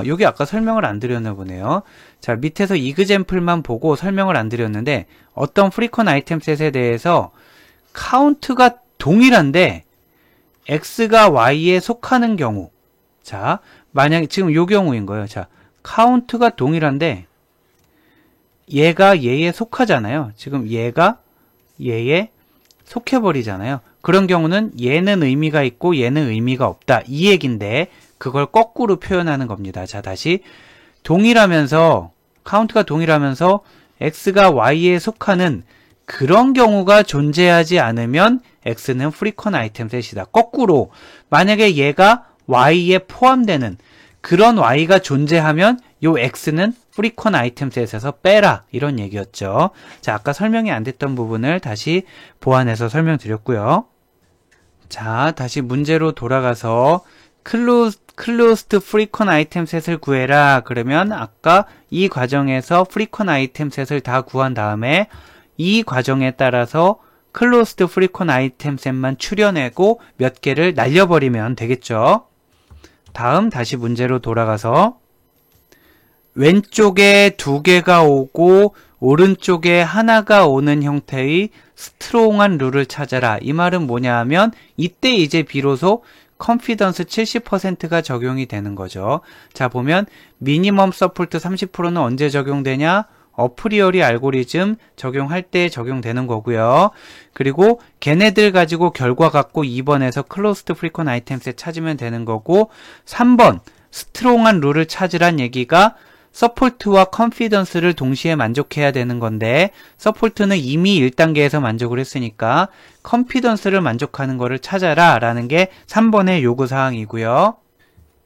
여기 아까 설명을 안 드렸나 보네요. 자, 밑에서 이그젬플만 보고 설명을 안 드렸는데 어떤 프리퀀 아이템셋에 대해서 카운트가 동일한데 x가 y에 속하는 경우, 자, 만약에 지금 요 경우인 거예요. 자, 카운트가 동일한데 얘가 얘에 속하잖아요. 지금 얘가 얘에 속해버리잖아요. 그런 경우는 얘는 의미가 있고 얘는 의미가 없다. 이 얘긴데 그걸 거꾸로 표현하는 겁니다. 자, 다시 동일하면서 카운트가 동일하면서 x가 y에 속하는 그런 경우가 존재하지 않으면 x는 프리퀀 아이템셋이다. 거꾸로 만약에 얘가 y에 포함되는 그런 y가 존재하면 요 x는 프리퀀 아이템셋에서 빼라, 이런 얘기였죠. 자, 아까 설명이 안 됐던 부분을 다시 보완해서 설명드렸고요. 자, 다시 문제로 돌아가서 closed 프리퀀 아이템셋을 구해라. 그러면 아까 이 과정에서 프리퀀 아이템셋을 다 구한 다음에 이 과정에 따라서 closed 프리퀀 아이템셋만 추려내고 몇 개를 날려버리면 되겠죠. 다음 다시 문제로 돌아가서 왼쪽에 2개가 오고 오른쪽에 하나가 오는 형태의 스트롱한 룰을 찾아라. 이 말은 뭐냐 하면 이때 이제 비로소 컨피던스 70%가 적용이 되는 거죠. 자, 보면 미니멈 서포트 30%는 언제 적용되냐? 어프리어리 알고리즘 적용할 때 적용되는 거고요. 그리고 걔네들 가지고 결과 갖고 2번에서 클로스드 프리퀀 아이템셋 찾으면 되는 거고, 3번 스트롱한 룰을 찾으란 얘기가 서포트와 컨피던스를 동시에 만족해야 되는 건데 서포트는 이미 1단계에서 만족을 했으니까 컨피던스를 만족하는 거를 찾아라 라는 게 3번의 요구사항이고요.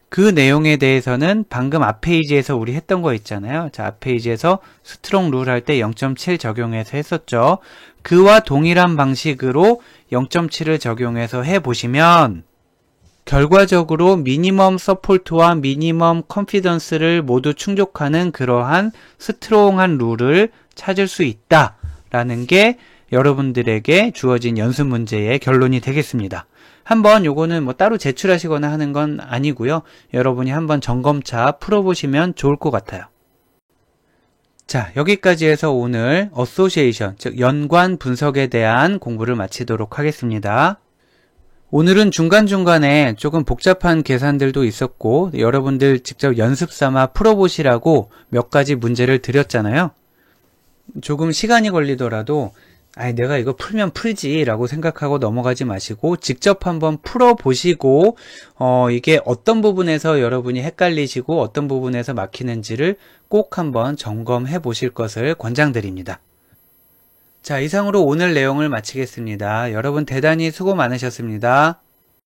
그 내용에 대해서는 방금 앞 페이지에서 우리 했던 거 있잖아요. 자, 앞 페이지에서 스트롱 룰 할 때 0.7 적용해서 했었죠. 그와 동일한 방식으로 0.7을 적용해서 해보시면 결과적으로 미니멈 서포트와 미니멈 컨피던스를 모두 충족하는 그러한 스트롱한 룰을 찾을 수 있다라는 게 여러분들에게 주어진 연습 문제의 결론이 되겠습니다. 한번 요거는 뭐 따로 제출하시거나 하는 건 아니고요. 여러분이 한번 점검차 풀어보시면 좋을 것 같아요. 자, 여기까지 해서 오늘 어소시에이션, 즉 연관 분석에 대한 공부를 마치도록 하겠습니다. 오늘은 중간중간에 조금 복잡한 계산들도 있었고 여러분들 직접 연습 삼아 풀어보시라고 몇 가지 문제를 드렸잖아요. 조금 시간이 걸리더라도 내가 이거 풀면 풀지 라고 생각하고 넘어가지 마시고 직접 한번 풀어보시고 이게 어떤 부분에서 여러분이 헷갈리시고 어떤 부분에서 막히는지를 꼭 한번 점검해 보실 것을 권장드립니다. 자, 이상으로 오늘 내용을 마치겠습니다. 여러분 대단히 수고 많으셨습니다.